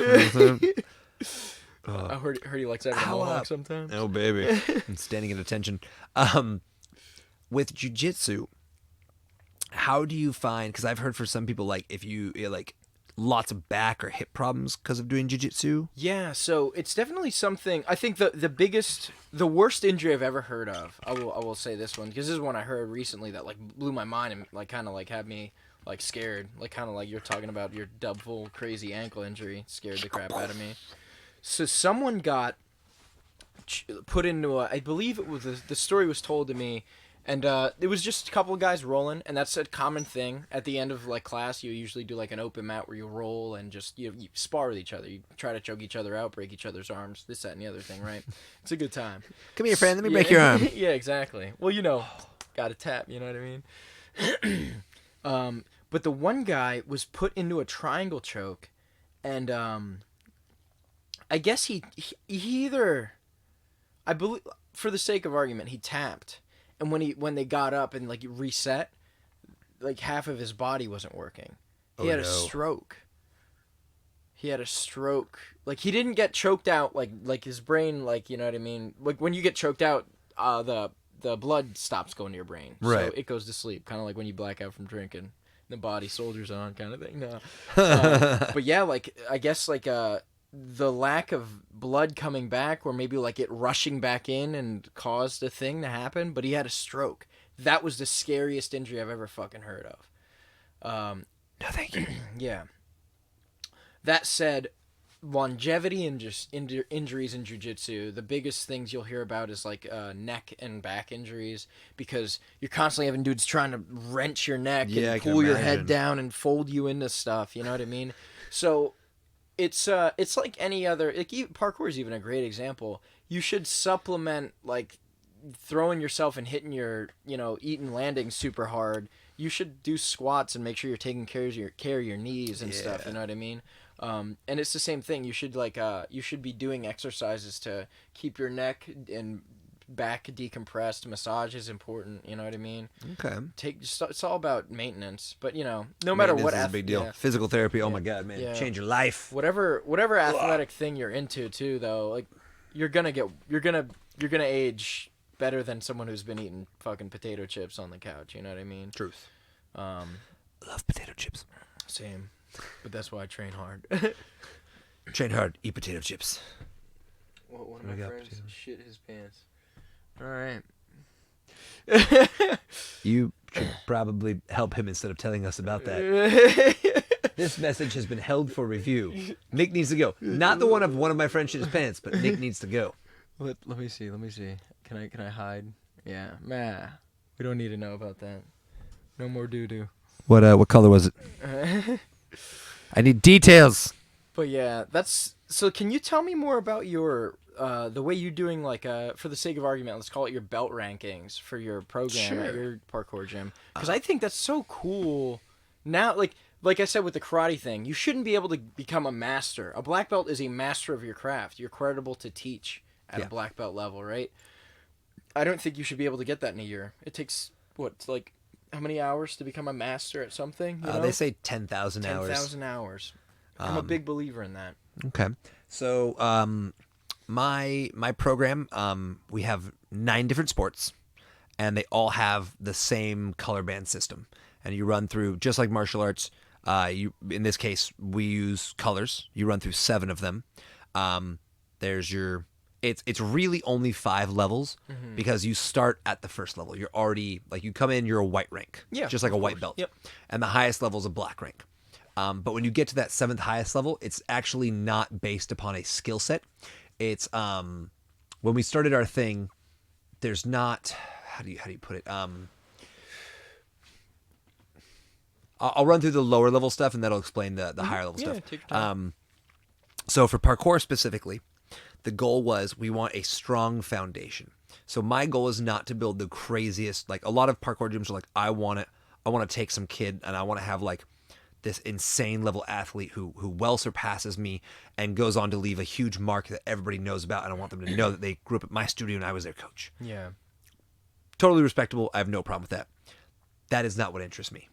I heard he likes having a mohawk sometimes. Oh, baby. And standing at attention. With jiu-jitsu, how do you find... Because I've heard for some people, like, if you... like lots of back or hip problems because of doing jiu-jitsu? Yeah, so it's definitely something. I think the worst injury I've ever heard of, I will say this one, because this is one I heard recently that like blew my mind and like kind of like had me like scared, like kind of like you're talking about your double crazy ankle injury, scared the crap out of me. So someone got put into I believe it was the story was told to me. And it was just a couple of guys rolling, and that's a common thing. At the end of like class, you usually do like an open mat where you roll and just you spar with each other. You try to choke each other out, break each other's arms, this, that, and the other thing, right? It's a good time. Come here, friend. Let me break your arm. Yeah, exactly. Well, you know, got to tap. You know what I mean? But the one guy was put into a triangle choke, and I guess he either, I believe, for the sake of argument, he tapped. And when they got up and like reset, like half of his body wasn't working. He had a stroke. Like he didn't get choked out like his brain, like, you know what I mean? Like when you get choked out, the blood stops going to your brain. Right. So it goes to sleep, kind of like when you black out from drinking. The body soldiers on kind of thing. No. But yeah, like I guess like the lack of blood coming back, or maybe like it rushing back in and caused a thing to happen, but he had a stroke. That was the scariest injury I've ever fucking heard of. No, thank you. Yeah. That said, longevity and just injuries in jiu-jitsu, the biggest things you'll hear about is like neck and back injuries, because you're constantly having dudes trying to wrench your neck and pull your head down and fold you into stuff, you know what I mean? So it's like any other, like, parkour is even a great example. You should supplement like throwing yourself and hitting your, you know, eating landing super hard. You should do squats and make sure you're taking care of your knees and stuff, you know what I mean? And it's the same thing. You should be doing exercises to keep your neck and back decompressed. Massage is important. You know what I mean? Okay. It's all about maintenance. But no matter what, is a big deal. Physical therapy. Oh my God, man, change your life. Whatever athletic thing you're into too, though, like you're gonna age better than someone who's been eating fucking potato chips on the couch. You know what I mean? Truth. Love potato chips. Same, but that's why I train hard. Train hard, eat potato chips. Well, one of my friends shit his pants. All right. You should probably help him instead of telling us about that. This message has been held for review. Nick needs to go. Not the one of my friends shit his pants, but Nick needs to go. Let me see. Can I hide? Yeah. Nah. We don't need to know about that. No more doo-doo. What color was it? I need details. But yeah, so can you tell me more about your the way you're doing, like, for the sake of argument, let's call it your belt rankings for your program at your parkour gym? Because I think that's so cool. Now, like I said with the karate thing, you shouldn't be able to become a master. A black belt is a master of your craft. You're credible to teach at a black belt level, right? I don't think you should be able to get that in a year. It takes, how many hours to become a master at something? They say 10,000 hours. 10,000 hours. I'm a big believer in that. Okay. So my program, we have 9 different sports, and they all have the same color band system. And you run through, just like martial arts, in this case, we use colors. You run through 7 of them. It's really only 5 levels because you start at the first level. You're already, you come in, you're a white rank. Yeah. Just like a white belt. Yep. And the highest level is a black rank. But when you get to that 7th highest level, it's actually not based upon a skill set. It's when we started our thing, there's not, how do you put it? I'll run through the lower level stuff and that'll explain the higher level stuff. Take your time. So for parkour specifically, the goal was we want a strong foundation. So my goal is not to build the craziest, a lot of parkour gyms are like, I want to take some kid and I want to have this insane level athlete who well surpasses me and goes on to leave a huge mark that everybody knows about, and I want them to know that they grew up at my studio and I was their coach. Yeah. Totally respectable. I have no problem with that. That is not what interests me.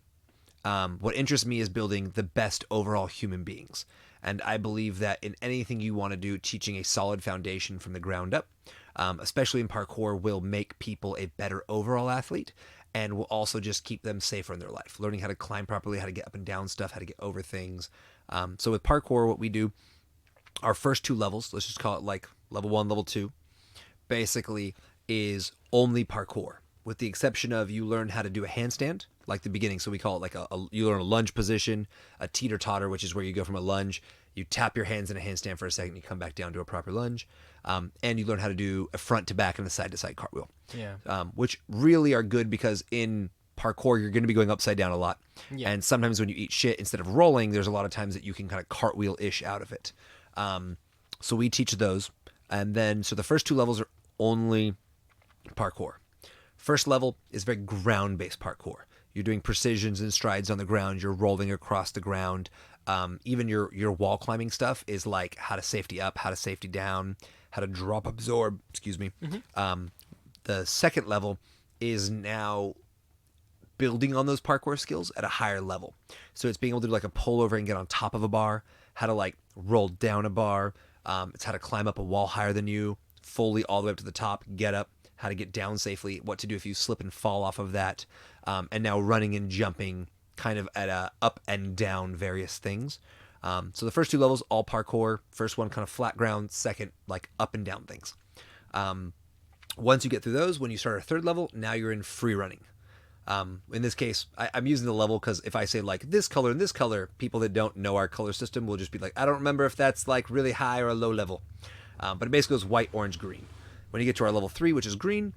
What interests me is building the best overall human beings. And I believe that in anything you want to do, teaching a solid foundation from the ground up, especially in parkour, will make people a better overall athlete and will also just keep them safer in their life. Learning how to climb properly, how to get up and down stuff, how to get over things. So with parkour, what we do, our first 2 levels, let's just call it level 1, level 2, basically is only parkour, with the exception of you learn how to do a handstand, like the beginning. So we call it you learn a lunge position, a teeter-totter, which is where you go from a lunge, you tap your hands in a handstand for a second, you come back down to a proper lunge, and you learn how to do a front to back and a side to side cartwheel. Yeah. Which really are good because in parkour you're going to be going upside down a lot, and sometimes when you eat shit, instead of rolling, there's a lot of times that you can kind of cartwheel-ish out of it. So we teach those, and then so the first 2 levels are only parkour. First level is very ground-based parkour. You're doing precisions and strides on the ground. You're rolling across the ground. Even your wall climbing stuff is like how to safety up, how to safety down, how to drop absorb. Excuse me. The second level is now building on those parkour skills at a higher level. So it's being able to do a pull over and get on top of a bar, how to roll down a bar. It's how to climb up a wall higher than you, fully all the way up to the top, get up, how to get down safely, what to do if you slip and fall off of that, and now running and jumping kind of at a up and down various things. So the first 2 levels, all parkour. First one kind of flat ground, second up and down things. Once you get through those, when you start a 3rd level, now you're in free running. In this case, I'm using the level because if I say this color and this color, people that don't know our color system will just be I don't remember if that's really high or a low level. But it basically goes white, orange, green. When you get to our level 3, which is green,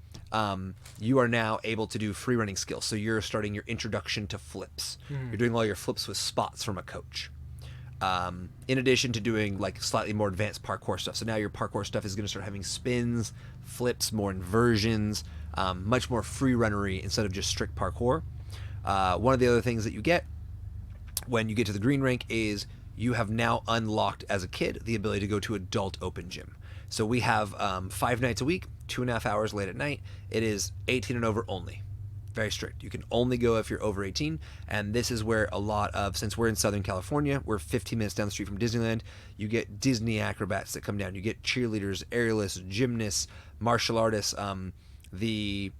you are now able to do free running skills. So you're starting your introduction to flips. You're doing all your flips with spots from a coach. In addition to doing slightly more advanced parkour stuff. So now your parkour stuff is going to start having spins, flips, more inversions, much more free runnery instead of just strict parkour. One of the other things that you get when you get to the green rank is you have now unlocked as a kid the ability to go to adult open gym. So we have 5 nights a week, 2.5 hours late at night. It is 18 and over only. Very strict. You can only go if you're over 18, and this is where a lot of, since we're in Southern California, we're 15 minutes down the street from Disneyland, you get Disney acrobats that come down. You get cheerleaders, aerialists, gymnasts, martial artists. There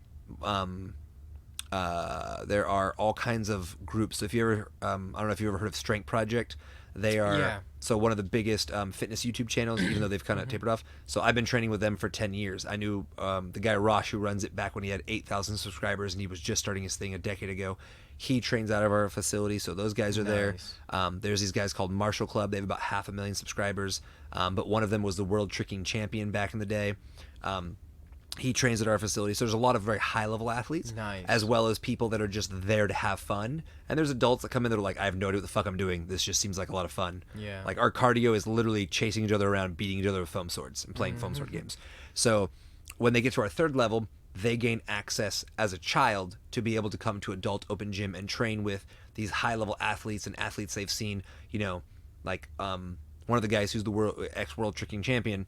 are all kinds of groups. So if you ever, I don't know if you've ever heard of Strength Project. They are so one of the biggest fitness YouTube channels, even though they've kind of tapered off. So I've been training with them for 10 years. I knew the guy Rosh, who runs it, back when he had 8,000 subscribers and he was just starting his thing a decade ago. He trains out of our facility, so those guys are there. There's these guys called Martial Club. They have about 500,000 subscribers, but one of them was the world tricking champion back in the day. He trains at our facility, so there's a lot of very high-level athletes, as well as people that are just there to have fun. And there's adults that come in that are like, I have no idea what the fuck I'm doing. This just seems like a lot of fun. Yeah. Like, our cardio is literally chasing each other around, beating each other with foam swords, and playing foam sword games. So when they get to our third level, they gain access as a child to be able to come to adult open gym and train with these high-level athletes and athletes they've seen, you know, like one of the guys who's the ex-world tricking champion,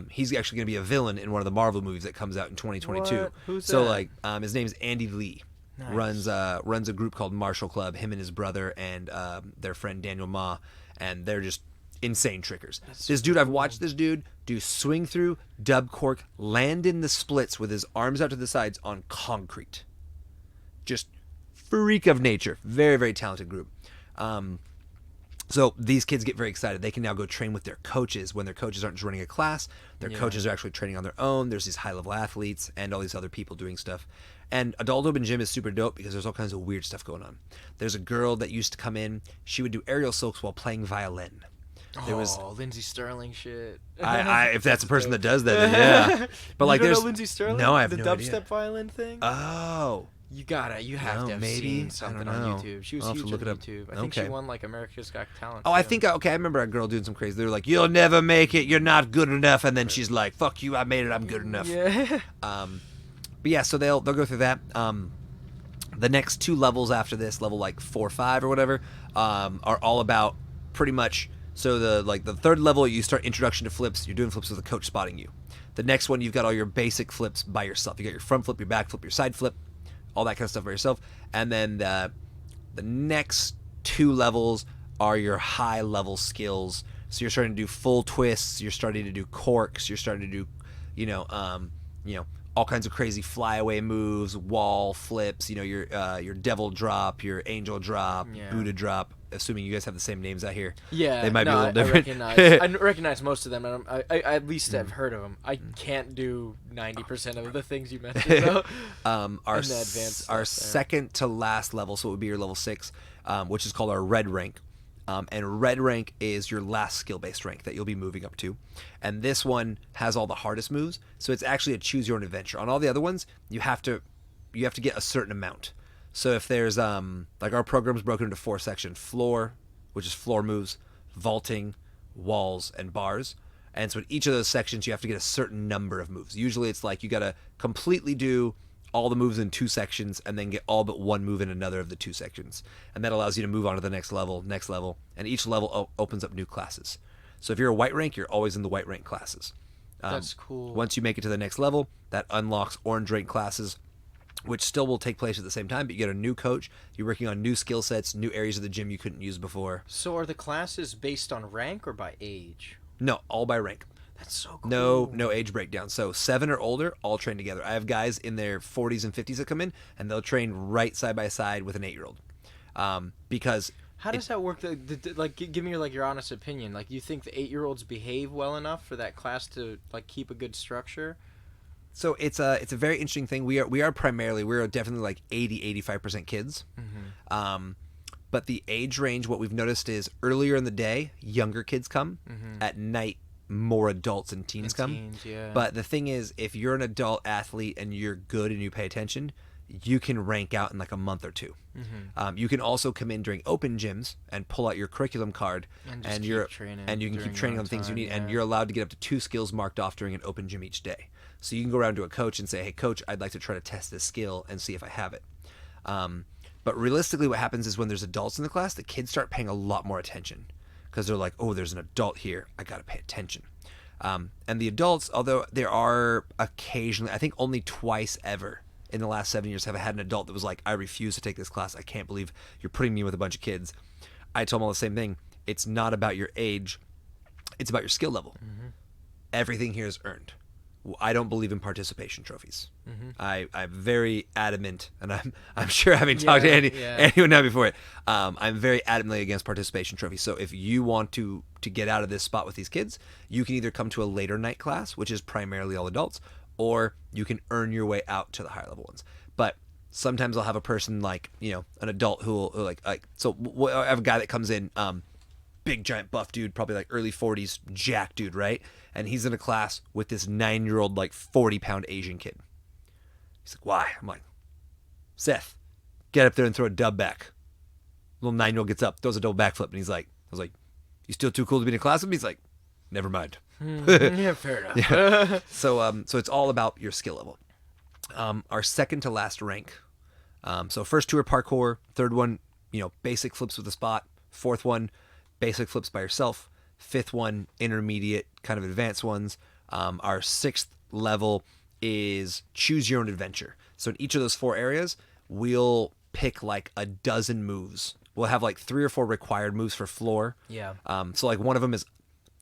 he's actually going to be a villain in one of the Marvel movies that comes out in 2022. What? Who's so that? like his name's Andy Lee. Runs a group called Martial Club, him and his brother and their friend Daniel Ma, and they're just insane trickers. This dude, I've watched this dude do swing through, dub cork, land in the splits with his arms out to the sides on concrete. Just freak of nature. Very, very talented group. So these kids get very excited. They can now go train with their coaches when their coaches aren't just running a class. Their coaches are actually training on their own. There's these high-level athletes and all these other people doing stuff. And Adult Open Gym is super dope because there's all kinds of weird stuff going on. There's a girl that used to come in. She would do aerial silks while playing violin. There was Lindsey Sterling shit. if that's a person that does that, then yeah. But like, you don't there's know Lindsey Sterling? No, I have the no dubstep idea. violin thing. Oh, You have to have maybe. seen something I don't on know. YouTube. She was I'll have to huge look on it up. YouTube. I think she won like America's Got Talent. I think I remember a girl doing some crazy. They were like, "You'll never make it. You're not good enough," and then she's like, "Fuck you. I made it. I'm good enough." Yeah. But yeah, so they'll go through that. The next two levels after this, level like 4 or 5 or whatever, are all about pretty much. So the third level, you start introduction to flips. You're doing flips with a coach spotting you. The next one, you've got all your basic flips by yourself. You got your front flip, your back flip, your side flip, all that kind of stuff by yourself. And then the next 2 levels are your high level skills. So you're starting to do full twists. You're starting to do corks. You're starting to do all kinds of crazy flyaway moves, wall flips. Your devil drop, your angel drop, Buddha drop. Assuming you guys have the same names out here. Yeah, they might be a little different. I recognize most of them, and I at least have heard of them. I can't do 90% of the things you mentioned, though. Our second to last level, so it would be your level 6, which is called our red rank. And red rank is your last skill-based rank that you'll be moving up to. And this one has all the hardest moves, so it's actually a choose-your-own-adventure. On all the other ones, you have to get a certain amount. So if there's like our program's broken into 4 sections: floor, which is floor moves, vaulting, walls, and bars. And so in each of those sections, you have to get a certain number of moves. Usually it's like you got to completely do all the moves in 2 sections and then get all but 1 move in another of the 2 sections. And that allows you to move on to the next level. And each level opens up new classes. So if you're a white rank, you're always in the white rank classes. That's cool. Once you make it to the next level, that unlocks orange rank classes, which still will take place at the same time, but you get a new coach. You're working on new skill sets, new areas of the gym you couldn't use before. So are the classes based on rank or by age? No, all by rank. That's so cool. No age breakdown. So 7 or older, all train together. I have guys in their 40s and 50s that come in, and they'll train right side by side with an 8-year-old. Because... How does that work? Like, give me your honest opinion. Like, you think the 8-year-olds behave well enough for that class to like keep a good structure? So it's a very interesting thing. We're definitely like 80-85% kids. Mm-hmm. But the age range, what we've noticed is earlier in the day, younger kids come. Mm-hmm. At night, more adults and teens come. Yeah. But the thing is, if you're an adult athlete and you're good and you pay attention, you can rank out in like a month or 2. Mm-hmm. You can also come in during open gyms and pull out your curriculum card, and you can keep training on the things you need, and you're allowed to get up to 2 skills marked off during an open gym each day. So you can go around to a coach and say, "Hey, coach, I'd like to try to test this skill and see if I have it." But realistically, what happens is when there's adults in the class, the kids start paying a lot more attention because they're like, "Oh, there's an adult here. I got to pay attention." And the adults, although there are occasionally, I think only twice ever in the last 7 years have I had an adult that was like, I refuse to take this class. I can't believe you're putting me with a bunch of kids. I told them all the same thing. It's not about your age. It's about your skill level. Everything here is earned. I don't believe in participation trophies. I'm very adamant, and I'm sure having talked to anyone now before it, I'm very adamantly against participation trophies. So if you want to get out of this spot with these kids, you can either come to a later night class, which is primarily all adults, or you can earn your way out to the higher level ones. But sometimes I'll have a person like, an adult who like so I have a guy that comes in, big giant buff dude, probably like early 40s, jack dude, right? And he's in a class with this 9-year-old, like 40-pound Asian kid. He's like, why? I'm like, Seth, get up there and throw a dub back. Little 9-year-old gets up, throws a double backflip, and I was like, you still too cool to be in a class with me? He's like, never mind. Yeah, fair enough. Yeah. So it's all about your skill level. Our second to last rank. So first two are parkour. Third one, basic flips with a spot. Fourth one, basic flips by yourself. Fifth one, intermediate, kind of advanced ones. Our sixth level is choose your own adventure. So in each of those 4 areas, we'll pick like a dozen moves. We'll have like 3 or 4 required moves for floor. Yeah. So like one of them is,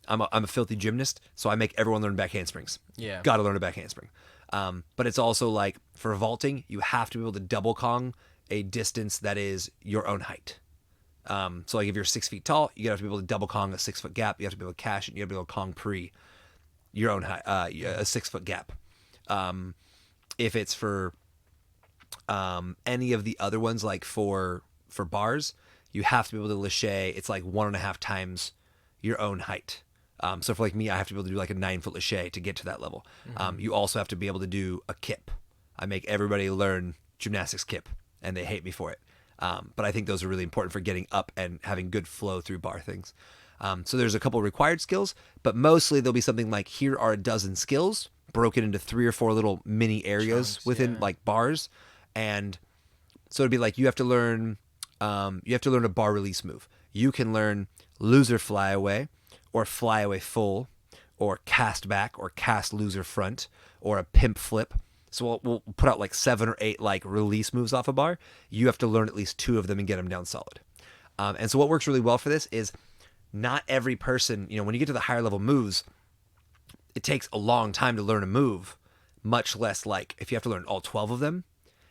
I'm a filthy gymnast, so I make everyone learn back handsprings. Yeah. Got to learn a back handspring. But it's also like for vaulting, you have to be able to double Kong a distance that is your own height. So like if you're 6 feet tall, you have to be able to double Kong a 6-foot gap. You have to be able to cash it. You have to be able to Kong pre your own height, a 6-foot gap. If it's for any of the other ones, like for bars, you have to be able to lâcher. It's like 1.5 times your own height. So for like me, I have to be able to do like a 9-foot lâcher to get to that level. You also have to be able to do a kip. I make everybody learn gymnastics kip, and they hate me for it. But I think those are really important for getting up and having good flow through bar things. So there's a couple required skills, but mostly there'll be something like, here are a dozen skills broken into 3 or 4 little mini areas chunks, within like bars. And so it'd be like, you have to learn a bar release move. You can learn loser flyaway, or flyaway full, or cast back, or cast loser front, or a pimp flip. So we'll put out like 7 or 8 like release moves off a bar. You have to learn at least 2 of them and get them down solid. And so what works really well for this is not every person, when you get to the higher level moves, it takes a long time to learn a move, much less like if you have to learn all 12 of them.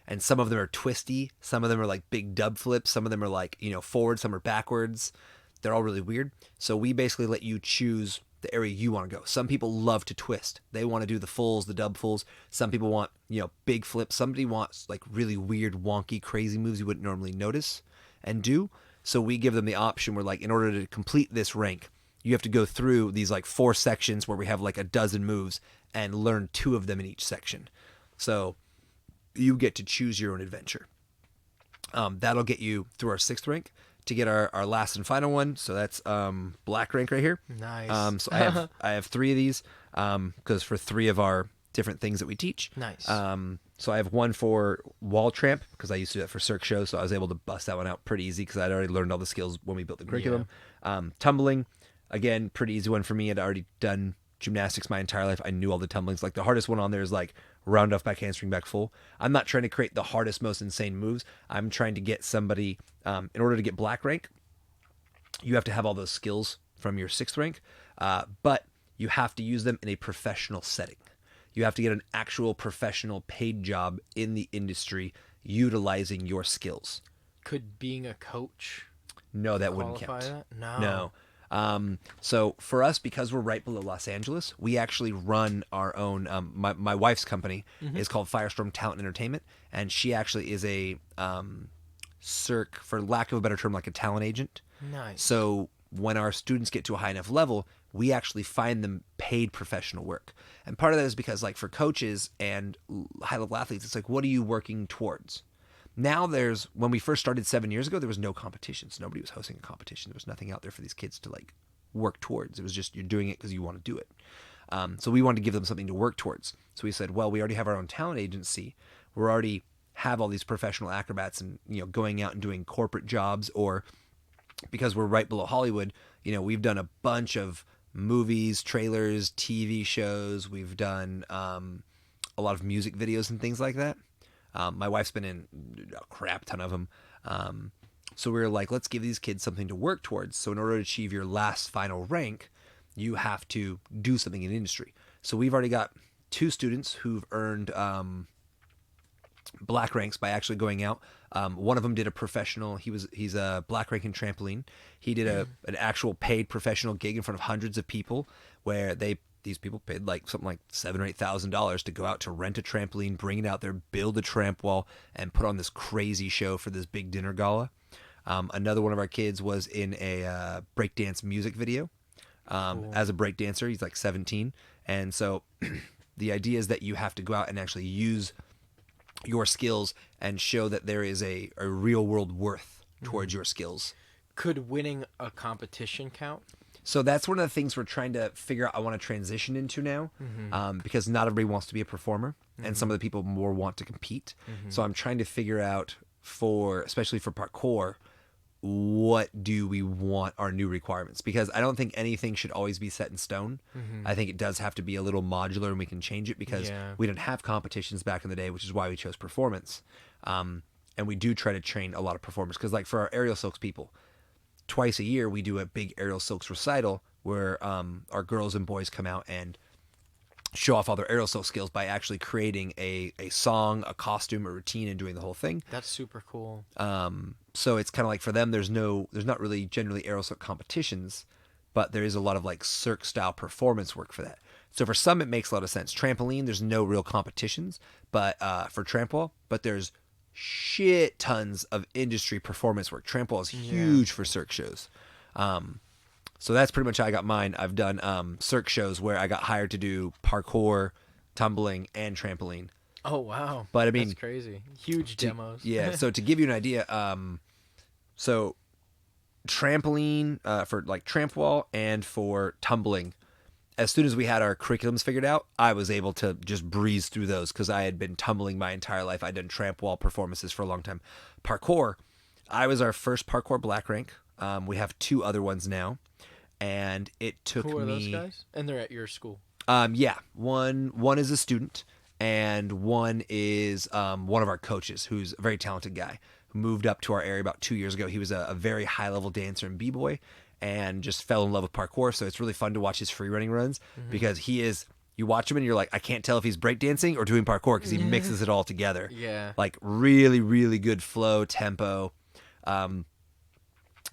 And some of them are twisty. Some of them are like big dub flips. Some of them are like, forward. Some are backwards. They're all really weird. So we basically let you choose the area you want to go. Some people love to twist. They want to do the fulls, the dub fulls. Some people want, big flips. Somebody wants like really weird, wonky, crazy moves you wouldn't normally notice and do. So we give them the option where like, in order to complete this rank, you have to go through these like 4 sections where we have like a dozen moves and learn 2 of them in each section. So you get to choose your own adventure. That'll get you through our 6th rank. To get our last and final one, so that's black rank right here. Nice. So I have 3 of these because for 3 of our different things that we teach. Nice. So I have one for wall tramp because I used to do that for Cirque shows, so I was able to bust that one out pretty easy because I'd already learned all the skills when we built the curriculum. Yeah. Tumbling, again, pretty easy one for me. I'd already done gymnastics my entire life. I knew all the tumblings. Like the hardest one on there is like round off back handspring back full. I'm not trying to create the hardest, most insane moves. I'm trying to get somebody, in order to get black rank, you have to have all those skills from your 6th rank, but you have to use them in a professional setting. You have to get an actual professional paid job in the industry utilizing your skills. Could being a coach No, that wouldn't count. That? No. So for us, because we're right below Los Angeles, we actually run our own, my wife's company is called Firestorm Talent Entertainment. And she actually is a, Cirque, for lack of a better term, like a talent agent. Nice. So when our students get to a high enough level, we actually find them paid professional work. And part of that is because like for coaches and high level athletes, it's like, what are you working towards? Now when we first started 7 years ago, there was no competitions. Nobody was hosting a competition. There was nothing out there for these kids to like work towards. It was just, you're doing it because you want to do it. So we wanted to give them something to work towards. So we said, well, we already have our own talent agency. We already have all these professional acrobats and, going out and doing corporate jobs, or because we're right below Hollywood, we've done a bunch of movies, trailers, TV shows. We've done a lot of music videos and things like that. My wife's been in a crap ton of them. So we were like, let's give these kids something to work towards. So in order to achieve your last final rank, you have to do something in the industry. So we've already got 2 students who've earned black ranks by actually going out. One of them did a professional. He's a black rank in trampoline. He did an actual paid professional gig in front of hundreds of people, where these people paid like something like $7,000 or $8,000 to go out to rent a trampoline, bring it out there, build a tramp wall, and put on this crazy show for this big dinner gala. Another one of our kids was in a breakdance music video Cool. as a breakdancer. He's like 17, and so the idea is that you have to go out and actually use your skills and show that there is a real world worth towards your skills. Could winning a competition count? So that's one of the things we're trying to figure out. I want to transition into now, because not everybody wants to be a performer, and some of the people more want to compete. So I'm trying to figure out especially for parkour, what do we want our new requirements? Because I don't think anything should always be set in stone. I think it does have to be a little modular, and we can change it, because we didn't have competitions back in the day, which is why we chose performance. And we do try to train a lot of performers, because like for our aerial silks people, twice a year we do a big aerial silks recital where our girls and boys come out and show off all their aerial silk skills by actually creating a song, a costume, a routine, and doing the whole thing. That's super cool. So it's kind of like for them, there's not really generally aerial silk competitions, but there is a lot of like cirque style performance work for that. So for some, it makes a lot of sense. Trampoline, there's no real competitions, but for tramp wall, but there's shit tons of industry performance work. Tramp wall is huge for cirque shows. So that's pretty much how I got mine. I've done cirque shows where I got hired to do parkour, tumbling, and trampoline. Oh, wow. But I mean, that's crazy. Huge demos. Yeah. So to give you an idea, so trampoline for like tramp wall and for tumbling, as soon as we had our curriculums figured out, I was able to just breeze through those because I had been tumbling my entire life. I'd done tramp wall performances for a long time. Parkour, I was our first parkour black rank. We have 2 other ones now. And it took me... Who are those guys? And they're at your school? Yeah. One is a student, and one is one of our coaches, who's a very talented guy, who moved up to our area about 2 years ago. He was a very high-level dancer and b-boy, and just fell in love with parkour. So it's really fun to watch his free running runs, because he is... You watch him and you're like, I can't tell if he's breakdancing or doing parkour, because he mixes it all together. Yeah. Like really, really good flow, tempo.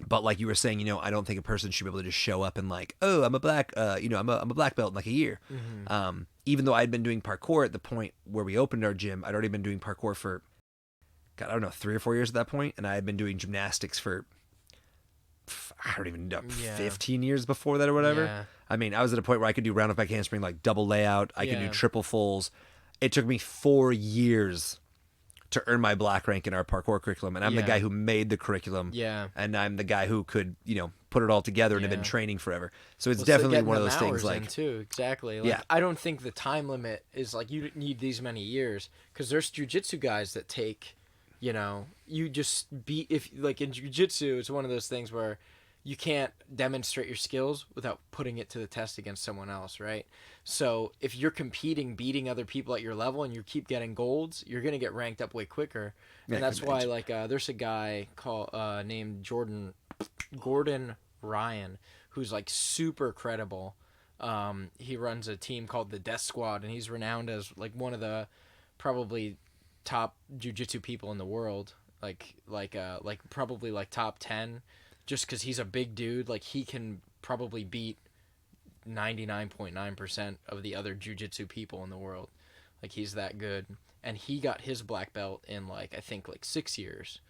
But like you were saying, I don't think a person should be able to just show up and like, oh, I'm a black, I'm a black belt in like a year. Even though I'd been doing parkour at the point where we opened our gym, I'd already been doing parkour for, God, I don't know, 3 or 4 years at that point, and I had been doing gymnastics for, I don't even know, 15 years before that or whatever. Yeah. I mean, I was at a point where I could do round up back handspring, like double layout. I could do triple fulls. It took me 4 years to earn my black rank in our parkour curriculum, and I'm the guy who made the curriculum. Yeah. And I'm the guy who could, put it all together and have been training forever. So it's definitely one of those things like too, exactly. Like, I don't think the time limit is like you need these many years, because there's jiu-jitsu guys that take, you just beat, if like in jiu-jitsu, it's one of those things where you can't demonstrate your skills without putting it to the test against someone else, right? So if you're competing, beating other people at your level, and you keep getting golds, you're going to get ranked up way quicker. And that's why, like, there's a guy named Gordon Ryan, who's, like, super credible. He runs a team called the Death Squad, and he's renowned as, like, one of the probably top jiu-jitsu people in the world. Like probably, like, top 10. Just because he's a big dude, like, he can probably beat 99.9% of the other jiu-jitsu people in the world. Like, he's that good. And he got his black belt in, like, I think, like, 6 years.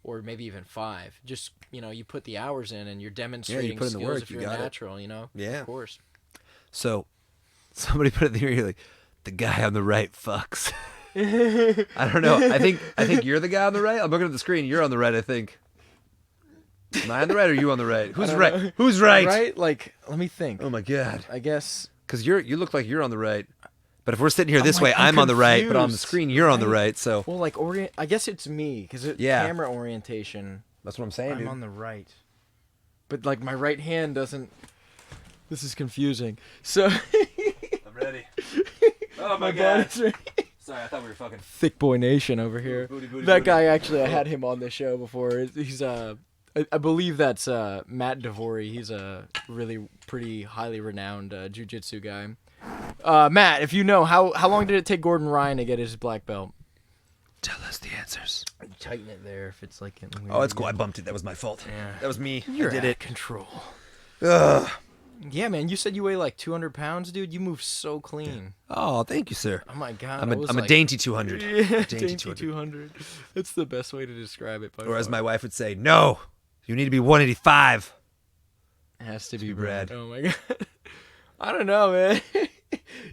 Or maybe even 5. Just, you put the hours in, and you're demonstrating skills if you're natural, Yeah. Of course. So, somebody put it there, like, the guy on the right fucks. I don't know. I think you're the guy on the right. I'm looking at the screen. You're on the right, I think. Am I on the right or are you on the right? Who's right? Know. Who's right? Right? Like, let me think. Oh my God. I guess. Because you look like you're on the right. But if we're sitting here this way, I'm on the right. But on the screen, you're on the right. So. Well, like, I guess it's me. Because camera orientation. That's what I'm saying, I'm on the right. But, like, my right hand doesn't. This is confusing. So I'm ready. Oh my god. Sorry, I thought we were fucking. Thick Boy Nation over here. That guy, actually, I had him on the show before. He's I believe that's Matt DeVore. He's a really pretty highly renowned jiu-jitsu guy. Matt, if you know, how long did it take Gordon Ryan to get his black belt? Tell us the answers. Tighten it there if it's like getting weird. Oh, it's cool. I bumped it. That was my fault. Yeah. That was me. You're I did out it. of control. Ugh. Yeah, man. You said you weigh like 200 pounds, dude. You move so clean. Oh, thank you, sir. Oh my god. I'm a dainty 200. Yeah, dainty 200. That's the best way to describe it. Or as my wife would say, no, you need to be 185. It has to be Brad. Oh my god. I don't know, man.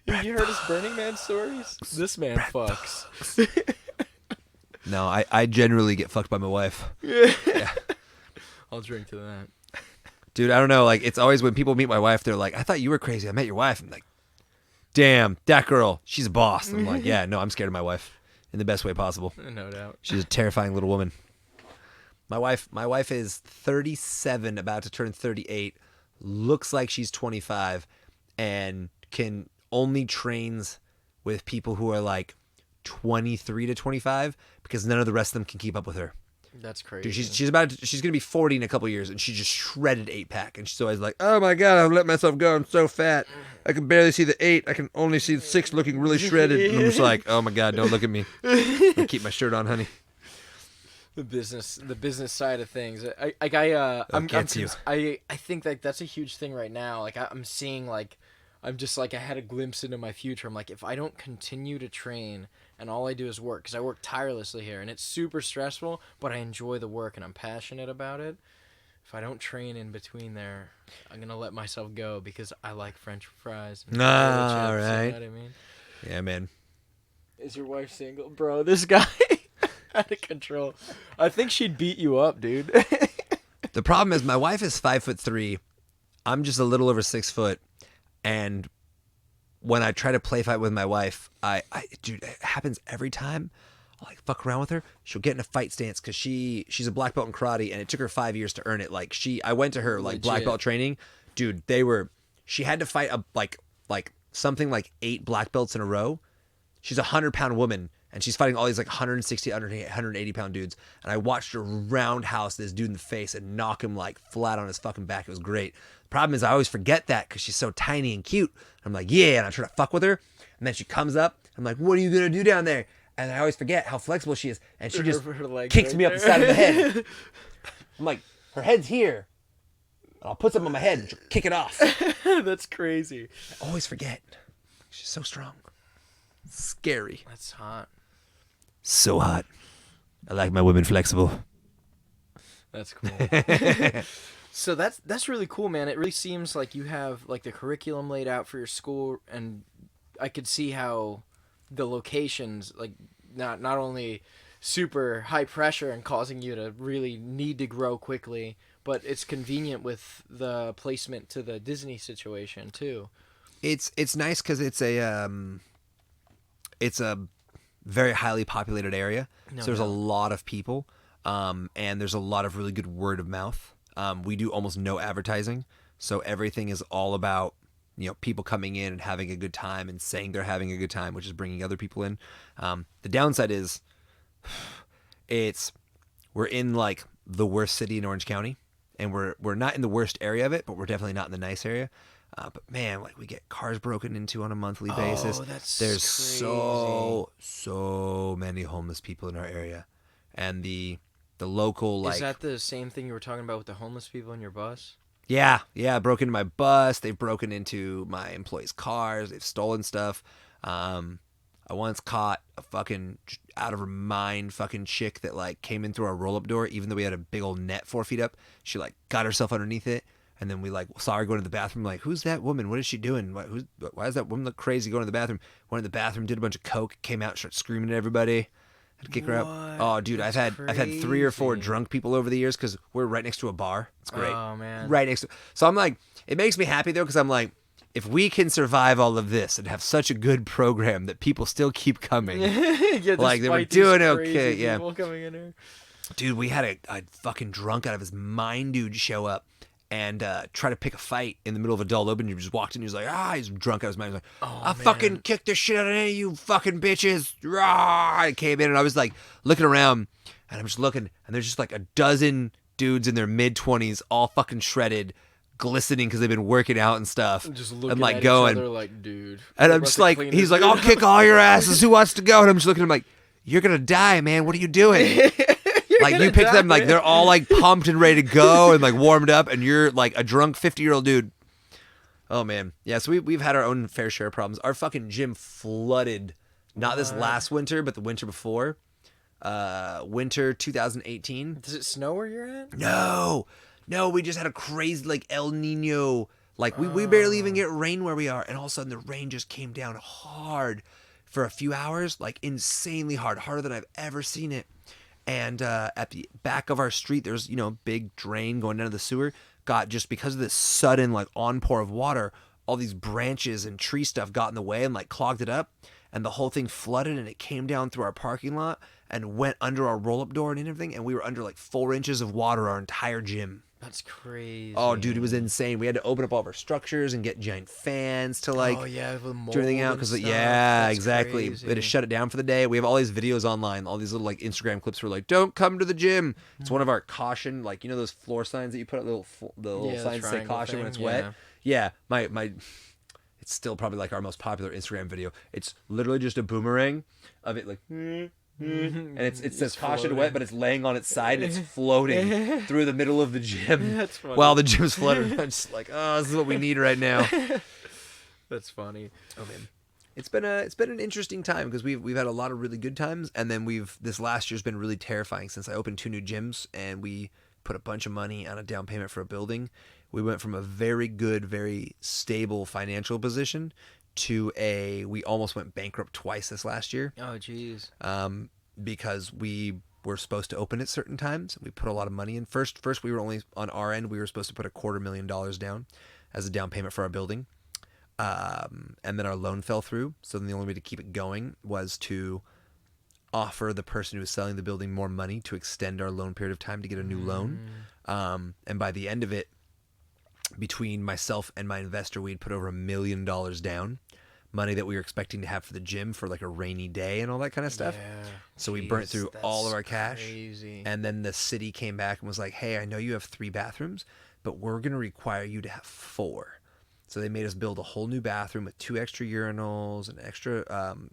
You heard his Burning Man stories? This man fucks. No, I generally get fucked by my wife. Yeah. Yeah. I'll drink to that. Dude, I don't know. Like, it's always when people meet my wife, they're like, I thought you were crazy. I met your wife. I'm like, damn, that girl, she's a boss. I'm like, yeah, no, I'm scared of my wife in the best way possible. No doubt. She's a terrifying little woman. My wife is 37, about to turn 38, looks like she's 25, and only trains with people who are like 23 to 25 because none of the rest of them can keep up with her. That's crazy. Dude, she's gonna be 40 in a couple years, and she just shredded 8-pack, and she's always like, "Oh my god, I've let myself go. I'm so fat. I can barely see the 8. I can only see the 6 looking really shredded." And I'm just like, "Oh my god, don't look at me. I'll keep my shirt on, honey." The business side of things. I think like that's a huge thing right now. Like I'm seeing like I'm just like I had a glimpse into my future. I'm like, if I don't continue to train and all I do is work, because I work tirelessly here and it's super stressful, but I enjoy the work and I'm passionate about it. If I don't train in between there, I'm gonna let myself go because I like French fries. And all chips, right. You know what I mean? Yeah, man. Is your wife single, bro? This guy out of control. I think she'd beat you up, dude. The problem is my wife is 5'3". I'm just a little over 6 foot, and when I try to play fight with my wife, dude, it happens every time. I'll like fuck around with her. She'll get in a fight stance because she's a black belt in karate, and it took her 5 years to earn it. Like I went to her like black belt training, dude. She had to fight like something like 8 black belts in a row. She's a 100-pound woman, and she's fighting all these like 160, 180-pound dudes. And I watched her roundhouse this dude in the face and knock him like flat on his fucking back. It was great. The problem is I always forget that because she's so tiny and cute. I'm like, yeah, and I try to fuck with her, and then she comes up. I'm like, what are you gonna do down there? And I always forget how flexible she is, and she just kicks me up the side of the head. I'm like, her head's here. I'll put something on my head and she'll kick it off. That's crazy. I always forget. She's so strong. Scary. That's hot. So hot. I like my women flexible. That's cool. So that's really cool, man. It really seems like you have like the curriculum laid out for your school, and I could see how the locations, like not only super high pressure and causing you to really need to grow quickly, but it's convenient with the placement to the Disney situation too. It's nice because it's a very highly populated area, so there's a lot of people, and there's a lot of really good word of mouth. We do almost no advertising, so everything is all about people coming in and having a good time and saying they're having a good time, which is bringing other people in. The downside is we're in like the worst city in Orange County, and we're not in the worst area of it, but we're definitely not in the nice area. But man, like we get cars broken into on a monthly basis. There's crazy. so many homeless people in our area, and the local like. Is that the same thing you were talking about with the homeless people in your bus? Yeah, broken into my bus. They've broken into my employees' cars. They've stolen stuff. I once caught a fucking out of her mind fucking chick that like came in through our roll-up door, even though we had a big old net 4 feet up. She like got herself underneath it, and then we like saw her go to the bathroom. Like, who's that woman? What is she doing? Why does that woman look crazy going to the bathroom? Went in the bathroom, did a bunch of coke, came out, started screaming at everybody. Had to kick her out. Oh, dude, I've had 3 or 4 drunk people over the years because we're right next to a bar. It's great. Oh man, right next to. So I'm like, it makes me happy though because I'm like, if we can survive all of this and have such a good program that people still keep coming, like they were doing okay. Yeah, coming in here. Dude, we had a fucking drunk out of his mind dude show up, and try to pick a fight in the middle of a dull open. He just walked in. He was like, he's drunk out of his mind. He's like, I'll fucking kick the shit out of any of you fucking bitches. I came in and I was like looking around, and I'm just looking, and there's just like a dozen dudes in their mid-20s, all fucking shredded, glistening because they've been working out and stuff, just looking and like at going, each other like, dude. and I'm just like, he's like, I'll kick all your asses. Who wants to go? And I'm just looking at him like, you're gonna die, man. What are you doing? Like you pick them, like they're all like pumped and ready to go and like warmed up, and you're like a drunk 50-year-old dude. Oh man, yeah. So we've had our own fair share of problems. Our fucking gym flooded, not this last winter, but the winter before. Winter 2018. Does it snow where you're at? No, we just had a crazy like El Nino. Like we barely even get rain where we are, and all of a sudden the rain just came down hard for a few hours, like insanely hard, harder than I've ever seen it. And at the back of our street, there's big drain going down to the sewer. Got just because of this sudden like onpour of water, all these branches and tree stuff got in the way and like clogged it up, and the whole thing flooded, and it came down through our parking lot and went under our roll-up door and everything, and we were under like 4 inches of water our entire gym. That's crazy. Oh, dude, it was insane. We had to open up all of our structures and get giant fans to like do everything out because exactly. Crazy. We had to shut it down for the day. We have all these videos online, all these little like Instagram clips were like, "Don't come to the gym." It's one of our caution, like those floor signs that you put up, the little signs that say caution when it's wet. Yeah, my it's still probably like our most popular Instagram video. It's literally just a boomerang of it like. And it says caution wet, but it's laying on its side and it's floating through the middle of the gym. That's funny. While the gym's flooded. I'm just like, this is what we need right now. That's funny. Oh man, it's been an interesting time because we've had a lot of really good times, and then this last year's been really terrifying since I opened 2 new gyms and we put a bunch of money on a down payment for a building. We went from a very good, very stable financial position to we almost went bankrupt twice this last year. Oh, jeez. Because we were supposed to open at certain times. We put a lot of money in. First we were only on our end. We were supposed to put $250,000 down as a down payment for our building. And then our loan fell through. So then the only way to keep it going was to offer the person who was selling the building more money to extend our loan period of time to get a new loan. And by the end of it, between myself and my investor, we'd put over $1 million down, money that we were expecting to have for the gym for like a rainy day and all that kind of stuff. Yeah, so we burnt through all of our cash. Crazy. And then the city came back and was like, hey, I know you have 3 bathrooms, but we're going to require you to have 4. So they made us build a whole new bathroom with 2 extra urinals and extra,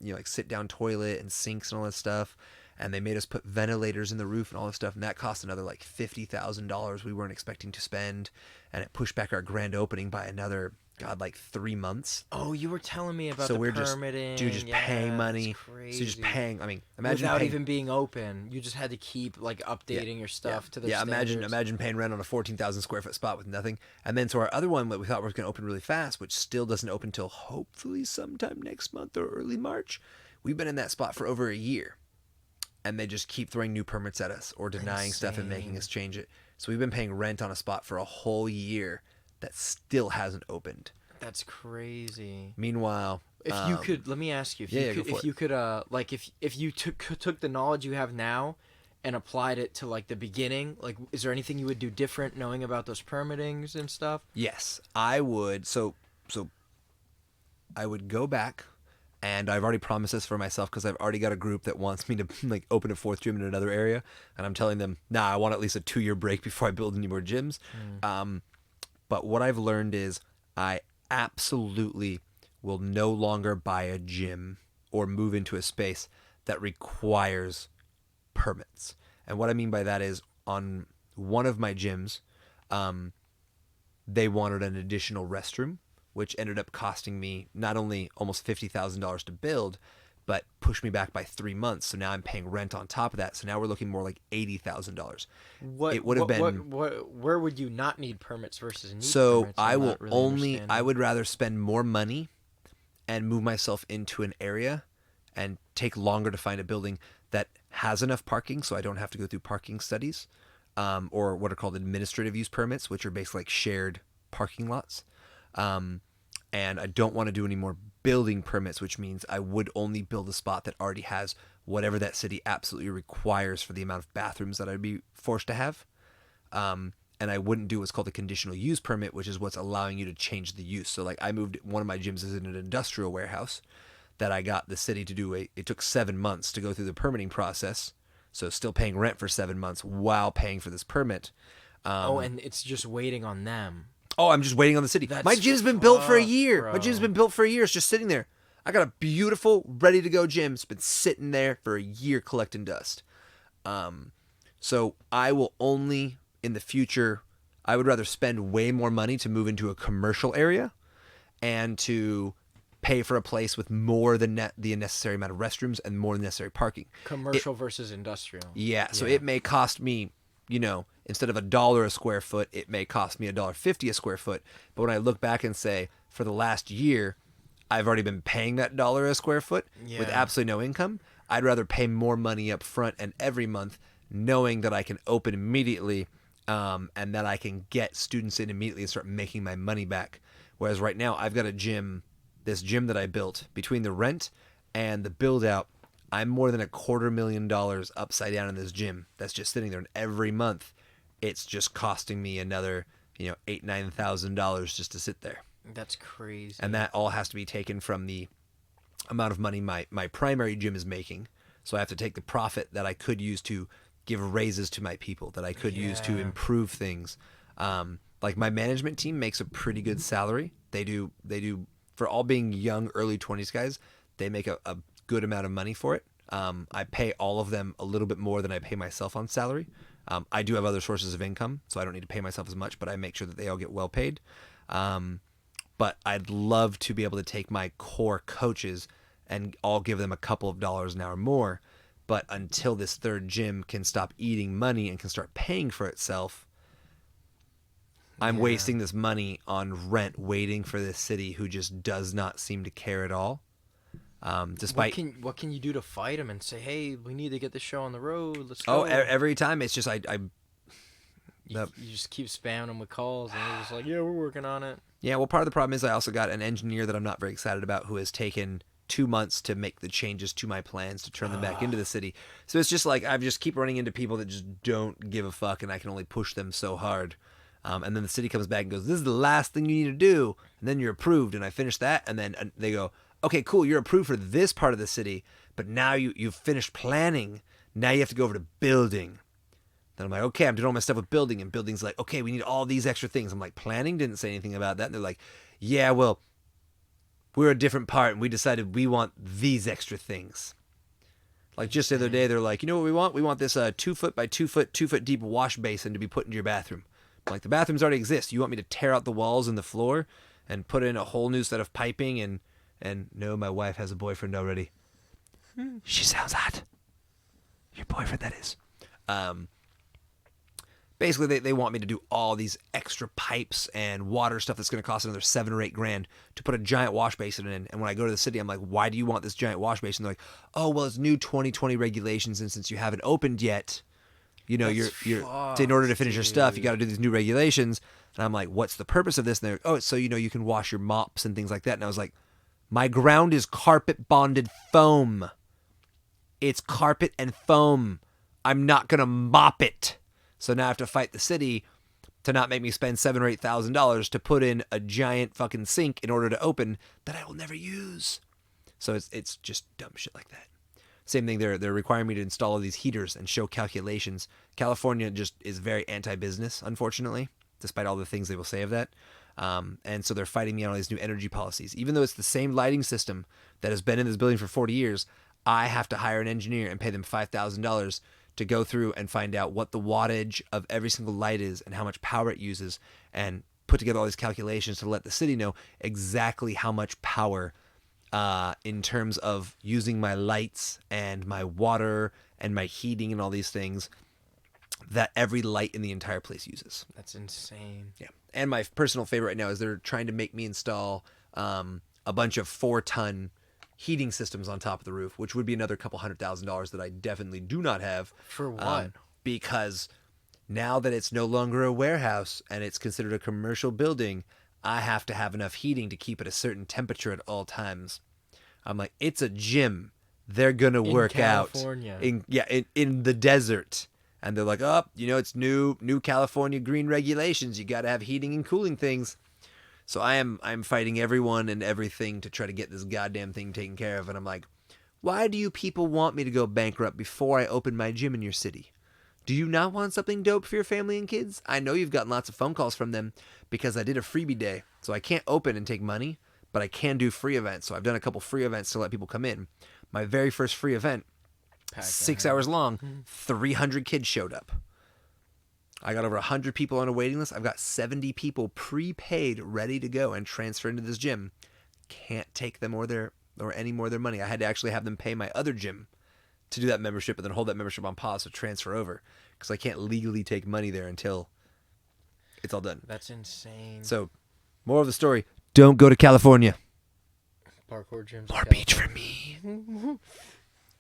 like sit down toilet and sinks and all that stuff. And they made us put ventilators in the roof and all this stuff. And that cost another like $50,000 we weren't expecting to spend. And it pushed back our grand opening by another, like 3 months. Oh, you were telling me about so the we're permitting. just paying money. Crazy. So you're just paying. I mean, imagine without paying, even being open, you just had to keep like updating your stuff to the standards. Imagine paying rent on a 14,000 square foot spot with nothing. And then so our other one that we thought was going to open really fast, which still doesn't open till hopefully sometime next month or early March. We've been in that spot for over a year. And they just keep throwing new permits at us or denying stuff and making us change it. So we've been paying rent on a spot for a whole year that still hasn't opened. That's crazy. Meanwhile, if you could, let me ask you, if you took the knowledge you have now and applied it to like the beginning, like is there anything you would do different knowing about those permittings and stuff? Yes, I would. So I would go back. And I've already promised this for myself because I've already got a group that wants me to like open a 4th gym in another area. And I'm telling them, I want at least a 2-year break before I build any more gyms. But what I've learned is I absolutely will no longer buy a gym or move into a space that requires permits. And what I mean by that is on one of my gyms, they wanted an additional restroom, which ended up costing me not only almost $50,000 to build, but pushed me back by 3 months. So now I'm paying rent on top of that. So now we're looking more like $80,000. It would have been. Where would you not need permits versus need so permits? I would rather spend more money and move myself into an area and take longer to find a building that has enough parking, so I don't have to go through parking studies, or what are called administrative use permits, which are basically like shared parking lots. And I don't want to do any more building permits, which means I would only build a spot that already has whatever that city absolutely requires for the amount of bathrooms that I'd be forced to have. and I wouldn't do what's called a conditional use permit, which is what's allowing you to change the use. So like I moved, one of my gyms is in an industrial warehouse that I got the city to do. It took 7 months to go through the permitting process. So still paying rent for 7 months while paying for this permit. And it's just waiting on them. Oh, I'm just waiting on the city. My gym's been built for a year. My gym's been built for a year. It's just sitting there. I got a beautiful, ready-to-go gym. It's been sitting there for a year collecting dust. So I will only, in the future, I would rather spend way more money to move into a commercial area and to pay for a place with more than the necessary amount of restrooms and more than necessary parking. Commercial versus industrial. Yeah, so it may cost me, instead of $1 a square foot, it may cost me $1.50 a square foot. But when I look back and say, for the last year, I've already been paying that $1 a square foot with absolutely no income. I'd rather pay more money up front and every month, knowing that I can open immediately and that I can get students in immediately and start making my money back. Whereas right now, I've got this gym that I built, between the rent and the build out, I'm more than $250,000 upside down in this gym that's just sitting there, and every month it's just costing me another $8,000-9,000 just to sit there. That's crazy. And that all has to be taken from the amount of money my primary gym is making. So I have to take the profit that I could use to give raises to my people, that I could use to improve things. Like my management team makes a pretty good salary. They do for all being young, early 20s guys, they make a good amount of money for it. I pay all of them a little bit more than I pay myself on salary. I do have other sources of income, so I don't need to pay myself as much, but I make sure that they all get well paid. But I'd love to be able to take my core coaches and I'll give them a couple of dollars an hour more. But until this third gym can stop eating money and can start paying for itself, I'm wasting this money on rent waiting for this city who just does not seem to care at all. Despite what can you do to fight them and say, hey, we need to get this show on the road, let's go. Every time it's just you just keep spamming them with calls and they're just like, yeah, we're working on it. Yeah, well, part of the problem is I also got an engineer that I'm not very excited about who has taken 2 months to make the changes to my plans to turn them back into the city. So it's just like I just keep running into people that just don't give a fuck, and I can only push them so hard. And then the city comes back and goes, this is the last thing you need to do. And then you're approved. And I finish that. And then they go, okay, cool. You're approved for this part of the city. But now you've finished planning. Now you have to go over to building. Then I'm like, okay, I'm doing all my stuff with building. And building's like, okay, we need all these extra things. I'm like, planning didn't say anything about that. And they're like, yeah, well, we're a different part. And we decided we want these extra things. Like just the other day, they're like, you know what we want? We want this 2 foot by 2 foot, 2 foot deep wash basin to be put into your bathroom. Like, the bathrooms already exist. You want me to tear out the walls and the floor and put in a whole new set of piping and no, my wife has a boyfriend already. She sounds hot. Your boyfriend, that is. Basically, they want me to do all these extra pipes and water stuff that's going to cost another $7 or $8 to put a giant wash basin in. And when I go to the city, I'm like, why do you want this giant wash basin? They're like, oh, well, it's new 2020 regulations, and since you haven't opened yet, you're in order to finish your stuff, you got to do these new regulations. And I'm like, what's the purpose of this? And they're like, oh, it's so you can wash your mops and things like that. And I was like, my ground is carpet bonded foam. It's carpet and foam. I'm not gonna mop it. So now I have to fight the city to not make me spend $7,000 or $8,000 to put in a giant fucking sink in order to open that I will never use. So it's just dumb shit like that. Same thing, they're requiring me to install all these heaters and show calculations. California just is very anti-business, unfortunately, despite all the things they will say of that. And so they're fighting me on all these new energy policies. Even though it's the same lighting system that has been in this building for 40 years, I have to hire an engineer and pay them $5,000 to go through and find out what the wattage of every single light is and how much power it uses, and put together all these calculations to let the city know exactly how much power in terms of using my lights and my water and my heating and all these things that every light in the entire place uses. That's insane. Yeah. And my personal favorite right now is they're trying to make me install a bunch of 4-ton heating systems on top of the roof, which would be another couple $100,000 that I definitely do not have. For what? Because now that it's no longer a warehouse and it's considered a commercial building, I have to have enough heating to keep at a certain temperature at all times. I'm like, it's a gym. They're going to work out. California. In the desert. And they're like, oh, it's new California green regulations. You got to have heating and cooling things. So I'm fighting everyone and everything to try to get this goddamn thing taken care of. And I'm like, why do you people want me to go bankrupt before I open my gym in your city? Do you not want something dope for your family and kids? I know you've gotten lots of phone calls from them because I did a freebie day. So I can't open and take money, but I can do free events. So I've done a couple free events to let people come in. My very first free event, 6 hours long, 300 kids showed up. I got over 100 people on a waiting list. I've got 70 people prepaid, ready to go and transfer into this gym. Can't take them or any more of their money. I had to actually have them pay my other gym to do that membership and then hold that membership on pause to transfer over because I can't legally take money there until it's all done. That's insane. So, moral of the story, don't go to California. Parkour gyms. More beach for me.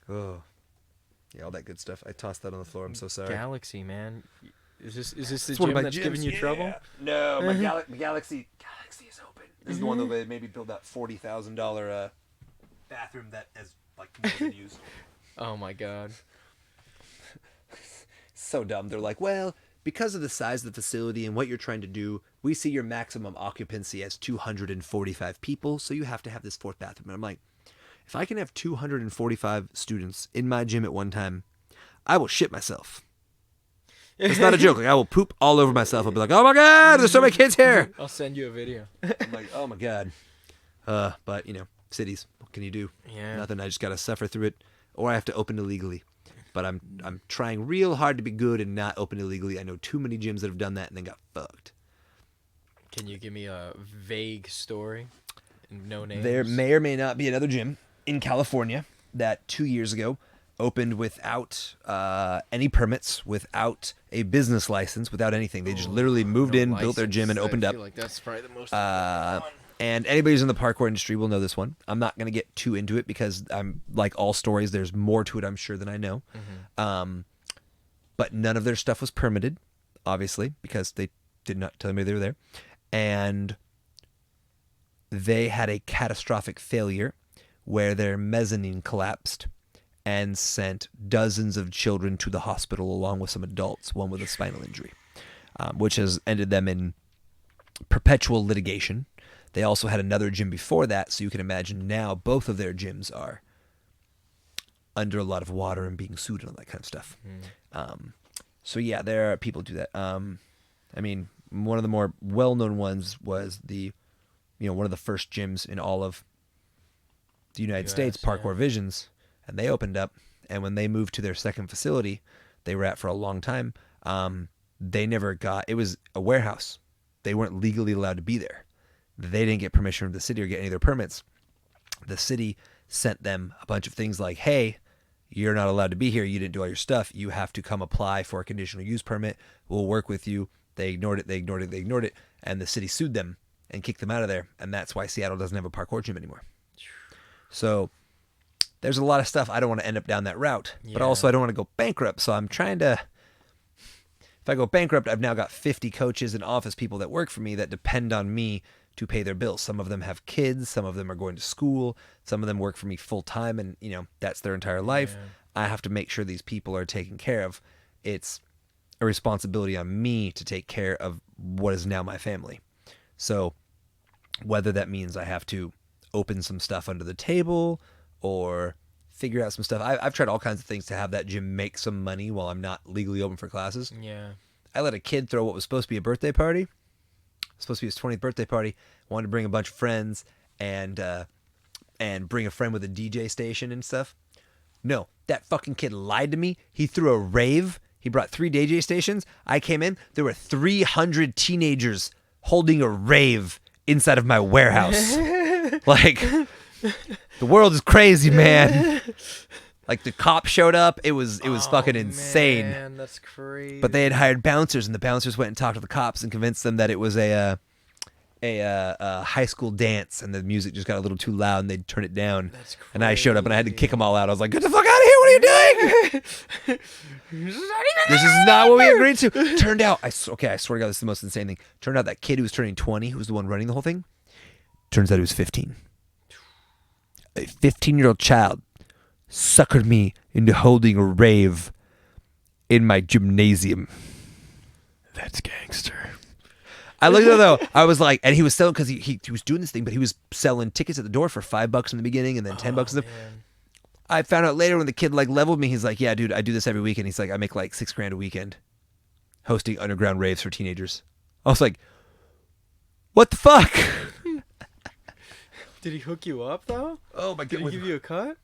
Oh. Yeah, all that good stuff. I tossed that on the floor. I'm so sorry. Galaxy, man. Is this the It's one gym of my that's gyms. giving you trouble? No, my Galaxy is open. This is the one that they maybe built that $40,000 bathroom that has like never been used. Oh my god. So dumb. They're like, well, because of the size of the facility and what you're trying to do, we see your maximum occupancy as 245 people, so you have to have this fourth bathroom. And I'm like, if I can have 245 students in my gym at one time, I will shit myself. It's not a joke. Like, I will poop all over myself. I'll be like, oh my God, there's so many kids here. I'll send you a video. I'm like, oh my God. But, cities, what can you do? Yeah. Nothing. I just got to suffer through it, or I have to open illegally. But I'm trying real hard to be good and not open illegally. I know too many gyms that have done that and then got fucked. Can you give me a vague story? No names. There may or may not be another gym in California that 2 years ago opened without any permits, without a business license, without anything. They just literally moved in, built their gym, and opened I up. feel like that's probably the most important one. And anybody who's in the parkour industry will know this one. I'm not going to get too into it because I'm like all stories. There's more to it, I'm sure, than I know. Mm-hmm. But none of their stuff was permitted, obviously, because they did not tell me they were there. And they had a catastrophic failure where their mezzanine collapsed and sent dozens of children to the hospital along with some adults, one with a spinal injury, which has ended them in perpetual litigation. They also had another gym before that, so you can imagine now both of their gyms are under a lot of water and being sued and all that kind of stuff. So yeah, there are people who do that. I mean, one of the more well-known ones was one of the first gyms in all of the United States, Parkour Visions, and they opened up. And when they moved to their second facility, they were at for a long time. They never got. It was a warehouse. They weren't legally allowed to be there. They didn't get permission from the city or get any of their permits. The city sent them a bunch of things like, hey, you're not allowed to be here. You didn't do all your stuff. You have to come apply for a conditional use permit. We'll work with you. They ignored it. And the city sued them and kicked them out of there. And that's why Seattle doesn't have a parkour gym anymore. So there's a lot of stuff. I don't want to end up down that route. Yeah. But also I don't want to go bankrupt. So I'm trying to... If I go bankrupt, I've now got 50 coaches and office people that work for me that depend on me to pay their bills. Some of them have kids. Some of them are going to school. Some of them work for me full time, and that's their entire life. Yeah. I have to make sure these people are taken care of. It's a responsibility on me to take care of what is now my family. So whether that means I have to open some stuff under the table or figure out some stuff. I've tried all kinds of things to have that gym make some money while I'm not legally open for classes. Yeah. I let a kid throw what was supposed to be a birthday party. It was supposed to be his 20th birthday party. Wanted to bring a bunch of friends and bring a friend with a DJ station and stuff. No, that fucking kid lied to me. He threw a rave. He brought 3 DJ stations. I came in. There were 300 teenagers holding a rave inside of my warehouse. Like... The world is crazy, man. Like the cops showed up. It was fucking insane. Man, that's crazy. But they had hired bouncers, and the bouncers went and talked to the cops and convinced them that it was a high school dance, and the music just got a little too loud, and they'd turn it down. That's crazy. And I showed up, and I had to kick them all out. I was like, "Get the fuck out of here! What are you doing? This is not what we agreed to." Turned out, I swear to God, this is the most insane thing. Turned out that kid who was turning 20, who was the one running the whole thing, turns out he was 15. A 15-year-old child suckered me into holding a rave in my gymnasium. That's gangster. I looked at him though. I was like, and he was selling because he was doing this thing, but he was selling tickets at the door for $5 in the beginning and then $10. I found out later when the kid like leveled me. He's like, "Yeah, dude, I do this every weekend." He's like, "I make like $6,000 a weekend, hosting underground raves for teenagers." I was like, "What the fuck?" Did he hook you up though? Oh my god! Did he give you a cut?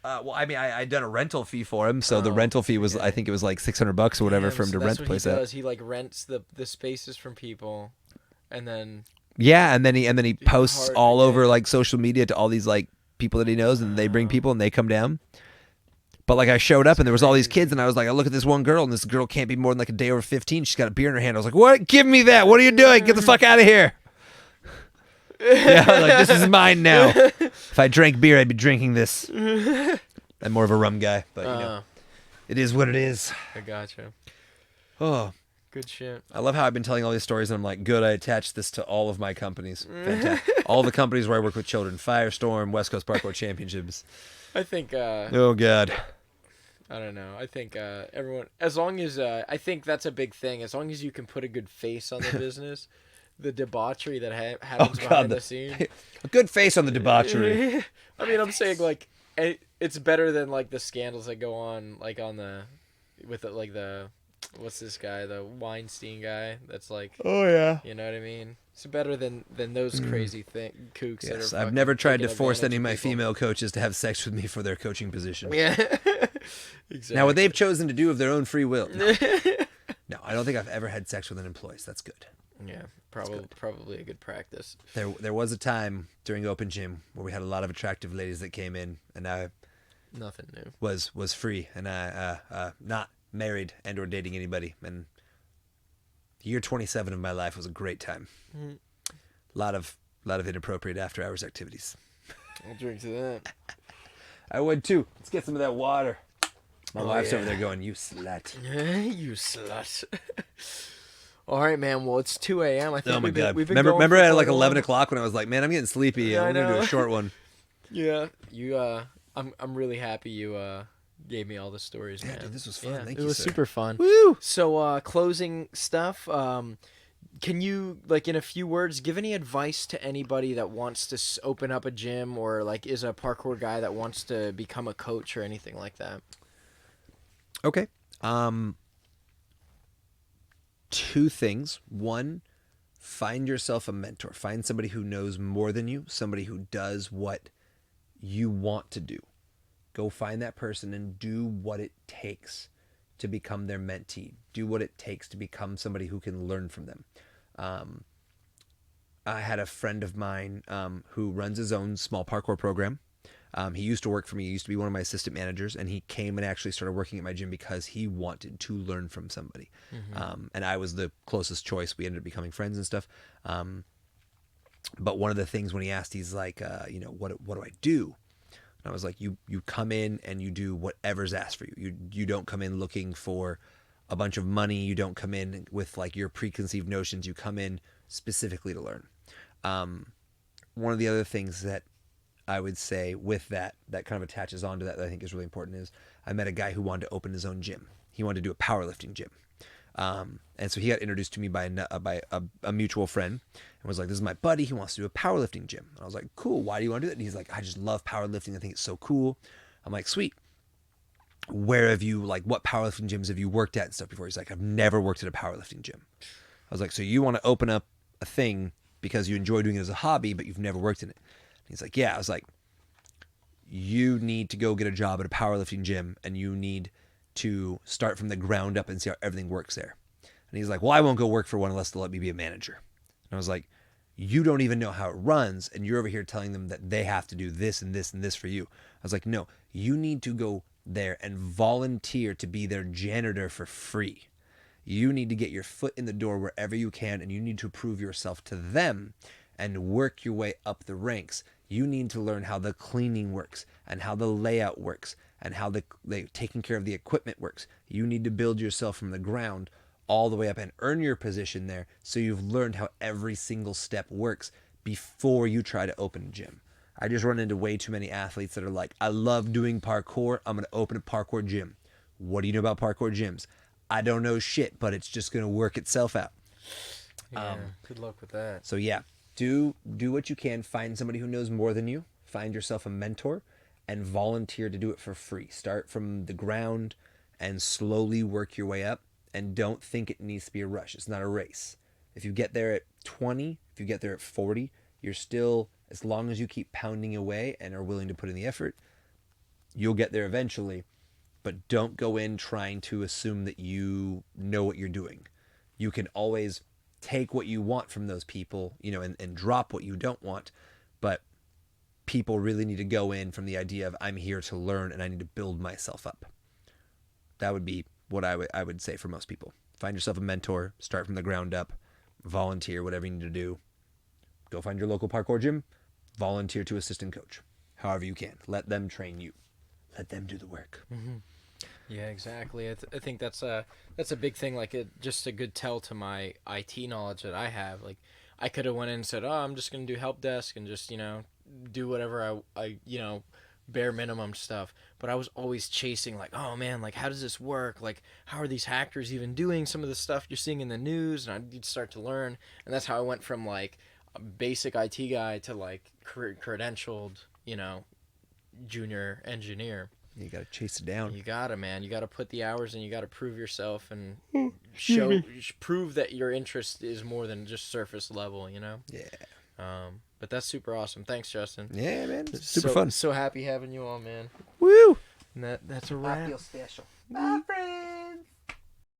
Well, I mean, I'd done a rental fee for him, so the rental fee was, I think it was like $600 or whatever for him to rent the place out. He like rents the spaces from people, and then and then he posts all over like social media to all these like people that he knows, and they bring people and they come down. But like I showed up and there was all these kids, and I was like, I look at this one girl, and this girl can't be more than like a day over 15. She's got a beer in her hand. I was like, "What? Give me that! What are you doing? Get the fuck out of here!" Yeah, like this is mine now. If I drank beer, I'd be drinking this. I'm more of a rum guy, but you know, it is what it is. I gotcha. Oh, good shit. I love how I've been telling all these stories, and I'm like, good. I attached this to all of my companies. Fantastic. All the companies where I work with children: Firestorm, West Coast Parkour Championships. I think. Oh God. I don't know. I think everyone, as long as I think that's a big thing. As long as you can put a good face on the business. The debauchery that happens behind the scene. A good face on the debauchery. I mean, I'm saying like it's better than like the scandals that go on like on the with the, like the what's this guy, the Weinstein guy that's like, oh yeah, you know what I mean? It's better than those crazy kooks. Yes, that are I've never tried to force any of my people. female coaches to have sex with me for their coaching position. Yeah. Exactly. Now what they've chosen to do of their own free will. No, I don't think I've ever had sex with an employee. So that's good. Yeah, probably a good practice. There was a time during open gym where we had a lot of attractive ladies that came in, and I nothing new was free, and I not married and or dating anybody. And year 27 of my life was a great time. Mm-hmm. A lot of inappropriate after hours activities. I'll drink to that. I would too. Let's get some of that water. My wife's over there going, "You slut." You slut. All right, man. Well, it's 2 a.m. I think oh my God. We've been remember at like 11 o'clock when I was like, man, I'm getting sleepy. Yeah, I'm going to do a short one. Yeah. You, I'm really happy you gave me all the stories, man. Dude, this was fun. Yeah, Thank you, It was sir. super fun. Woo! So, closing stuff. Can you, like, in a few words, give any advice to anybody that wants to open up a gym or, like, is a parkour guy that wants to become a coach or anything like that? Okay. Two things. One, find yourself a mentor. Find somebody who knows more than you, somebody who does what you want to do. Go find that person and do what it takes to become their mentee. Do what it takes to become somebody who can learn from them. I had a friend of mine who runs his own small parkour program. He used to work for me. He used to be one of my assistant managers, and he came and actually started working at my gym because he wanted to learn from somebody. Mm-hmm. And I was the closest choice. We ended up becoming friends and stuff. But one of the things when he asked, he's like, what do I do? And I was like, you come in and you do whatever's asked for you. You don't come in looking for a bunch of money. You don't come in with like your preconceived notions. You come in specifically to learn. One of the other things that I would say with that kind of attaches onto that I think is really important is I met a guy who wanted to open his own gym. He wanted to do a powerlifting gym. And so he got introduced to me by a mutual friend and was like, "This is my buddy. He wants to do a powerlifting gym." And I was like, "Cool. Why do you want to do that?" And he's like, "I just love powerlifting. I think it's so cool." I'm like, "Sweet. Where have you, like, what powerlifting gyms have you worked at and stuff before?" He's like, "I've never worked at a powerlifting gym." I was like, "So you want to open up a thing because you enjoy doing it as a hobby, but you've never worked in it?" And he's like, "Yeah." I was like, "You need to go get a job at a powerlifting gym and you need to start from the ground up and see how everything works there." And he's like, "Well, I won't go work for one unless they'll let me be a manager." And I was like, "You don't even know how it runs, and you're over here telling them that they have to do this and this and this for you." I was like, "No, you need to go there and volunteer to be their janitor for free. You need to get your foot in the door wherever you can, and you need to prove yourself to them and work your way up the ranks. You need to learn how the cleaning works and how the layout works and how the taking care of the equipment works. You need to build yourself from the ground all the way up and earn your position there so you've learned how every single step works before you try to open a gym." I just run into way too many athletes that are like, "I love doing parkour. I'm going to open a parkour gym." What do you know about parkour gyms? I don't know shit, but it's just going to work itself out. Yeah, good luck with that. So yeah, do what you can. Find somebody who knows more than you. Find yourself a mentor and volunteer to do it for free. Start from the ground and slowly work your way up. And don't think it needs to be a rush. It's not a race. If you get there at 20, if you get there at 40, you're still, as long as you keep pounding away and are willing to put in the effort, you'll get there eventually. But don't go in trying to assume that you know what you're doing. You can always take what you want from those people, and drop what you don't want. But people really need to go in from the idea of, I'm here to learn and I need to build myself up. That would be what I would say for most people. Find yourself a mentor, start from the ground up, volunteer, whatever you need to do. Go find your local parkour gym, volunteer to assistant coach, however you can. Let them train you. Let them do the work. Mm-hmm. Yeah, exactly. I think that's a big thing. Like, just a good tell to my IT knowledge that I have. Like, I could have went in and said, "Oh, I'm just gonna do help desk and just do whatever I bare minimum stuff." But I was always chasing, like, oh man, like, how does this work? Like, how are these hackers even doing some of the stuff you're seeing in the news? And I'd start to learn, and that's how I went from like a basic IT guy to like credentialed, junior engineer. You got to chase it down. You gotta, man. You gotta put the hours in. You gotta prove yourself and prove that your interest is more than just surface level. Yeah. But that's super awesome. Thanks, Justin. Yeah, man. It's super fun. So happy having you on, man. Woo! And that's a wrap. I feel special. My friend.